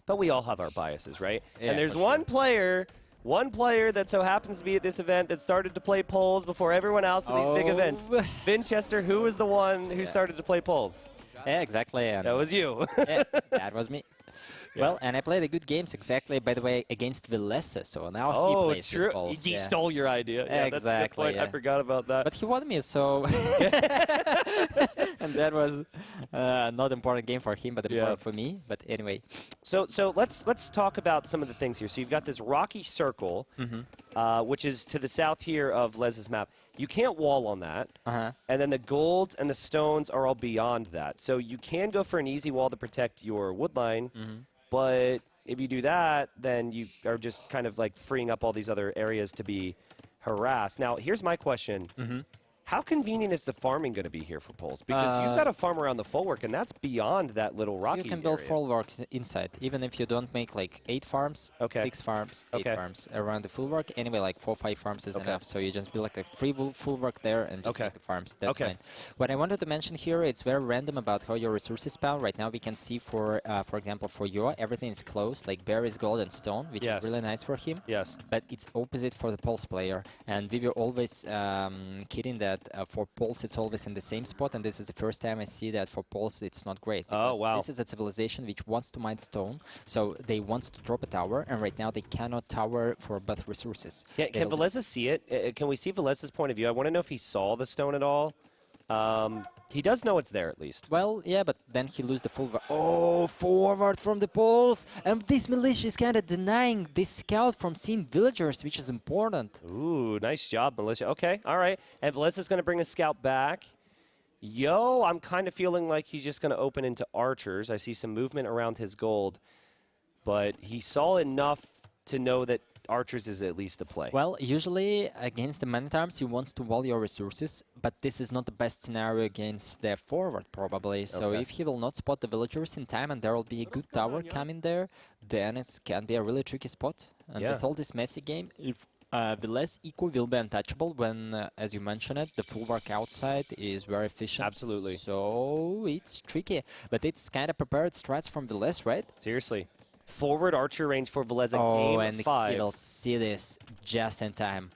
But we all have our biases, right? Yeah, and there's one player that so happens to be at this event that started to play polls before everyone else at these big events. Vinchester, who was the one who started to play polls? Yeah, exactly. And That was you. yeah, that was me. Well, and I played the good games, exactly, by the way, against Villese, so now he plays true. with Pulse. He stole your idea. Yeah, that's a good point. Yeah. I forgot about that. But he won me, so... and that was not important game for him, but important for me. But anyway. So let's talk about some of the things here. So you've got this rocky circle, which is to the south here of Les's map. You can't wall on that. And then the golds and the stones are all beyond that. So you can go for an easy wall to protect your wood line, but if you do that, then you are just kind of like freeing up all these other areas to be harass. Now, here's my question. How convenient is the farming going to be here for Poles? Because you've got to farm around the full-work, and that's beyond that little rocky You can build area. full-work inside, even if you don't make like 8 farms, 6 farms, 8 farms around the full-work. Anyway, like 4 or 5 farms is enough. So you just build like a free full-work there and just make the farms. That's fine. What I wanted to mention here, it's very random about how your resources spawn. Right now we can see for example, for Yo, everything is closed, like berries, gold, and stone, which is really nice for him. But it's opposite for the Poles player. And we were always kidding that for Poles it's always in the same spot, and this is the first time I see that for Poles it's not great. This is a civilization which wants to mine stone, so they want to drop a tower, and right now they cannot tower for both resources. Can Villese see it? Can we see Villese's point of view? I want to know if he saw the stone at all. He does know it's there, at least. Well, yeah, but then he loses the full... Oh, forward from the Poles! And this militia is kind of denying this scout from seeing villagers, which is important. Ooh, nice job, militia. Okay, all right. And Villese's going to bring a scout back. Yo, I'm kind of feeling like he's just going to open into archers. I see some movement around his gold. But he saw enough to know that archers is at least a play. Well, usually against the man-at-arms you want to wall your resources, but this is not the best scenario against the forward probably. So if he will not spot the villagers in time and there will be a good tower coming there, then it can be a really tricky spot. And with all this messy game, if Villese eco will be untouchable when, as you mentioned it, the full work outside is very efficient. Absolutely. So it's tricky, but it's kind of prepared strats from Villese, right? Seriously. Forward archer range for Villese game 5. And he will see this just in time.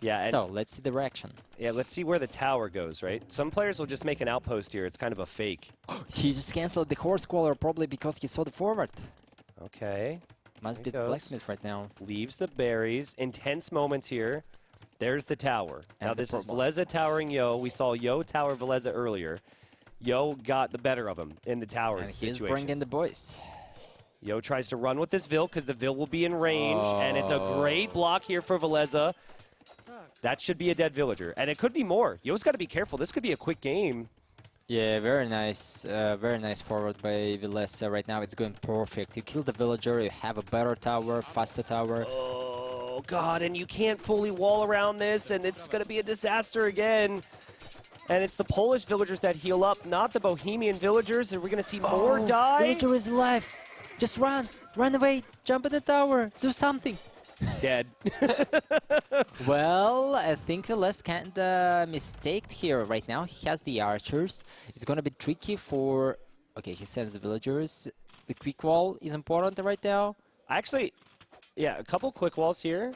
Yeah. So let's see the reaction. Yeah, let's see where the tower goes, right? Some players will just make an outpost here. It's kind of a fake. He just canceled the horse collar probably because he saw the forward. Okay. Must be the blacksmith right now. Leaves the berries. Intense moments here. There's the tower. And now this is Villese towering Yo. We saw Yo tower Villese earlier. Yo got the better of him in the tower situation. He's bringing the boys. Yo tries to run with this Vil because the Vil will be in range, and it's a great block here for Villese. That should be a dead villager, and it could be more. Yo's got to be careful. This could be a quick game. Yeah, very nice forward by Villese. Right now it's going perfect. You kill the villager, you have a better tower, faster tower. Oh, God, and you can't fully wall around this, and it's going to be a disaster again. And it's the Polish villagers that heal up, not the Bohemian villagers. Are we going to see more die? Villager is alive. Just run. Run away. Jump in the tower. Do something. Dead. Well, I think Villese kind of mistaked here. Right now he has the archers. It's going to be tricky for... Okay, he sends the villagers. The quick wall is important right now. Actually, yeah, a couple quick walls here.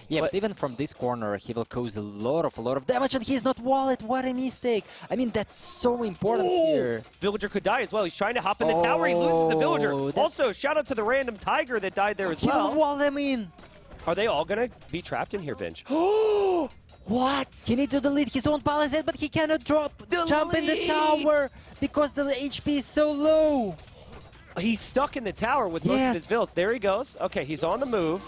Yeah, but even from this corner, he will cause a lot of damage, and he's not wallet. What a mistake! I mean, that's so important here. Villager could die as well. He's trying to hop in the tower. He loses the villager. Also, shout out to the random tiger that died there as well. He will wall them in. Are they all going to be trapped in here, Vinch? What? He needs to delete his own palisade, but he cannot jump in the tower because the HP is so low. He's stuck in the tower with most of his vills. There he goes. Okay, he's on the move.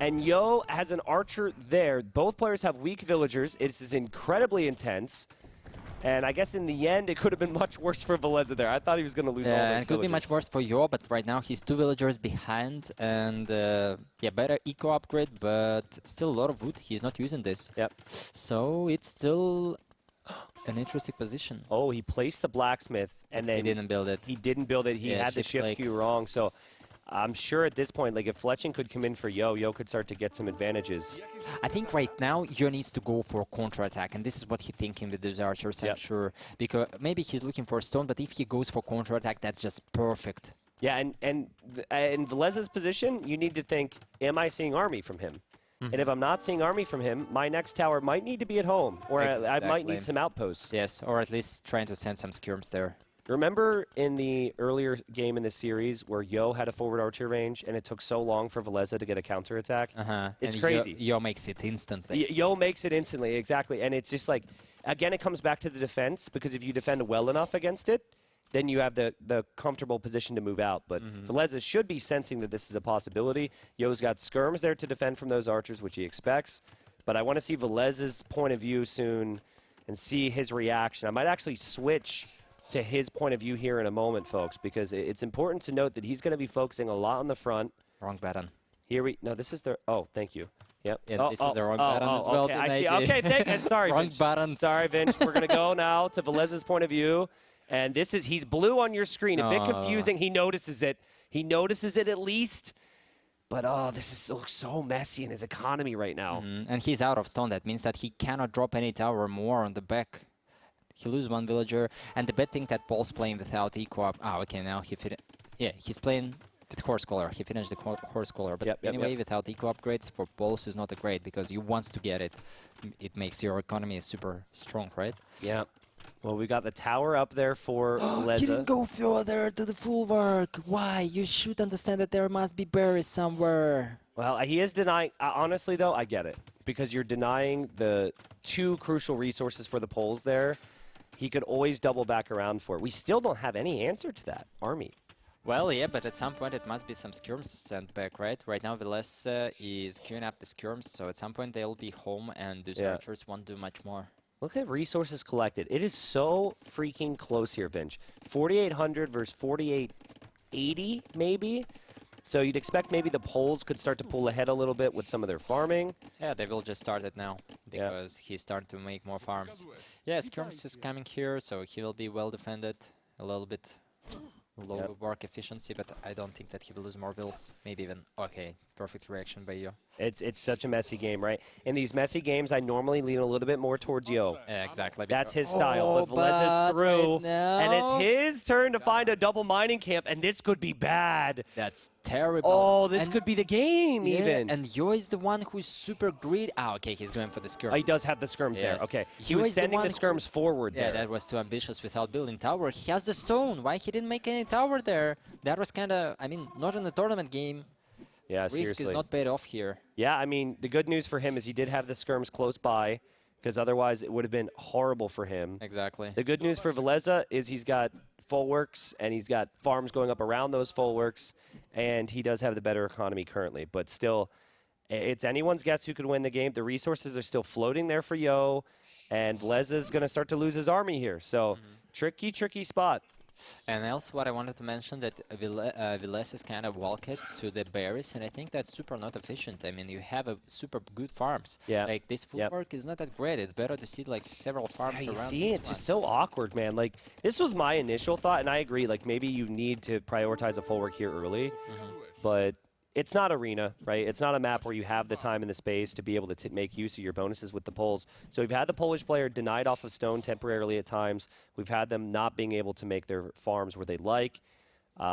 And Yo has an archer there. Both players have weak villagers. It is incredibly intense. And I guess in the end, it could have been much worse for Villese there. I thought he was going to lose all those and it could be villagers. much worse for Yo, but right now he's 2 villagers behind. And yeah, better eco upgrade, but still a lot of wood. He's not using this. Yep. So it's still an interesting position. Oh, he placed the blacksmith, and then he didn't build it. He didn't build it. He had the shift queue wrong. So I'm sure at this point, like if Fletching could come in for Yo could start to get some advantages. I think right now Yo needs to go for counterattack, and this is what he's thinking with those archers, I'm sure. Because maybe he's looking for a stone, but if he goes for counterattack, that's just perfect. Yeah, and in Villese's position, you need to think, am I seeing army from him? And if I'm not seeing army from him, my next tower might need to be at home, or I might need some outposts. Yes, or at least trying to send some skirms there. Remember in the earlier game in the series where Yo had a forward archer range and it took so long for Villese to get a counterattack? It's and crazy. Yo makes it instantly. Yo makes it instantly, exactly. And it's just like, again, it comes back to the defense, because if you defend well enough against it, then you have the comfortable position to move out. But Villese should be sensing that this is a possibility. Yo's got skirms there to defend from those archers, which he expects. But I want to see Villese's point of view soon and see his reaction. I might actually switch to his point of view here in a moment, folks, because it's important to note that he's going to be focusing a lot on the front. Wrong button. Here we, no, this is the, oh, thank you. Yep. And this is the wrong button as well. Okay, I see. T90. Okay, thank you. Sorry, Wrong Vinch. buttons. Sorry, Vinch. We're going to go now to Villese's point of view. And this is, he's blue on your screen. A bit confusing. He notices it. He notices it at least. But, oh, looks so messy in his economy right now. And he's out of stone. That means that he cannot drop any tower more on the back. He loses one villager. And the bad thing that Paul's playing without eco-up. Oh, okay, now he fit it. Yeah, he's playing with Horse Collar. He finished the Horse Collar. But anyway, without eco upgrades, for Paul's is not a great because you want to get it. It makes your economy super strong, right? Yeah. Well, we got the tower up there for Villese. He didn't go further to the full work. Why? You should understand that there must be berries somewhere. Well, he is denying. Honestly, though, I get it. Because you're denying the 2 crucial resources for the Poles there. He could always double back around for it. We still don't have any answer to that army. Well, yeah, but at some point it must be some skirms sent back, right? Right now, Villese is queuing up the skirms, so at some point they'll be home and those archers won't do much more. Look at resources collected. It is so freaking close here, Vinch. 4,800 versus 4,880, maybe? So you'd expect maybe the Poles could start to pull ahead a little bit with some of their farming. Yeah, they will just start it now, because he's starting to make more farms. Yeah, skirms is coming here, so he will be well defended, a little bit low work efficiency, but I don't think that he will lose more vills. Maybe even, okay, perfect reaction by you. It's such a messy game, right? In these messy games, I normally lean a little bit more towards Yo. Yeah, exactly. That's his style, but Villese's through, and it's his turn to find a double mining camp, and this could be bad. That's terrible. Oh, this could be the game, even. And Yo is the one who's super greedy. Ah, okay, he's going for the skirms. Oh, he does have the skirms there. Okay, he was sending the skirms forward there. Yeah, that was too ambitious without building tower. He has the stone. Why he didn't make any tower there? That was kind of, I mean, not in the tournament game. Yeah, Risk seriously. is not paid off here. Yeah, I mean, the good news for him is he did have the skirms close by, because otherwise it would have been horrible for him. Exactly. The good news for Villese is he's got full works, and he's got farms going up around those full works, and he does have the better economy currently. But still, it's anyone's guess who could win the game. The resources are still floating there for Yo, and Villese is going to start to lose his army here. So, tricky spot. And else, what I wanted to mention that Villese is kind of walked to the berries, and I think that's super not efficient. I mean, you have a super good farms. Yeah. Like this full work is not that great. It's better to see like several farms You around. see, it's just so awkward, man. Like, this was my initial thought, and I agree. Like, maybe you need to prioritize a full work here early, but it's not Arena, right? It's not a map where you have the time and the space to be able to make use of your bonuses with the Poles. So we've had the Polish player denied off of stone temporarily at times. We've had them not being able to make their farms where they'd like.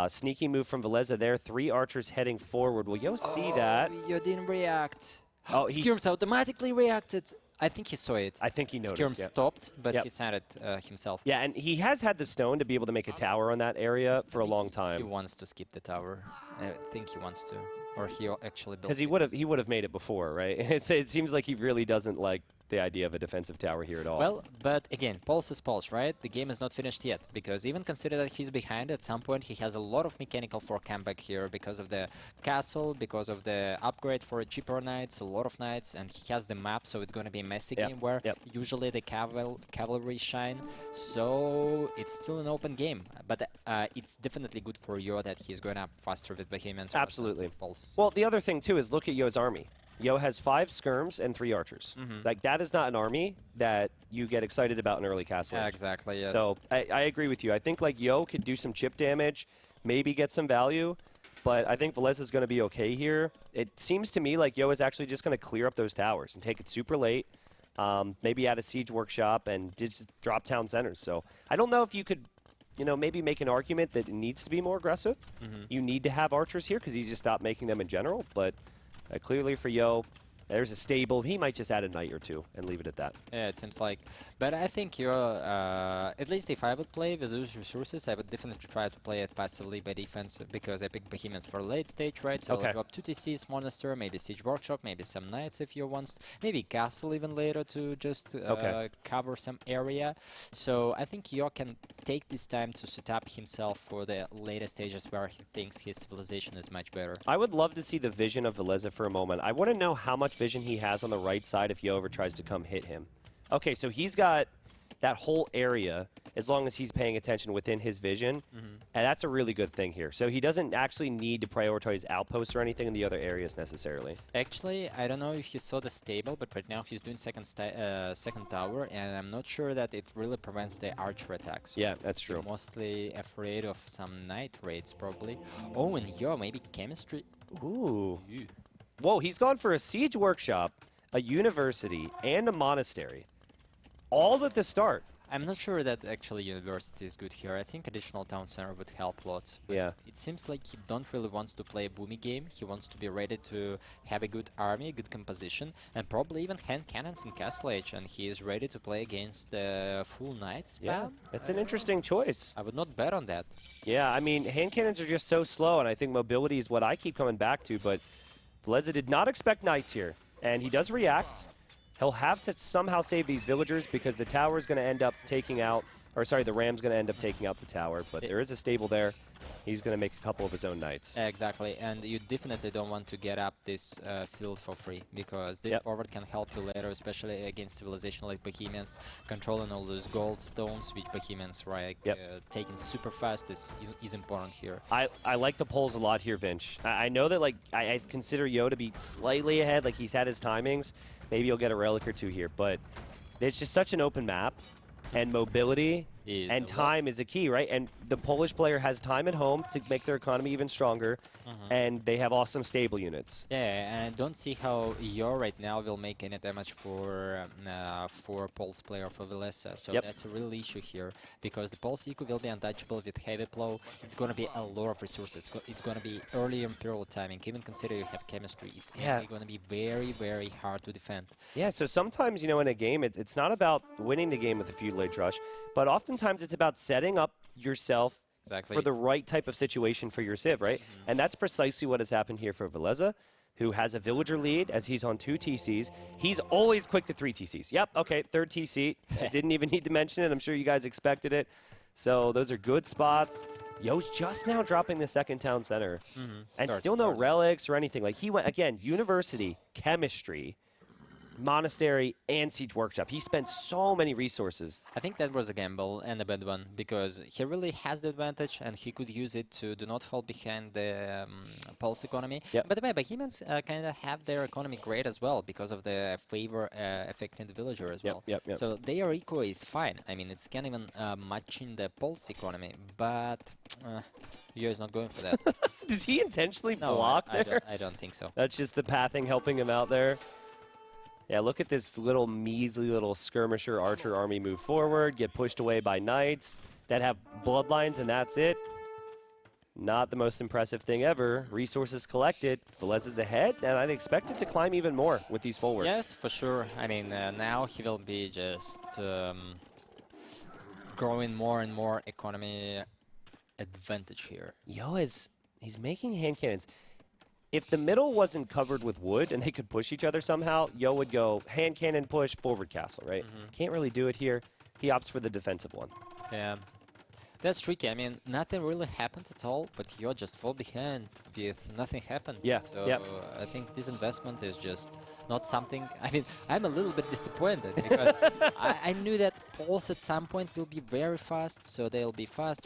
Sneaky move from Villese there. 3 archers heading forward. Will Yo see that? You didn't react. Oh, Skirms automatically reacted. I think he saw it. I think he noticed. Skirms stopped, but he sent it himself. Yeah, and he has had the stone to be able to make a tower on that area for a long time. He wants to skip the tower. I think he wants to. Or he actually built because he would have made it before, right? It seems like he really doesn't like the idea of a defensive tower here at all. Well, but again, Pulse is Pulse, right? The game is not finished yet, because even consider that he's behind, at some point he has a lot of mechanical for comeback here because of the castle, because of the upgrade for cheaper knights, a lot of knights, and he has the map, so it's going to be a messy game where usually the cavalry shine, so it's still an open game. But it's definitely good for Yo that he's going up faster with Bohemians. Absolutely. Pulse. Well, the other thing, too, is look at Yo's army. Yo has 5 skirms and 3 archers. Like, that is not an army that you get excited about in early castle. Exactly, yes. So, I agree with you. I think, like, Yo could do some chip damage, maybe get some value, but I think Villese is going to be okay here. It seems to me like Yo is actually just going to clear up those towers and take it super late, maybe add a siege workshop and just drop town centers. So, I don't know if you could, you know, maybe make an argument that it needs to be more aggressive. You need to have archers here because he's just stopped making them in general, but clearly for Yo, there's a stable. He might just add a knight or 2 and leave it at that. Yeah, it seems like. But I think Yo, at least if I would play with those resources, I would definitely try to play it passively by defense because I pick Bohemians for late stage, right? So I'll drop 2 TCs, Monastery, maybe Siege Workshop, maybe some knights if Yo wants, maybe Castle even later to just cover some area. So I think Yo can take this time to set up himself for the later stages where he thinks his civilization is much better. I would love to see the vision of Villese for a moment. I want to know how much vision he has on the right side if Yo ever tries to come hit him. Okay, so he's got that whole area as long as he's paying attention within his vision. And that's a really good thing here. So he doesn't actually need to prioritize outposts or anything in the other areas necessarily. Actually, I don't know if you saw the stable, but right now he's doing second tower, and I'm not sure that it really prevents the archer attacks. Yeah, that's true. You're mostly afraid of some knight raids, probably. Oh, and yo, maybe chemistry. Ooh. Whoa, he's gone for a siege workshop, a university, and a monastery. All at the start. I'm not sure that actually university is good here. I think additional town center would help a lot. Yeah. It seems like he don't really wants to play a boomy game. He wants to be ready to have a good army, a good composition, and probably even hand cannons in Castle Age. And he is ready to play against the full knight spam. Yeah, it's an interesting choice. I would not bet on that. Yeah, I mean, hand cannons are just so slow, and I think mobility is what I keep coming back to, but Villese did not expect knights here, and he does react. He'll have to somehow save these villagers because the tower is going to end up taking out, or sorry, the ram's going to end up taking out the tower, but there is a stable there. He's going to make a couple of his own knights. Exactly, and you definitely don't want to get up this field for free, because this forward can help you later, especially against civilization like Bohemians. Controlling all those gold stones, which Bohemians taking super fast is important here. I like the polls a lot here, Vinch. I know that like I consider Yo to be slightly ahead, like he's had his timings. Maybe he'll get a relic or two here, but it's just such an open map, and mobility and time is a key, right? And the Polish player has time at home to make their economy even stronger, and they have awesome stable units. Yeah, and I don't see how Yo right now will make any damage for Polish player for Villese. So that's a real issue here, because the Polish eco will be untouchable with heavy plow. It's going to be a lot of resources. It's going to be early Imperial timing. Even consider you have chemistry. It's going to be very, very hard to defend. Yeah, so sometimes, you know, in a game, it's not about winning the game with a few late rush, but oftentimes it's about setting up yourself for the right type of situation for your civ, right? And that's precisely what has happened here for Villese, who has a villager lead as he's on 2 TCs. He's always quick to 3 TCs. Yep, okay, 3rd TC. I didn't even need to mention it. I'm sure you guys expected it. So those are good spots. Yo's just now dropping the 2nd town center. And still no relics or anything. Like he went, again, university, chemistry, monastery, and siege workshop. He spent so many resources. I think that was a gamble and a bad one, because he really has the advantage and he could use it to do not fall behind the Pulse economy. By the way, Bohemians kind of have their economy great as well because of the favor affecting the villager as well. So their eco is fine. I mean, it's can't even match in the Pulse economy, but Yo is not going for that. Did he intentionally block there? I don't think so. That's just the pathing helping him out there. Yeah, look at this little measly little skirmisher archer army move forward, get pushed away by knights that have bloodlines, and that's it. Not the most impressive thing ever. Resources collected. Villese is ahead, and I'd expect it to climb even more with these forwards. Yes, for sure. I mean, now he will be just growing more and more economy advantage here. Yo, he's making hand cannons. If the middle wasn't covered with wood and they could push each other somehow, Yo would go hand cannon push, forward castle, right? Can't really do it here. He opts for the defensive one. Yeah. That's tricky. I mean, nothing really happened at all, but Yo just fall behind with nothing happened. Yeah, so I think this investment is just not something... I mean, I'm a little bit disappointed because I knew that Pulse at some point will be very fast, so they'll be fast,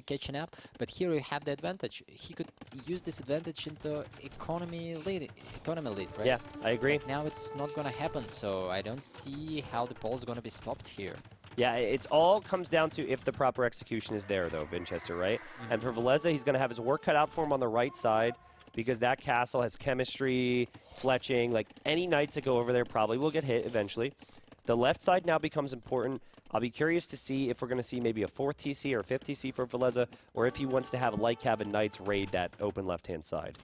catching up. But here you have the advantage. He could use this advantage into economy lead, right? Yeah, I agree. But now it's not going to happen, so I don't see how the Pulse is going to be stopped here. Yeah, it all comes down to if the proper execution is there, though, Vinchester, right? And for Villese, he's going to have his work cut out for him on the right side because that castle has chemistry, fletching. Like, any knights that go over there probably will get hit eventually. The left side now becomes important. I'll be curious to see if we're going to see maybe a 4th TC or a 5th TC for Villese, or if he wants to have light cabin knights raid that open left-hand side.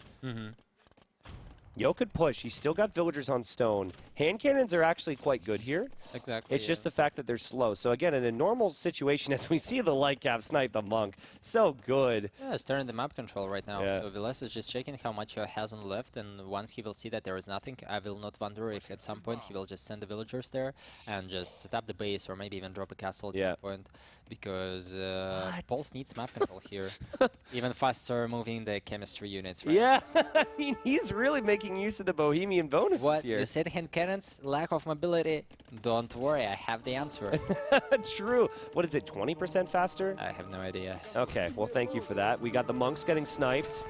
Yo could push. He's still got villagers on stone. Hand cannons are actually quite good here. Exactly. It's just the fact that they're slow. So again, in a normal situation, as we see the light cap snipe the monk, so good. Yeah, it's turning the map control right now. So Villese is just checking how much he has on left, and once he will see that there is nothing, I will not wonder if at some point he will just send the villagers there and just set up the base or maybe even drop a castle at some point. because Pulse needs map control here. Even faster moving the chemistry units, right? Yeah, I mean, he's really making use of the Bohemian bonuses What? here. You said hand cannons, lack of mobility? Don't worry, I have the answer. True. What is it, 20% faster? I have no idea. Okay, well, thank you for that. We got the monks getting sniped.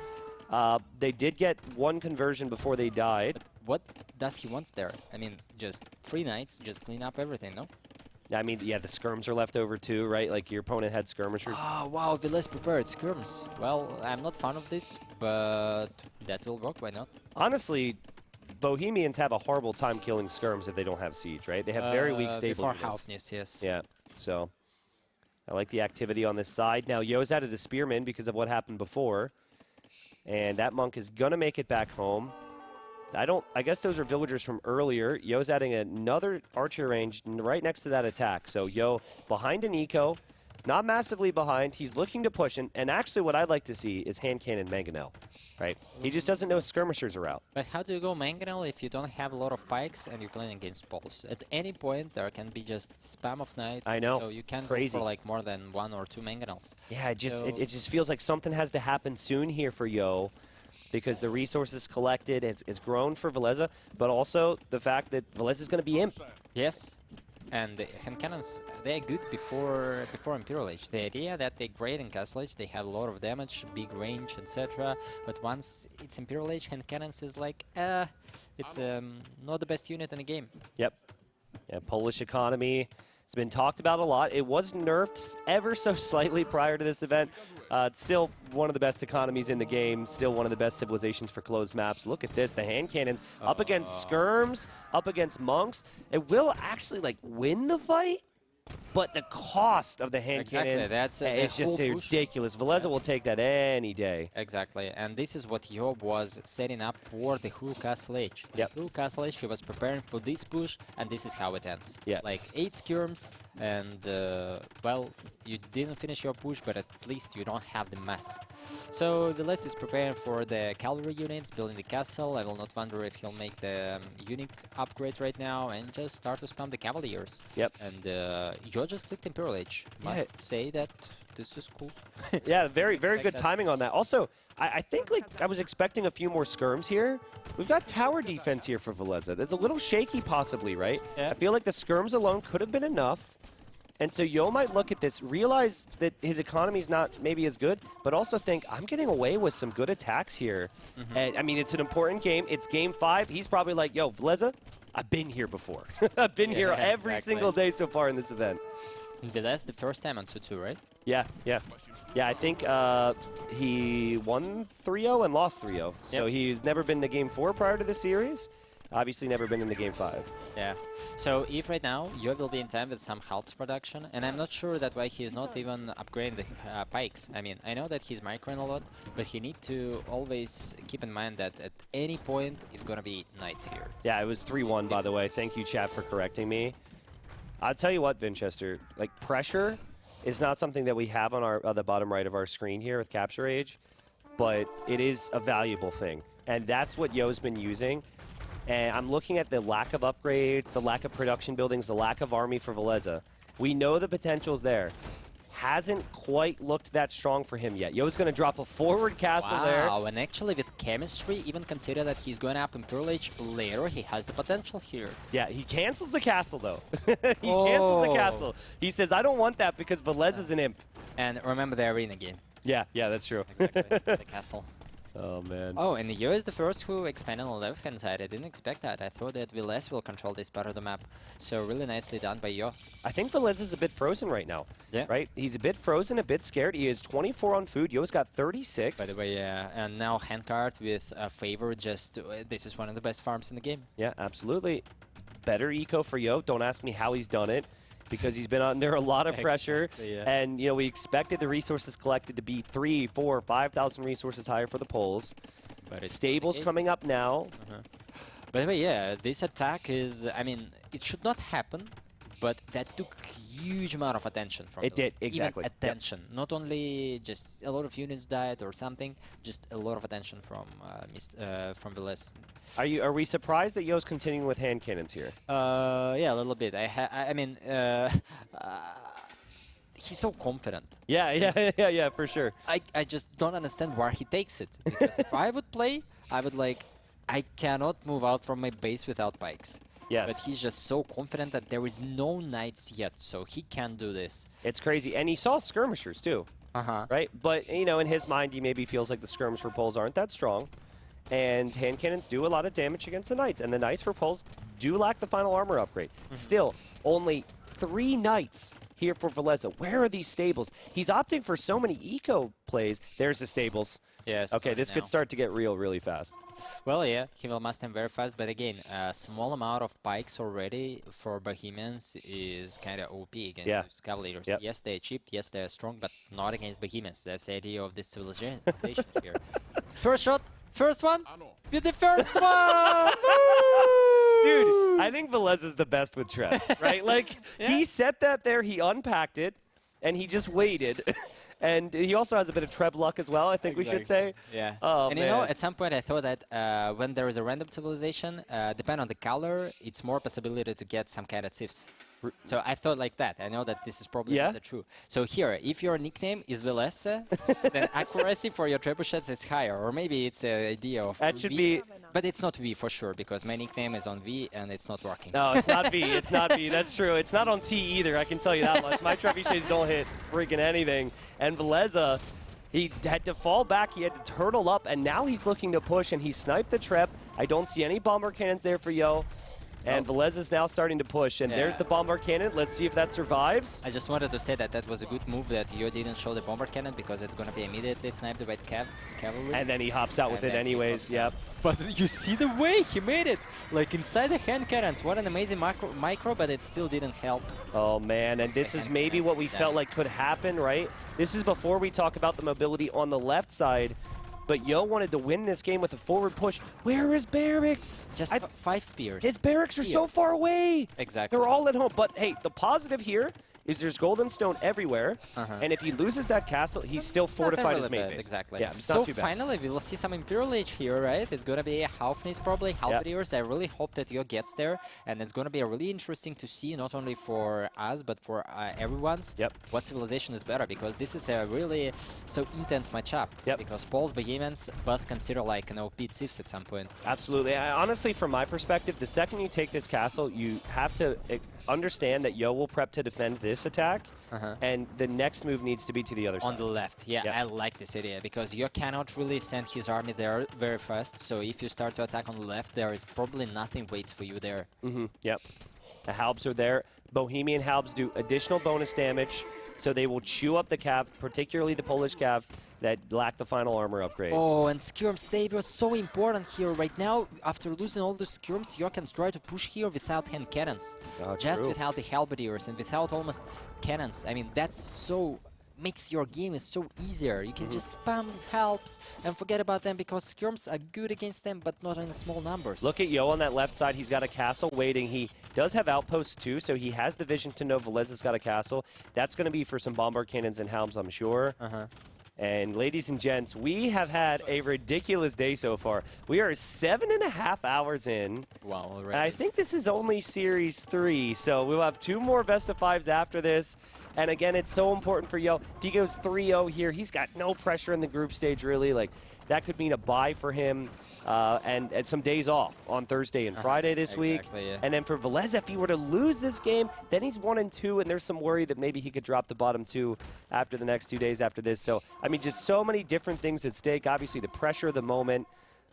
They did get one conversion before they died. But what does he want there? I mean, just 3 knights, just clean up everything, no? I mean, yeah, the skirms are left over too, right? Like your opponent had skirmishers. Oh, wow, Villese prepared skirms. Well, I'm not fan of this, but that will work, why not? Honestly, Bohemians have a horrible time killing skirms if they don't have siege, right? They have very weak stable before units. House, yes. Yeah, so I like the activity on this side. Now, Yo's added a spearman because of what happened before, and that monk is going to make it back home. I guess those are villagers from earlier. Yo's adding another archer range right next to that attack. So Yo behind an eco, not massively behind. He's looking to push. And actually what I'd like to see is hand cannon mangonel, right? He just doesn't know skirmishers are out. But how do you go mangonel if you don't have a lot of pikes and you're playing against poles? At any point, there can be just spam of knights. I know. So you can't Crazy. go for like more than 1 or 2 mangonels. Yeah, it just feels like something has to happen soon here for Yo, because the resources collected has grown for Villese, but also the fact that Villese is going to be imp. Yes, and the hand cannons, they're good before Imperial Age. The idea that they're great in Castle Age, they have a lot of damage, big range, etc. But once it's Imperial Age, hand cannons is like, it's not the best unit in the game. Yep. Yeah, Polish economy. It's been talked about a lot. It was nerfed ever so slightly prior to this event. It's still one of the best economies in the game, still one of the best civilizations for closed maps. Look at this, the hand cannons up against skirms, up against monks. It will actually like win the fight, but the cost of the hand cannons is just ridiculous. Villese will take that any day. Exactly, and this is what Job was setting up for the whole Castle Age. Yep. The whole Castle Age, he was preparing for this push, and this is how it ends. Yeah. Like 8 skirms, and well, you didn't finish your push, but at least you don't have the mess. So Villese is preparing for the cavalry units, building the castle. I will not wonder if he'll make the unique upgrade right now and just start to spam the cavaliers. Yep. And you just clicked Imperial Age. Must say that this is cool. Yeah, very good timing on that. Also, I think like I was expecting a few more skirms here. We've got tower defense here for Villese. That's a little shaky possibly, right? Yeah. I feel like the skirms alone could have been enough. And so Yo might look at this, realize that his economy's not maybe as good, but also think, I'm getting away with some good attacks here. And I mean, it's an important game. It's game 5. He's probably like, yo, Villese, I've been here before. I've been here every single day so far in this event. Villese the first time on 2-2, right? Yeah. Yeah, I think he won 3-0 and lost 3-0. So he's never been to Game 4 prior to the series. Obviously never been in the Game 5. Yeah. So if right now you will be in time with some helps production, and I'm not sure that why he's not even upgrading the pikes. I mean, I know that he's microing a lot, but he need to always keep in mind that at any point it's gonna be knights here. Yeah, it was 3-1 by the way. Thank you, chat, for correcting me. I'll tell you what, Vinchester, like pressure is not something that we have on the bottom right of our screen here with Capture Age, but it is a valuable thing, and that's what Yo's been using. And I'm looking at the lack of upgrades, the lack of production buildings, the lack of army for Villese. We know the potential's there. Hasn't quite looked that strong for him yet. Yo's going to drop a forward castle there. Wow, and actually with chemistry, even consider that he's going up Imperial Age later, he has the potential here. Yeah, he cancels the castle, though. He cancels the castle. He says, I don't want that because Villese is an imp. And remember the arena game. Yeah, that's true. Exactly, the castle. Oh, man. Oh, and Yo is the first who expanded on the left-hand side. I didn't expect that. I thought that Villese will control this part of the map. So really nicely done by Yo. I think Villese is a bit frozen right now. Yeah. Right? He's a bit frozen, a bit scared. He is 24 on food. Yo's got 36. By the way, yeah. And now handcart with a favor. Just this is one of the best farms in the game. Yeah, absolutely. Better eco for Yo. Don't ask me how he's done it, because he's been under a lot of pressure. Yeah. And, you know, we expected the resources collected to be 3,000, 4,000, 5,000 resources higher for the polls. But it's Stables coming up now. By the way, yeah, this attack is, I mean, it should not happen, but that took huge amount of attention from It did, exactly. Even attention. Not only just a lot of units died or something, just a lot of attention from Villese. Are we surprised that Yo's continuing with hand cannons here? Yeah, a little bit. I mean, he's so confident. Yeah, for sure. I just don't understand where he takes it. Because if I would play, I would like, I cannot move out from my base without pikes. Yes. But he's just so confident that there is no knights yet, so he can do this. It's crazy. And he saw skirmishers, too. Right? But, you know, in his mind, he maybe feels like the skirmisher poles aren't that strong. And hand cannons do a lot of damage against the knights. And the knights for poles do lack the final armor upgrade. Still, only 3 knights here for Villese. Where are these stables? He's opting for so many eco plays. There's the stables. Yes. Okay, this could start to get real really fast. Well, yeah, he will must them very fast, but again, a small amount of pikes already for Bohemians is kind of OP against those Cavaliers. Yep. Yes, they're cheap, yes, they're strong, but not against Bohemians. That's the idea of this civilization here. First shot, first one, with the first one! Dude, I think Villese is the best with traps, right? Like, he set that there, he unpacked it, and he just waited. And he also has a bit of treb luck as well, I think we should say. Yeah. Oh, and man. you know, at some point I thought that when there is a random civilization, depending on the color, it's more possibility to get some kind of tips. So I thought like that. I know that this is probably not the true. So here, if your nickname is Villese, then accuracy for your trebuchets is higher. Or maybe it's an idea of that should V, be. but it's not V for sure, because my nickname is on V and it's not working. No, it's not V. It's not V. That's true. It's not on T either. I can tell you that much. My trebuchets don't hit freaking anything. And Villese, he had to fall back. He had to turtle up, and now he's looking to push, and he sniped the trep. I don't see any bomber cannons there for Yo. And Villese is now starting to push, and there's the bomber cannon. Let's see if that survives. I just wanted to say that that was a good move that Yo didn't show the bomber cannon, because it's going to be immediately sniped by cavalry. And then he hops out with it anyways, yep. But you see the way he made it, like inside the hand cannons. What an amazing micro, but it still didn't help. Oh man, and this is maybe what we felt like could happen, right? This is before we talk about the mobility on the left side. But Yo wanted to win this game with a forward push. Where are his barracks? Just 5 spears. His barracks are so far away. Exactly. They're all at home. But hey, the positive here is there's golden stone everywhere. And if he loses that castle, he's still fortified his main base. Exactly. Yeah, it's so not too bad. Finally, we will see some Imperial Age here, right? It's going to be a Halfnis probably, Halberdiers. I really hope that Yo gets there. And it's going to be really interesting to see, not only for us, but for everyone's, what civilization is better. Because this is a really so intense matchup. Because Poles, Bohemians, both consider like an OP Civis at some point. Absolutely. Honestly, from my perspective, the second you take this castle, you have to understand that Yo will prep to defend this attack, and the next move needs to be to the other side. On the left, I like this idea, because you cannot really send his army there very fast, so if you start to attack on the left, there is probably nothing waits for you there. Yep. The Halbs are there. Bohemian Halbs do additional bonus damage, so they will chew up the Cav, particularly the Polish Cav, that lack the final armor upgrade. Oh, and skirms, they were so important here. Right now, after losing all the skirms, you can try to push here without hand cannons. Just without the halberdiers and without almost cannons. I mean, that's so... makes your game is so easier. You can just spam helps and forget about them, because skirms are good against them, but not in small numbers. Look at Yo on that left side. He's got a castle waiting. He does have outposts too, so he has the vision to know Villese's got a castle. That's going to be for some bomber cannons and helms, I'm sure. And ladies and gents, we have had a ridiculous day so far. We are 7.5 hours in. Wow, already. And I think this is only Series 3, so we'll have 2 more best of 5s after this. And again, it's so important for Yo. If he goes 3-0 here, he's got no pressure in the group stage, really. Like, that could mean a bye for him and some days off on Thursday and Friday this week. And then for Villese, if he were to lose this game, then he's 1-2, and there's some worry that maybe he could drop the bottom 2 after the next 2 days after this. So, I mean, just so many different things at stake. Obviously, the pressure of the moment.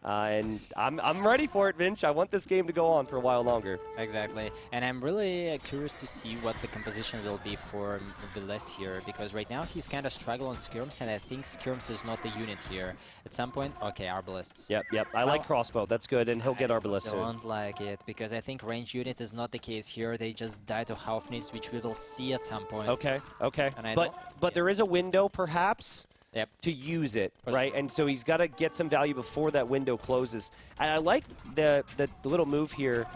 And I'm ready for it, Vinch. I want this game to go on for a while longer. Exactly. And I'm really curious to see what the composition will be for Villese here, because right now he's kind of struggling on skirms, and I think skirms is not the unit here. At some point, okay, arbalists. Yep. I like crossbow. That's good, and he'll get arbalists soon. I don't like it, because I think range unit is not the case here. They just die to Halfnis, which we will see at some point. Okay. And but there is a window, perhaps, to use it, right? And so he's got to get some value before that window closes. And I like the little move here.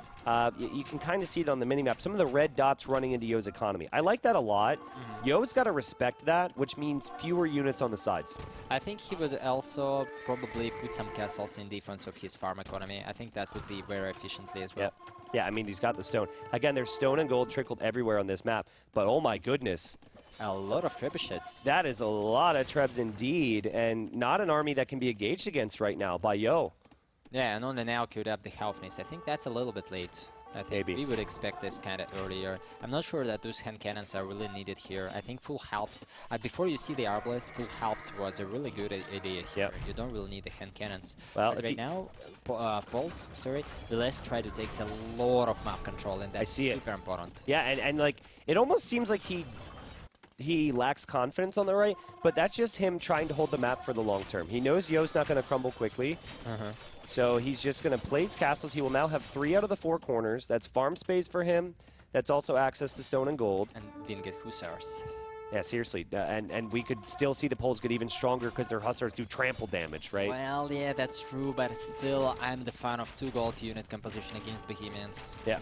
You can kind of see it on the minimap. Some of the red dots running into Yo's economy. I like that a lot. Yo's got to respect that, which means fewer units on the sides. I think he would also probably put some castles in defense of his farm economy. I think that would be very efficiently as well. Yeah, I mean, he's got the stone. Again, there's stone and gold trickled everywhere on this map. But oh my goodness. A lot of trebuchets. That is a lot of trebs indeed, and not an army that can be engaged against right now by Yo. Yeah, and only now queued up the Halfness. I think that's a little bit late. I think we would expect this kind of earlier. I'm not sure that those hand cannons are really needed here. I think full helps. Before you see the Arbalest, full helps was a really good idea here. You don't really need the hand cannons. Well, but right now, Pulse, Villese try to take a lot of map control, and that's super important. Yeah, and like, it almost seems like he lacks confidence on the right, but that's just him trying to hold the map for the long term. He knows Yo's not going to crumble quickly. So he's just going to place castles. He will now have 3 out of the 4 corners. That's farm space for him. That's also access to stone and gold. And didn't get Hussars. Yeah, seriously. And we could still see the Poles get even stronger because their Hussars do trample damage, right? Well, yeah, that's true, but still, I'm the fan of 2 gold unit composition against Bohemians. Yeah.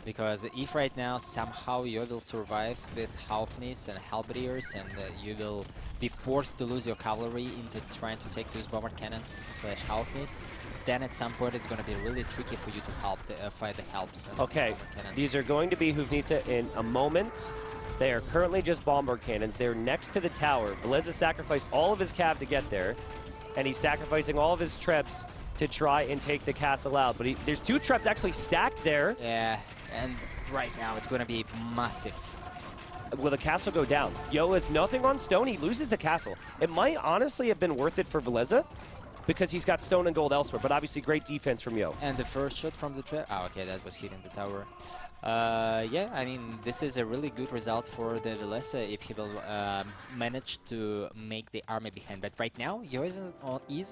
Because if right now somehow you will survive with Halfness and Halberdiers, and you will be forced to lose your cavalry into trying to take those bomber cannons / Halfness, then at some point it's going to be really tricky for you to fight the helps. And okay, these are going to be Huvnita in a moment. They are currently just bomber cannons. They're next to the tower. Villese sacrificed all of his cav to get there, and he's sacrificing all of his trebs to try and take the castle out. But there's 2 trebs actually stacked there. Yeah, and right now it's going to be massive. Will the castle go down? Yo has nothing on stone. He loses the castle. It might honestly have been worth it for Villese because he's got stone and gold elsewhere, but obviously great defense from Yo. And the first shot from the trap. Oh, okay, that was hitting the tower. Yeah, I mean, this is a really good result for the Villese if he will manage to make the army behind. But right now, Yo is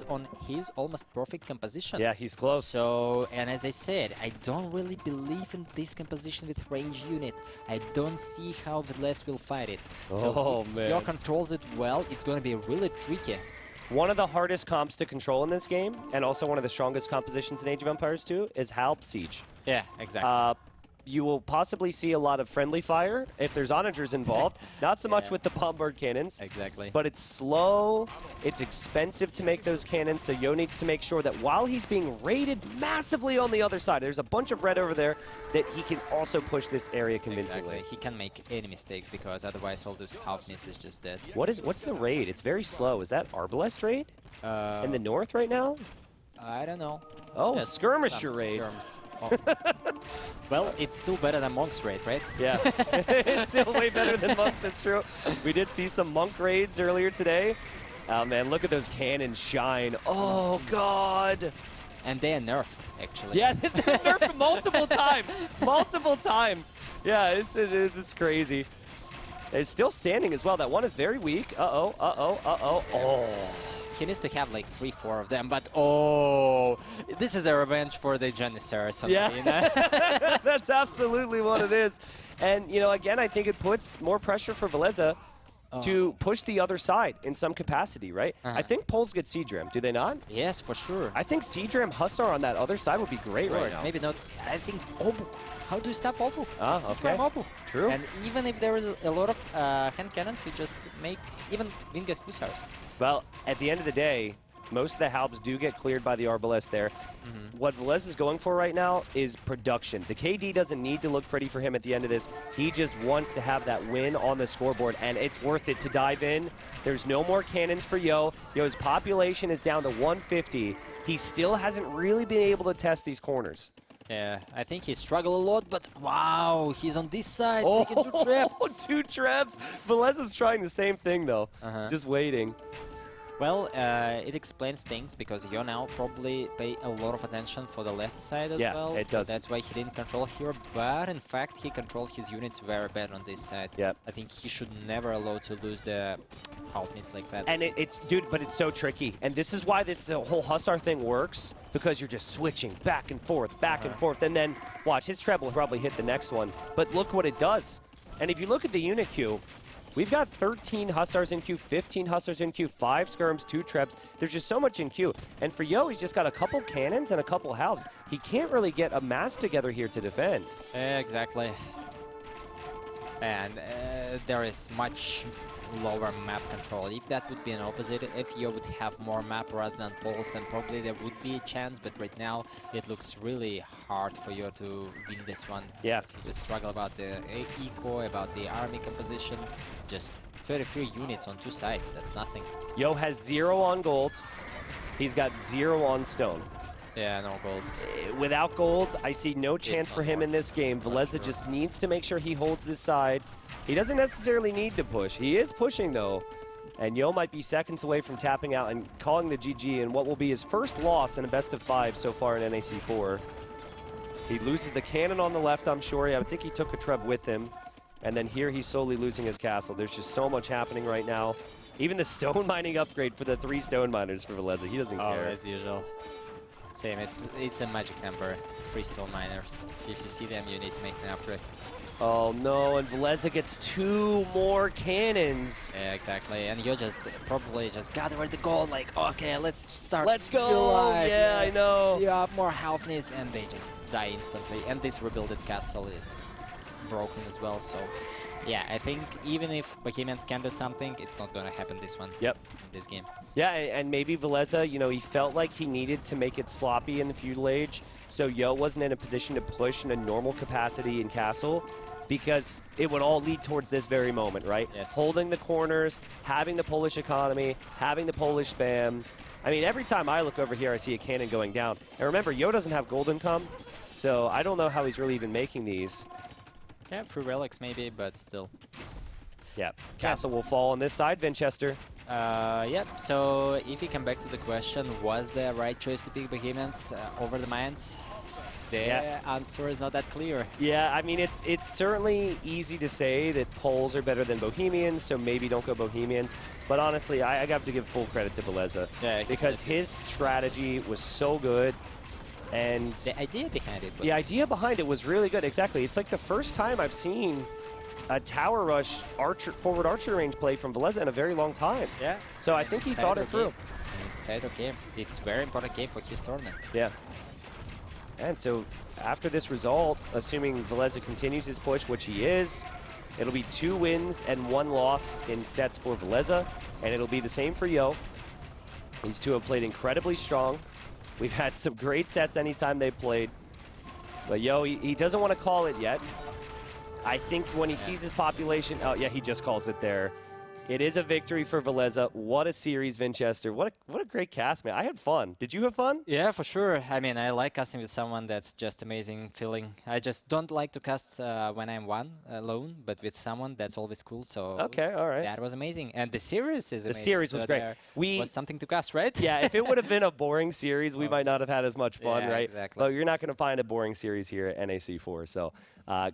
on his almost perfect composition. Yeah, he's close. So, and as I said, I don't really believe in this composition with range unit. I don't see how Villese will fight it. So if Yo controls it well, it's going to be really tricky. One of the hardest comps to control in this game, and also one of the strongest compositions in Age of Empires 2, is Halp Siege. Yeah, exactly. You will possibly see a lot of friendly fire if there's onagers involved. Not so much with the bombard cannons. Exactly. But it's slow. It's expensive to make those cannons, so Yo needs to make sure that while he's being raided massively on the other side, there's a bunch of red over there, that he can also push this area convincingly. Exactly. He can make any mistakes because otherwise all those Halfness is just dead. What's the raid? It's very slow. Is that Arbalest raid? In the north right now? I don't know. Oh, skirmisher raid. Oh. Well, it's still better than Monk's raid, right? Yeah, it's still way better than Monk's, it's true. We did see some Monk raids earlier today. Oh man, look at those cannons shine. Oh god. And they are nerfed, actually. Yeah, they're nerfed multiple times. Multiple times. Yeah, it's crazy. They're still standing as well. That one is very weak. Uh-oh, uh-oh, uh-oh. Oh. He needs to have like 3-4 of them, but this is a revenge for the Janissar or something. Yeah, you know? That's absolutely what it is. And, you know, again, I think it puts more pressure for Villese to push the other side in some capacity, right? I think Poles get Seadram, do they not? Yes, for sure. I think Seadram Hussar on that other side would be great right now. Maybe not. I think Obu. How do you stop Obu? Okay. Obu. True. And even if there is a lot of hand cannons, you just make even Vinget Hussars. Well, at the end of the day, most of the Halbs do get cleared by the Arbalest there. What Villese is going for right now is production. The KD doesn't need to look pretty for him at the end of this. He just wants to have that win on the scoreboard, and it's worth it to dive in. There's no more cannons for Yo. Yo's population is down to 150. He still hasn't really been able to test these corners. Yeah, I think he struggled a lot, but wow, he's on this side, taking 2 traps. 2 traps. Villese is trying the same thing, though. Just waiting. Well, it explains things because Yo now probably pay a lot of attention for the left side as well. Yeah, it does. That's why he didn't control here, but in fact he controlled his units very bad on this side. Yep. I think he should never allow to lose the Halfness like that. And dude, but it's so tricky. And this is why the whole Hussar thing works, because you're just switching back and forth, and forth. And then, watch, his treble will probably hit the next one. But look what it does. And if you look at the unit queue, we've got 13 Hussars in queue, 15 Hussars in queue, 5 skirms, 2 trebs. There's just so much in queue. And for Yo, he's just got a couple cannons and a couple halves. He can't really get a mass together here to defend. Exactly. And there is much lower map control. If that would be an opposite, if you would have more map rather than poles, then probably there would be a chance. But right now, it looks really hard for you to win this one. Yeah. You just struggle about the eco, about the army composition. Just 33 units on two sides. That's nothing. Yo has 0 on gold. He's got 0 on stone. Yeah, no gold. Without gold, I see no chance for him more. in this game. Villese just needs to make sure he holds this side. He doesn't necessarily need to push. He is pushing, though. And Yo might be seconds away from tapping out and calling the GG in what will be his first loss in a best-of-5 so far in NAC4. He loses the cannon on the left, I'm sure. I think he took a treb with him. And then here he's slowly losing his castle. There's just so much happening right now. Even the stone mining upgrade for the 3 stone miners for Villese. He doesn't care. As usual. Same, it's a magic number, 3 stone miners. If you see them, you need to make an upgrade. Oh no, and Villese gets 2 more cannons. Yeah, exactly. And you just probably just gather the gold, like, okay, let's start. Let's go! Yeah, I know. You have more healthness, and they just die instantly. And this rebuilded castle is broken as well, so yeah, I think even if Bohemians can do something, it's not going to happen this one. Yep. In this game. Yeah, and maybe Villese, you know, he felt like he needed to make it sloppy in the feudal age, so Yo wasn't in a position to push in a normal capacity in castle, because it would all lead towards this very moment, right? Yes. Holding the corners, having the Polish economy, having the Polish spam. I mean, every time I look over here, I see a cannon going down. And remember, Yo doesn't have gold income, so I don't know how he's really even making these. Yeah, through relics maybe, but still. Yeah, castle will fall on this side, Vinchester. Yep, so if you come back to the question, was the right choice to pick Bohemians over the Malians? The answer is not that clear. Yeah, I mean, it's certainly easy to say that Poles are better than Bohemians, so maybe don't go Bohemians. But honestly, I have to give full credit to Villese. Yeah, because his strategy was so good. And the idea behind it. The idea behind it was really good, exactly. It's like the first time I've seen a tower rush forward archer range play from Villese in a very long time. Yeah. So I think he thought it through. It's a game. It's a very important game for his tournament. Yeah. And so after this result, assuming Villese continues his push, which he is, it'll be 2 wins and 1 loss in sets for Villese, and it'll be the same for Yo. These two have played incredibly strong. We've had some great sets anytime they've played. But Yo, he doesn't want to call it yet. I think when he sees his population, oh yeah, he just calls it there. It is a victory for Villese. What a series, Vinchester. What a great cast, man. I had fun. Did you have fun? Yeah, for sure. I mean, I like casting with someone that's just amazing feeling. I just don't like to cast when I'm alone, but with someone, that's always cool. So okay, all right. That was amazing. And the series is amazing. The series was so great. Was something to cast, right? Yeah, if it would have been a boring series, we might not have had as much fun, yeah, right? Exactly. But you're not going to find a boring series here at NAC4. So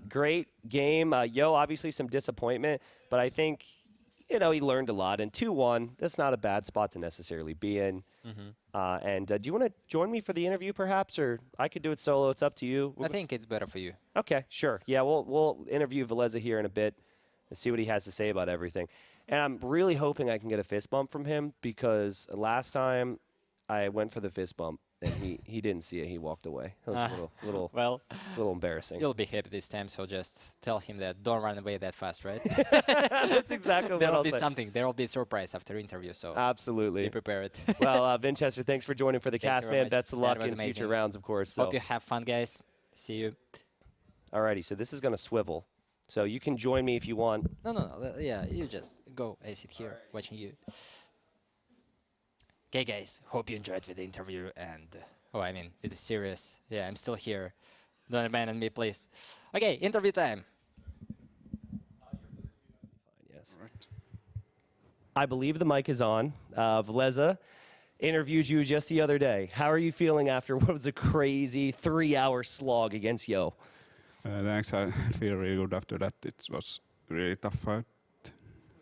great game. Yo, obviously some disappointment, but I think, you know, he learned a lot. And 2-1, that's not a bad spot to necessarily be in. And do you want to join me for the interview, perhaps? Or I could do it solo. It's up to you. I think it's better for you. Okay, sure. Yeah, we'll interview Villese here in a bit and see what he has to say about everything. And I'm really hoping I can get a fist bump from him, because last time I went for the fist bump, and he didn't see it. He walked away. It was a little embarrassing. You'll be happy this time, so just tell him that don't run away that fast, right? That's exactly what I'll say. There will be a surprise after interview, so absolutely be prepared. Well, Vinchester, thanks for joining for the cast, man. Best of luck in amazing. future rounds, of course. So. Hope you have fun, guys. See you. Alrighty, so this is going to swivel. So you can join me if you want. No. Yeah, you just go. I sit here watching you. Okay, guys. Hope you enjoyed with the interview and, I mean, with the series. Yeah, I'm still here. Don't abandon me, please. Okay, interview time. Yes. Right. I believe the mic is on. Villese interviewed you just the other day. How are you feeling after what was a crazy 3-hour slog against Yo? Thanks. I feel really good after that. It was a really tough fight,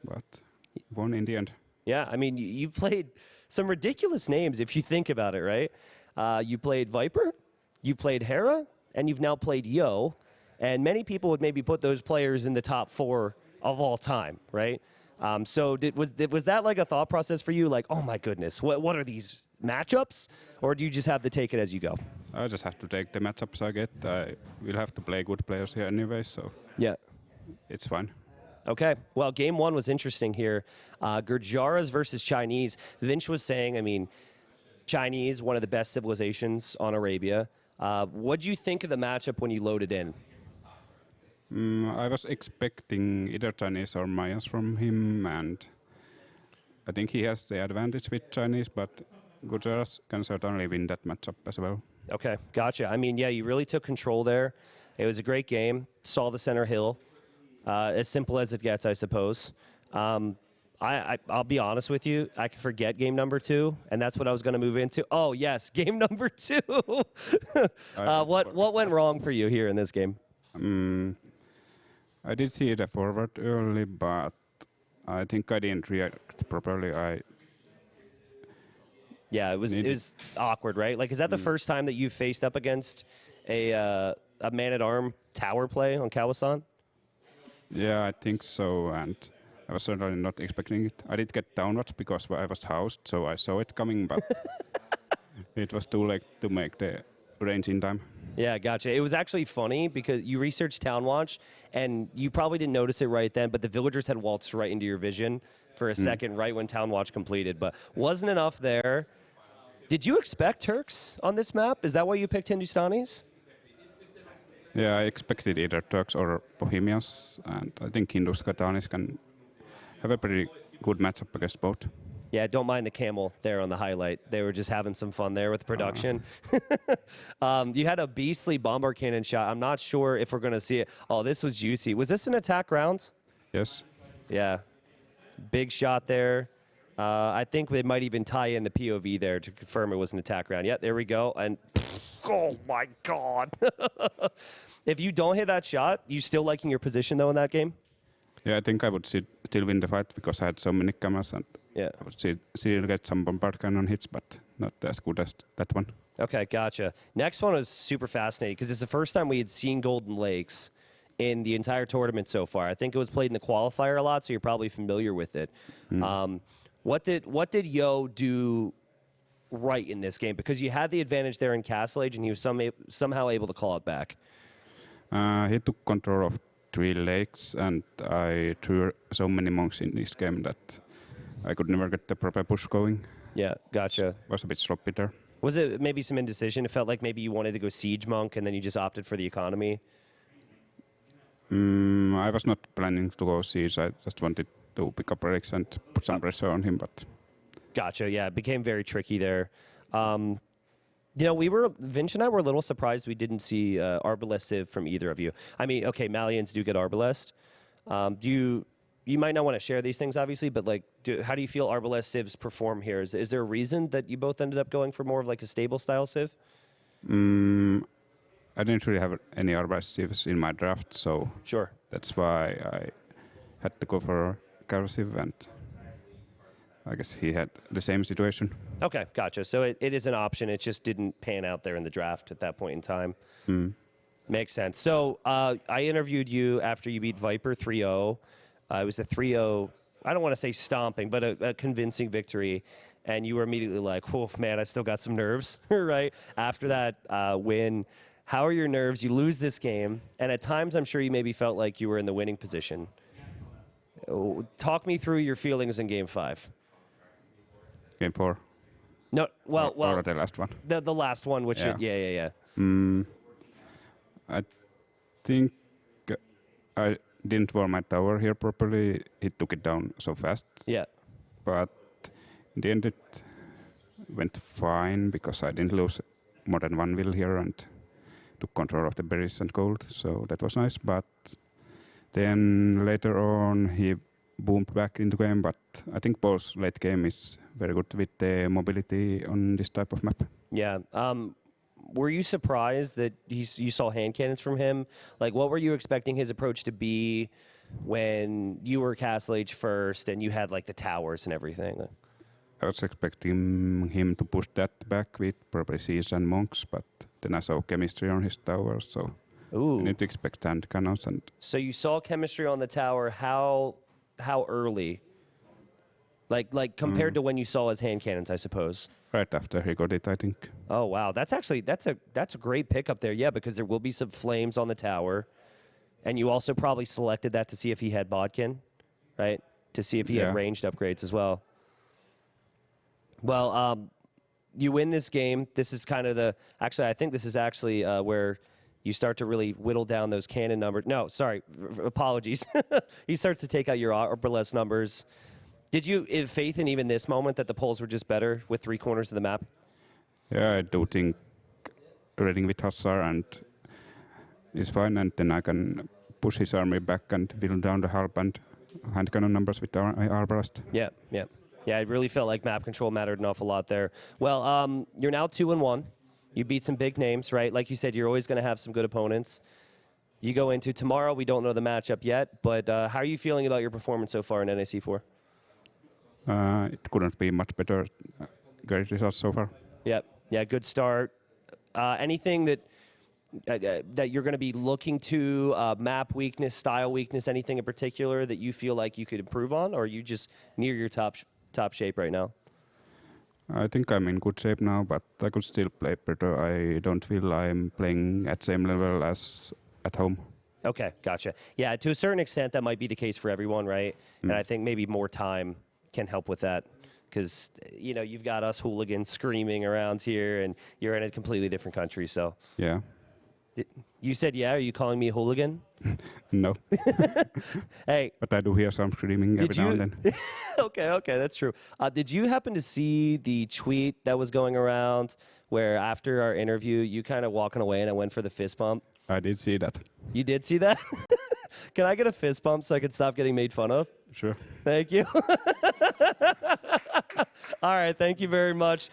but won in the end. Yeah, I mean, you've played some ridiculous names if you think about it, right? You played Viper, you played Hera, and you've now played Yo. And many people would maybe put those players in the top 4 of all time, right? So was that like a thought process for you? Like, oh my goodness, what are these matchups? Or do you just have to take it as you go? I just have to take the matchups I get. I will have to play good players here anyway, so yeah, it's fine. Okay, well, game one was interesting here. Gurjaras versus Chinese. Vinch was saying, I mean, Chinese, one of the best civilizations on Arabia. What do you think of the matchup when you loaded in? I was expecting either Chinese or Mayans from him, and I think he has the advantage with Chinese, but Gurjaras can certainly win that matchup as well. Okay, gotcha. I mean, yeah, you really took control there. It was a great game. Saw the center hill. As simple as it gets, I suppose. I'll be honest with you. I can forget game number 2, and that's what I was going to move into. Oh, yes, game number 2. What went wrong for you here in this game? I did see the forward early, but I think I didn't react properly. Yeah, it was awkward, right? Like, is that the first time that you've faced up against a man-at-arm tower play on Kawasan? Yeah, I think so, and I was certainly not expecting it. I did get downwards because I was housed, so I saw it coming, but it was too late to make the range in time. Yeah, gotcha. It was actually funny because you researched Town Watch, and you probably didn't notice it right then, but the villagers had waltzed right into your vision for a second, right when Town Watch completed, but wasn't enough there. Did you expect Turks on this map? Is that why you picked Hindustanis? Yeah, I expected either Turks or Bohemians, and I think Hindustanis can have a pretty good matchup against both. Yeah, don't mind the camel there on the highlight. They were just having some fun there with the production. You had a beastly bomber cannon shot. I'm not sure if we're going to see it. Oh, this was juicy. Was this an attack round? Yes. Yeah. Big shot there. I think they might even tie in the POV there to confirm it was an attack round. Yeah, there we go. And oh, my God. If you don't hit that shot, you still liking your position, though, in that game? Yeah, I think I would still win the fight because I had so many cameras, and yeah, I would still get some bombard cannon hits, but not as good as that one. Okay, gotcha. Next one was super fascinating because it's the first time we had seen Golden Lakes in the entire tournament so far. I think it was played in the qualifier a lot, so you're probably familiar with it. What did Yo do right in this game? Because you had the advantage there in Castle Age, and he was somehow able to call it back. He took control of 3 lakes, and I threw so many monks in this game that I could never get the proper push going. Yeah, gotcha. It was a bit sloppy there. Was it maybe some indecision? It felt like maybe you wanted to go Siege Monk, and then you just opted for the economy? I was not planning to go Siege. I just wanted to pick up relics and put some pressure on him, but... Gotcha, yeah, it became very tricky there. You know, Vinch and I were a little surprised we didn't see Arbalest Civ from either of you. I mean, okay, Malians do get Arbalest. You might not want to share these things, obviously, but like, how do you feel Arbalest Civs perform here? Is there a reason that you both ended up going for more of like a stable style Civ? I didn't really have any Arbalest Civs in my draft, so sure, that's why I had to go for Carol Civ, and I guess he had the same situation. Okay, gotcha. So it is an option. It just didn't pan out there in the draft at that point in time. Makes sense. So I interviewed you after you beat Viper 3-0. It was a 3-0, I don't want to say stomping, but a convincing victory. And you were immediately like, oh, man, I still got some nerves, right? After that win, how are your nerves? You lose this game. And at times, I'm sure you maybe felt like you were in the winning position. Talk me through your feelings in Game 5. Game 4. No, well, or the last one. The last one, which yeah. I think I didn't warm my tower here properly. He took it down so fast. Yeah. But in the end, it went fine because I didn't lose more than 1 will here and took control of the berries and gold. So that was nice. But then later on, he boomed back into game. But I think both late game is very good with the mobility on this type of map. Yeah. Were you surprised that you saw hand cannons from him? Like, what were you expecting his approach to be when you were Castle Age first and you had, like, the towers and everything? I was expecting him to push that back with probably Siege and Monks, but then I saw chemistry on his tower, so you need to expect hand cannons. And so you saw chemistry on the tower. How early? Like compared to when you saw his hand cannons, I suppose. Right after he got it, I think. Oh wow, that's a great pickup there. Yeah, because there will be some flames on the tower, And you also probably selected that to see if he had Bodkin, right? To see if he had ranged upgrades as well. Well, you win this game. This is kind of the... Actually, I think this is actually where you start to really whittle down those cannon numbers. No, sorry. Apologies. He starts to take out your arbalest numbers. Did you have faith in even this moment that the Poles were just better with 3 corners of the map? Yeah, I do think raiding with Hussar and is fine, and then I can push his army back and build down the halb and hand cannon numbers with our arbalest. Yeah, yeah. Yeah, it really felt like map control mattered an awful lot there. Well, you're now 2-1. You beat some big names, right? Like you said, you're always going to have some good opponents. You go into tomorrow. We don't know the matchup yet, but how are you feeling about your performance so far in NAC 4? It couldn't be much better. Great results so far. Yep. Yeah, good start. Anything that you're going to be looking to, map weakness, style weakness, anything in particular that you feel like you could improve on, or are you just near your top shape right now? I think I'm in good shape now, but I could still play better. I don't feel I'm playing at same level as at home. Okay, gotcha. Yeah, to a certain extent, that might be the case for everyone, right? And I think maybe more time can help with that. Because, you know, you've got us hooligans screaming around here, and you're in a completely different country, so. Yeah. You said, yeah? Are you calling me a hooligan? No. Hey. But I do hear some screaming every now and then. Okay, that's true. Did you happen to see the tweet that was going around where after our interview, you kind of walking away and I went for the fist bump? I did see that. You did see that? Can I get a fist bump so I can stop getting made fun of? Sure. Thank you. All right, thank you very much.